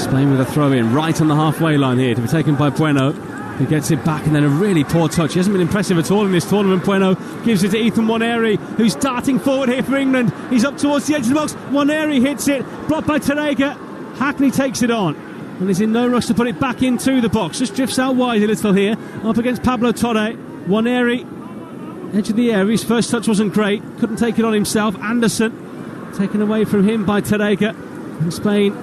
Spain with a throw in right on the halfway line here to be taken by Bueno, who gets it back, and then a really poor touch. He hasn't been impressive at all in this tournament. Bueno gives it to Ethan Nwaneri, who's darting forward here for England. He's up towards the edge of the box. Nwaneri hits it, blocked by Terega. Hackney takes it on and is in no rush to put it back into the box. Just drifts out wide a little here, up against Pablo Torre. Nwaneri, edge of the area. His first touch wasn't great, couldn't take it on himself. Anderson taken away from him by Terega, and Spain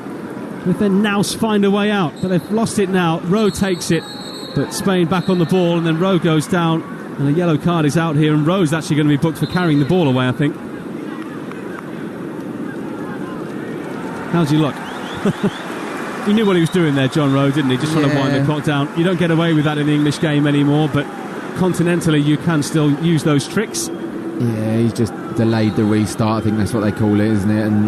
with their nous find a way out, but they've lost it now. Rowe takes it, But Spain back on the ball, and then Rowe goes down, and a yellow card is out here, and Rowe's actually going to be booked for carrying the ball away, I think. How's he look? He knew what he was doing there, John Rowe, didn't he? Just trying to wind the clock down. You don't get away with that in the English game anymore, but continentally you can still use those tricks. Yeah, he's just delayed the restart. I think that's what they call it, isn't it? And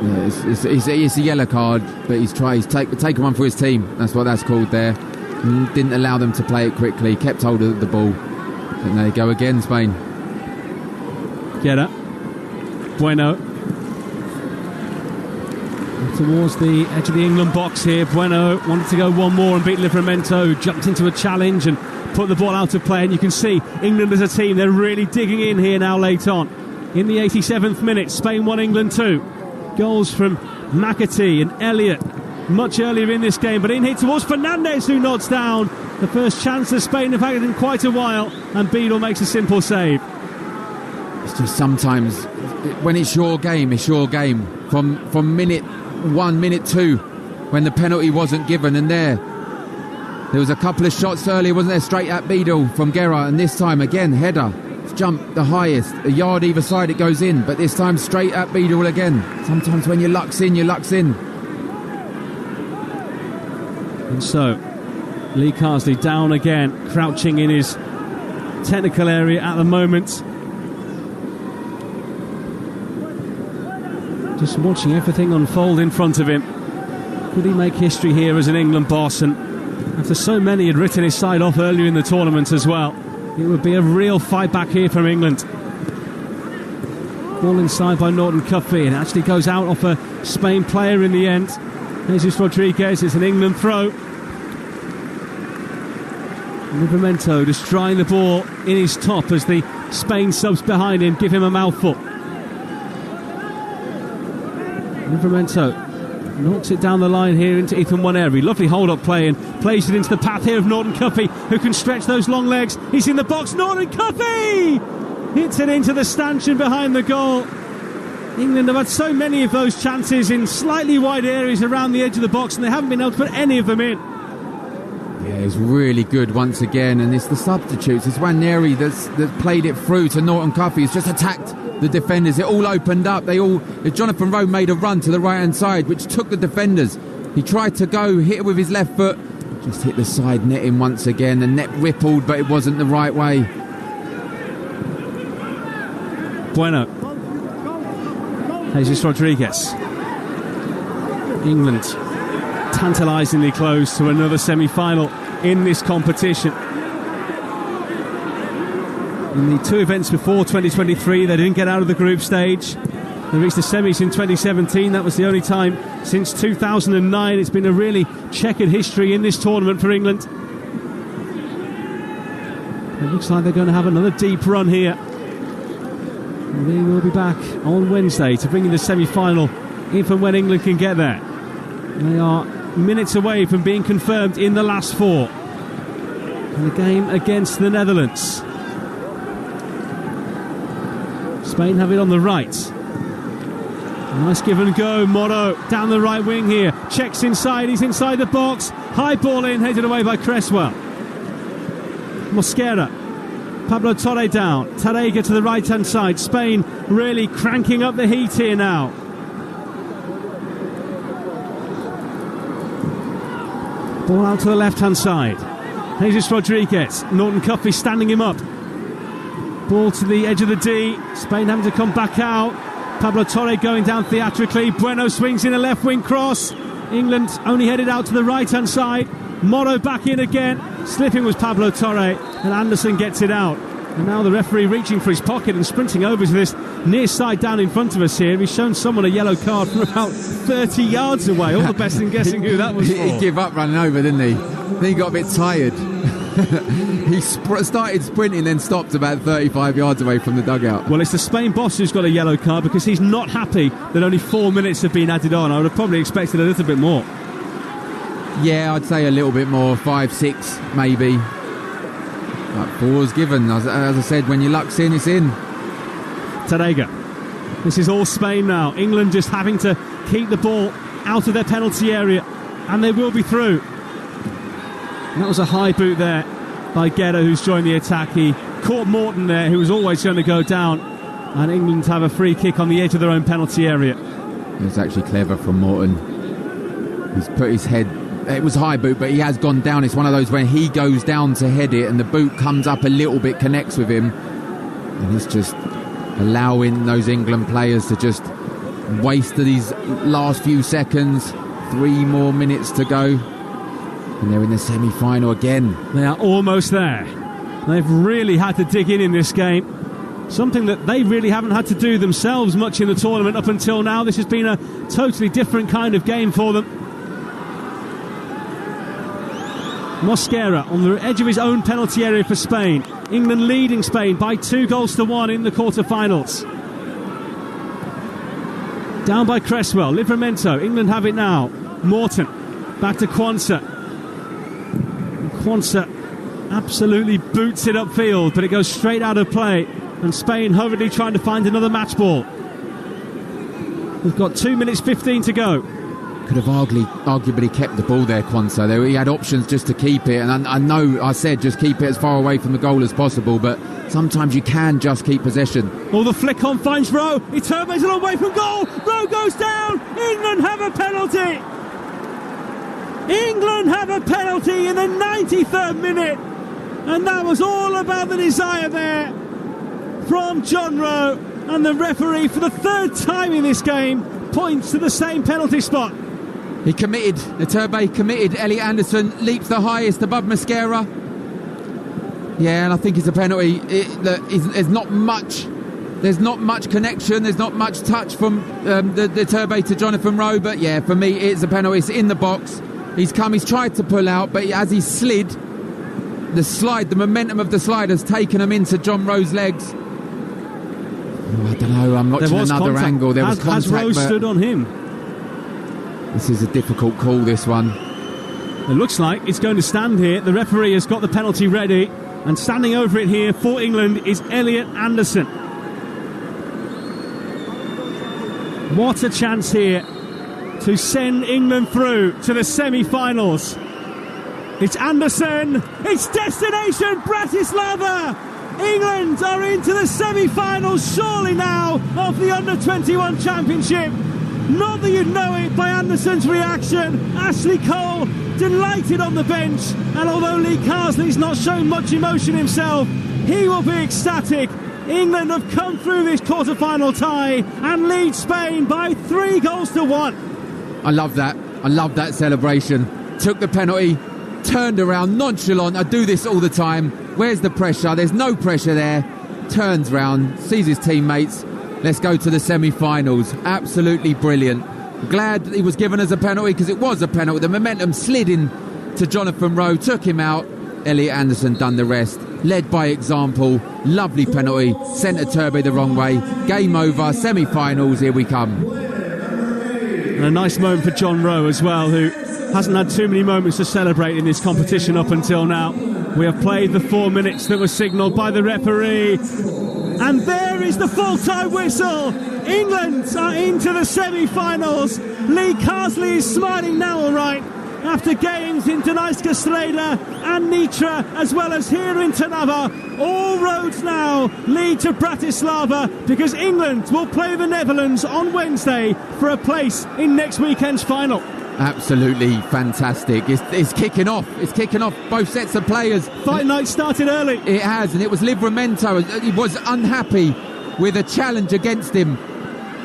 yeah, it's a yellow card, but he's taken one for his team. That's what that's called there. And didn't allow them to play it quickly. Kept hold of the ball. And there you go again, Spain. Get up. Bueno. Towards the edge of the England box here. Bueno wanted to go one more and beat Livramento. Jumped into a challenge and put the ball out of play. And you can see England as a team, they're really digging in here now late on. In the 87th minute, Spain 1, England 2. Goals from McAtee and Elliott much earlier in this game. But in here towards Fernandez, who nods down. The first chance that Spain have had in quite a while. And Beadle makes a simple save. It's just sometimes, when it's your game, it's your game. From minute 1, minute 2, when the penalty wasn't given, and there was a couple of shots earlier, wasn't there, straight at Beadle from Guerra, and this time again header, it's jumped the highest, a yard either side it goes in, but this time straight at Beadle again. Sometimes when your luck's in, your luck's in. And so Lee Carsley down again, crouching in his technical area at the moment. Just watching everything unfold in front of him. Could he make history here as an England boss? And after so many had written his side off earlier in the tournament as well, it would be a real fight back here from England. Ball inside by Norton Cuffy, and it actually goes out off a Spain player in the end. Jesus Rodriguez, it's an England throw. Livramento just trying the ball in his top as the Spain subs behind him give him a mouthful. Livramento knocks it down the line here into Ethan Waneri. Lovely hold-up play and plays it into the path here of Norton Cuffy, who can stretch those long legs. He's in the box. Norton Cuffy hits it into the stanchion behind the goal. England have had so many of those chances in slightly wide areas around the edge of the box, and they haven't been able to put any of them in. Yeah, it's really good once again, and it's the substitutes. It's Waneri that's played it through to Norton Cuffy. He's just attacked the defenders. It all opened up. Jonathan Rowe made a run to the right hand side, which took the defenders. He tried to go, hit it with his left foot, just hit the side netting once again. The net rippled, but it wasn't the right way. Bueno. Jesus Rodriguez. England tantalisingly close to another semi-final in this competition. In the two events before 2023, they didn't get out of the group stage. They reached the semis in 2017. That was the only time since 2009. It's been a really checkered history in this tournament for England. It looks like they're going to have another deep run here. And they will be back on Wednesday to bring in the semi-final if and when England can get there. They are minutes away from being confirmed in the last four. And the game against the Netherlands. Spain have it on the right. Nice give and go. Moro down the right wing here. Checks inside. He's inside the box. High ball in. Headed away by Cresswell. Mosquera. Pablo Torre down. Tarega to the right hand side. Spain really cranking up the heat here now. Ball out to the left hand side. Jesus Rodriguez. Norton Cuffy standing him up. Ball to the edge of the D. Spain having to come back out. Pablo Torre going down theatrically. Bueno swings in a left wing cross. England only headed out to the right hand side. Moro back in again. Slipping was Pablo Torre, and Anderson gets it out. And now the referee reaching for his pocket and sprinting over to this near side down in front of us here. He's shown someone a yellow card from about 30 yards away. All the best in guessing who that was for. He gave up running over, didn't he? Then he got a bit tired. He started sprinting, then stopped about 35 yards away from the dugout. Well, it's the Spain boss who's got a yellow card because he's not happy that only 4 minutes have been added on. I would have probably expected a little bit more. Yeah, I'd say a little bit more, 5, 6 maybe. But 4's given. As I said, when your luck's in, it's in. Tarega. This is all Spain now. England just having to keep the ball out of their penalty area, and they will be through. And that was a high boot there by Guerra, who's joined the attack. He caught Morton there, who was always going to go down. And England have a free kick on the edge of their own penalty area. It was actually clever from Morton. He's put his head... It was high boot, but he has gone down. It's one of those when he goes down to head it and the boot comes up a little bit, connects with him. And he's just allowing those England players to just waste these last few seconds. 3 more minutes to go. And they're in the semi-final again. They are almost there. They've really had to dig in this game. Something that they really haven't had to do themselves much in the tournament up until now. This has been a totally different kind of game for them. Mosquera on the edge of his own penalty area for Spain. England leading Spain by 2-1 in the quarter-finals. Down by Cresswell, Livramento. England have it now. Morton back to Quansah. Quansah absolutely boots it upfield, but it goes straight out of play. And Spain hurriedly trying to find another match ball. We've got 2 minutes 15 to go. Could have arguably kept the ball there, Quansah. He had options just to keep it, and I know I said just keep it as far away from the goal as possible, but sometimes you can just keep possession. Oh, the flick on finds Rowe. He turns it away from goal. Rowe goes down. England have a penalty. England have a penalty in the 93rd minute, and that was all about the desire there from John Rowe, and the referee for the 3rd time in this game points to the same penalty spot. He committed, the Iturbe committed. Elliot Anderson leaps the highest above Mosquera. Yeah, and I think it's a penalty. There's not much connection, there's not much touch from the Iturbe to Jonathan Rowe, but yeah, for me it's a penalty. It's in the box. He's tried to pull out, but as he slid, the momentum of the slide has taken him into John Rowe's legs. Oh, I don't know, I'm watching another contact. Angle. There was contact. Has Rowe stood on him? This is a difficult call, this one. It looks like it's going to stand here. The referee has got the penalty ready, and standing over it here for England is Elliot Anderson. What a chance here to send England through to the semi-finals. It's Anderson. It's destination Bratislava. England are into the semi-finals surely now of the Under-21 Championship. Not that you'd know it by Anderson's reaction. Ashley Cole delighted on the bench, and although Lee Carsley's not shown much emotion himself, he will be ecstatic. England have come through this quarter-final tie and lead Spain by 3-1. I love that celebration. Took the penalty, turned around, nonchalant. I do this all the time. Where's the pressure? There's no pressure there. Turns round, sees his teammates. Let's go to the semi-finals. Absolutely brilliant. Glad he was given as a penalty, because it was a penalty. The momentum slid in to Jonathan Rowe, took him out. Elliot Anderson done the rest. Led by example. Lovely penalty. Sent Iturbe the wrong way. Game over. Semi-finals. Here we come. And a nice moment for John Rowe as well, who hasn't had too many moments to celebrate in this competition up until now. We have played the 4 minutes that was signalled by the referee. And there is the full-time whistle. England are into the semi-finals. Lee Carsley is smiling now, all right, after games in Dunajska Streda and Nitra, as well as here in Trnava. All roads now lead to Bratislava, because England will play the Netherlands on Wednesday for a place in next weekend's final. Absolutely fantastic. It's kicking off. It's kicking off both sets of players. Fight night started early. It has, and it was Livramento. He was unhappy with a challenge against him.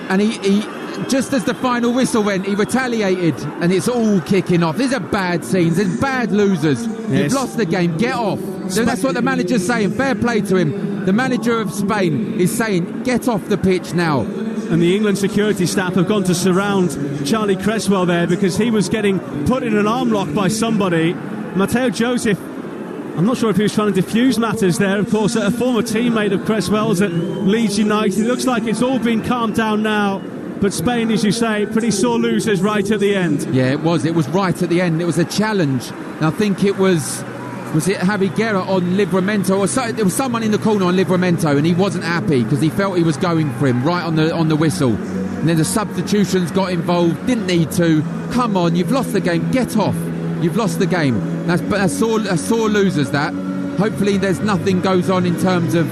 And he just as the final whistle went, he retaliated, and it's all kicking off. These are bad scenes. There's bad losers. Yes. You've lost the game. Get off. So that's what the manager's saying. Fair play to him. The manager of Spain is saying, get off the pitch now. And the England security staff have gone to surround Charlie Cresswell there, because he was getting put in an arm lock by somebody. Matteo Joseph, I'm not sure if he was trying to diffuse matters there. Of course, a former teammate of Cresswell's at Leeds United. It looks like it's all been calmed down now. But Spain, as you say, pretty sore losers right at the end. Yeah, it was. It was right at the end. It was a challenge. And I think it was it Javi Guerra on Livramento, or so, there was someone in the corner on Livramento, and he wasn't happy because he felt he was going for him right on the whistle. And then the substitutions got involved. Didn't need to. Come on, you've lost the game. Get off. You've lost the game. That's sore losers, that. Hopefully there's nothing goes on in terms of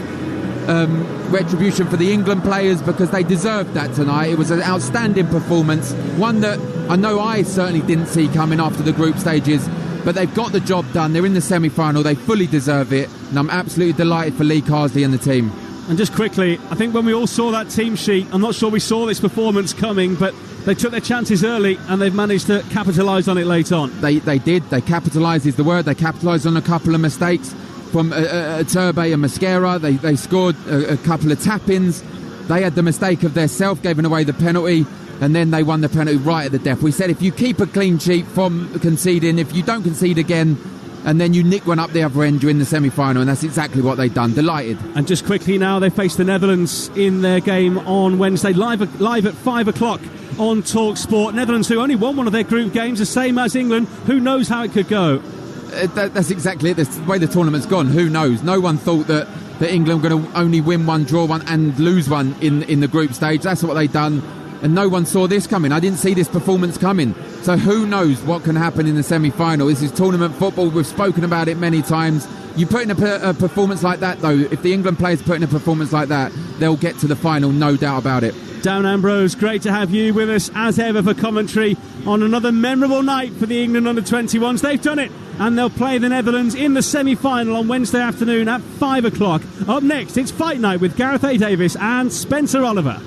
retribution for the England players, because they deserved that tonight. It was an outstanding performance, one that I know I certainly didn't see coming after the group stages, but they've got the job done. They're in the semi-final. They fully deserve it, and I'm absolutely delighted for Lee Carsley and the team. And just quickly, I think when we all saw that team sheet, I'm not sure we saw this performance coming, but they took their chances early and they've managed to capitalise on it late on. They did. They capitalised is the word. They capitalised on a couple of mistakes from Turbe and Mascara. They scored a couple of tap-ins. They had the mistake of their self, giving away the penalty, and then they won the penalty right at the death. We said if you keep a clean sheet from conceding, if you don't concede again, and then you nick one up the other end, you're in the semi-final, and that's exactly what they've done. Delighted. And just quickly now, they face the Netherlands in their game on Wednesday, live at 5 o'clock on Talksport. Netherlands, who only won one of their group games, the same as England. Who knows how it could go? That's exactly it. That's the way the tournament's gone. Who knows? No one thought that England were going to only win one, draw one, and lose one in the group stage. That's what they've done. And no one saw this coming. I didn't see this performance coming. So who knows what can happen in the semi-final. This is tournament football. We've spoken about it many times. You put in a performance like that, though, if the England players put in a performance like that, they'll get to the final, no doubt about it. Dan Ambrose, great to have you with us as ever for commentary on another memorable night for the England under-21s. They've done it, and they'll play the Netherlands in the semi-final on Wednesday afternoon at 5 o'clock. Up next, it's Fight Night with Gareth A. Davis and Spencer Oliver.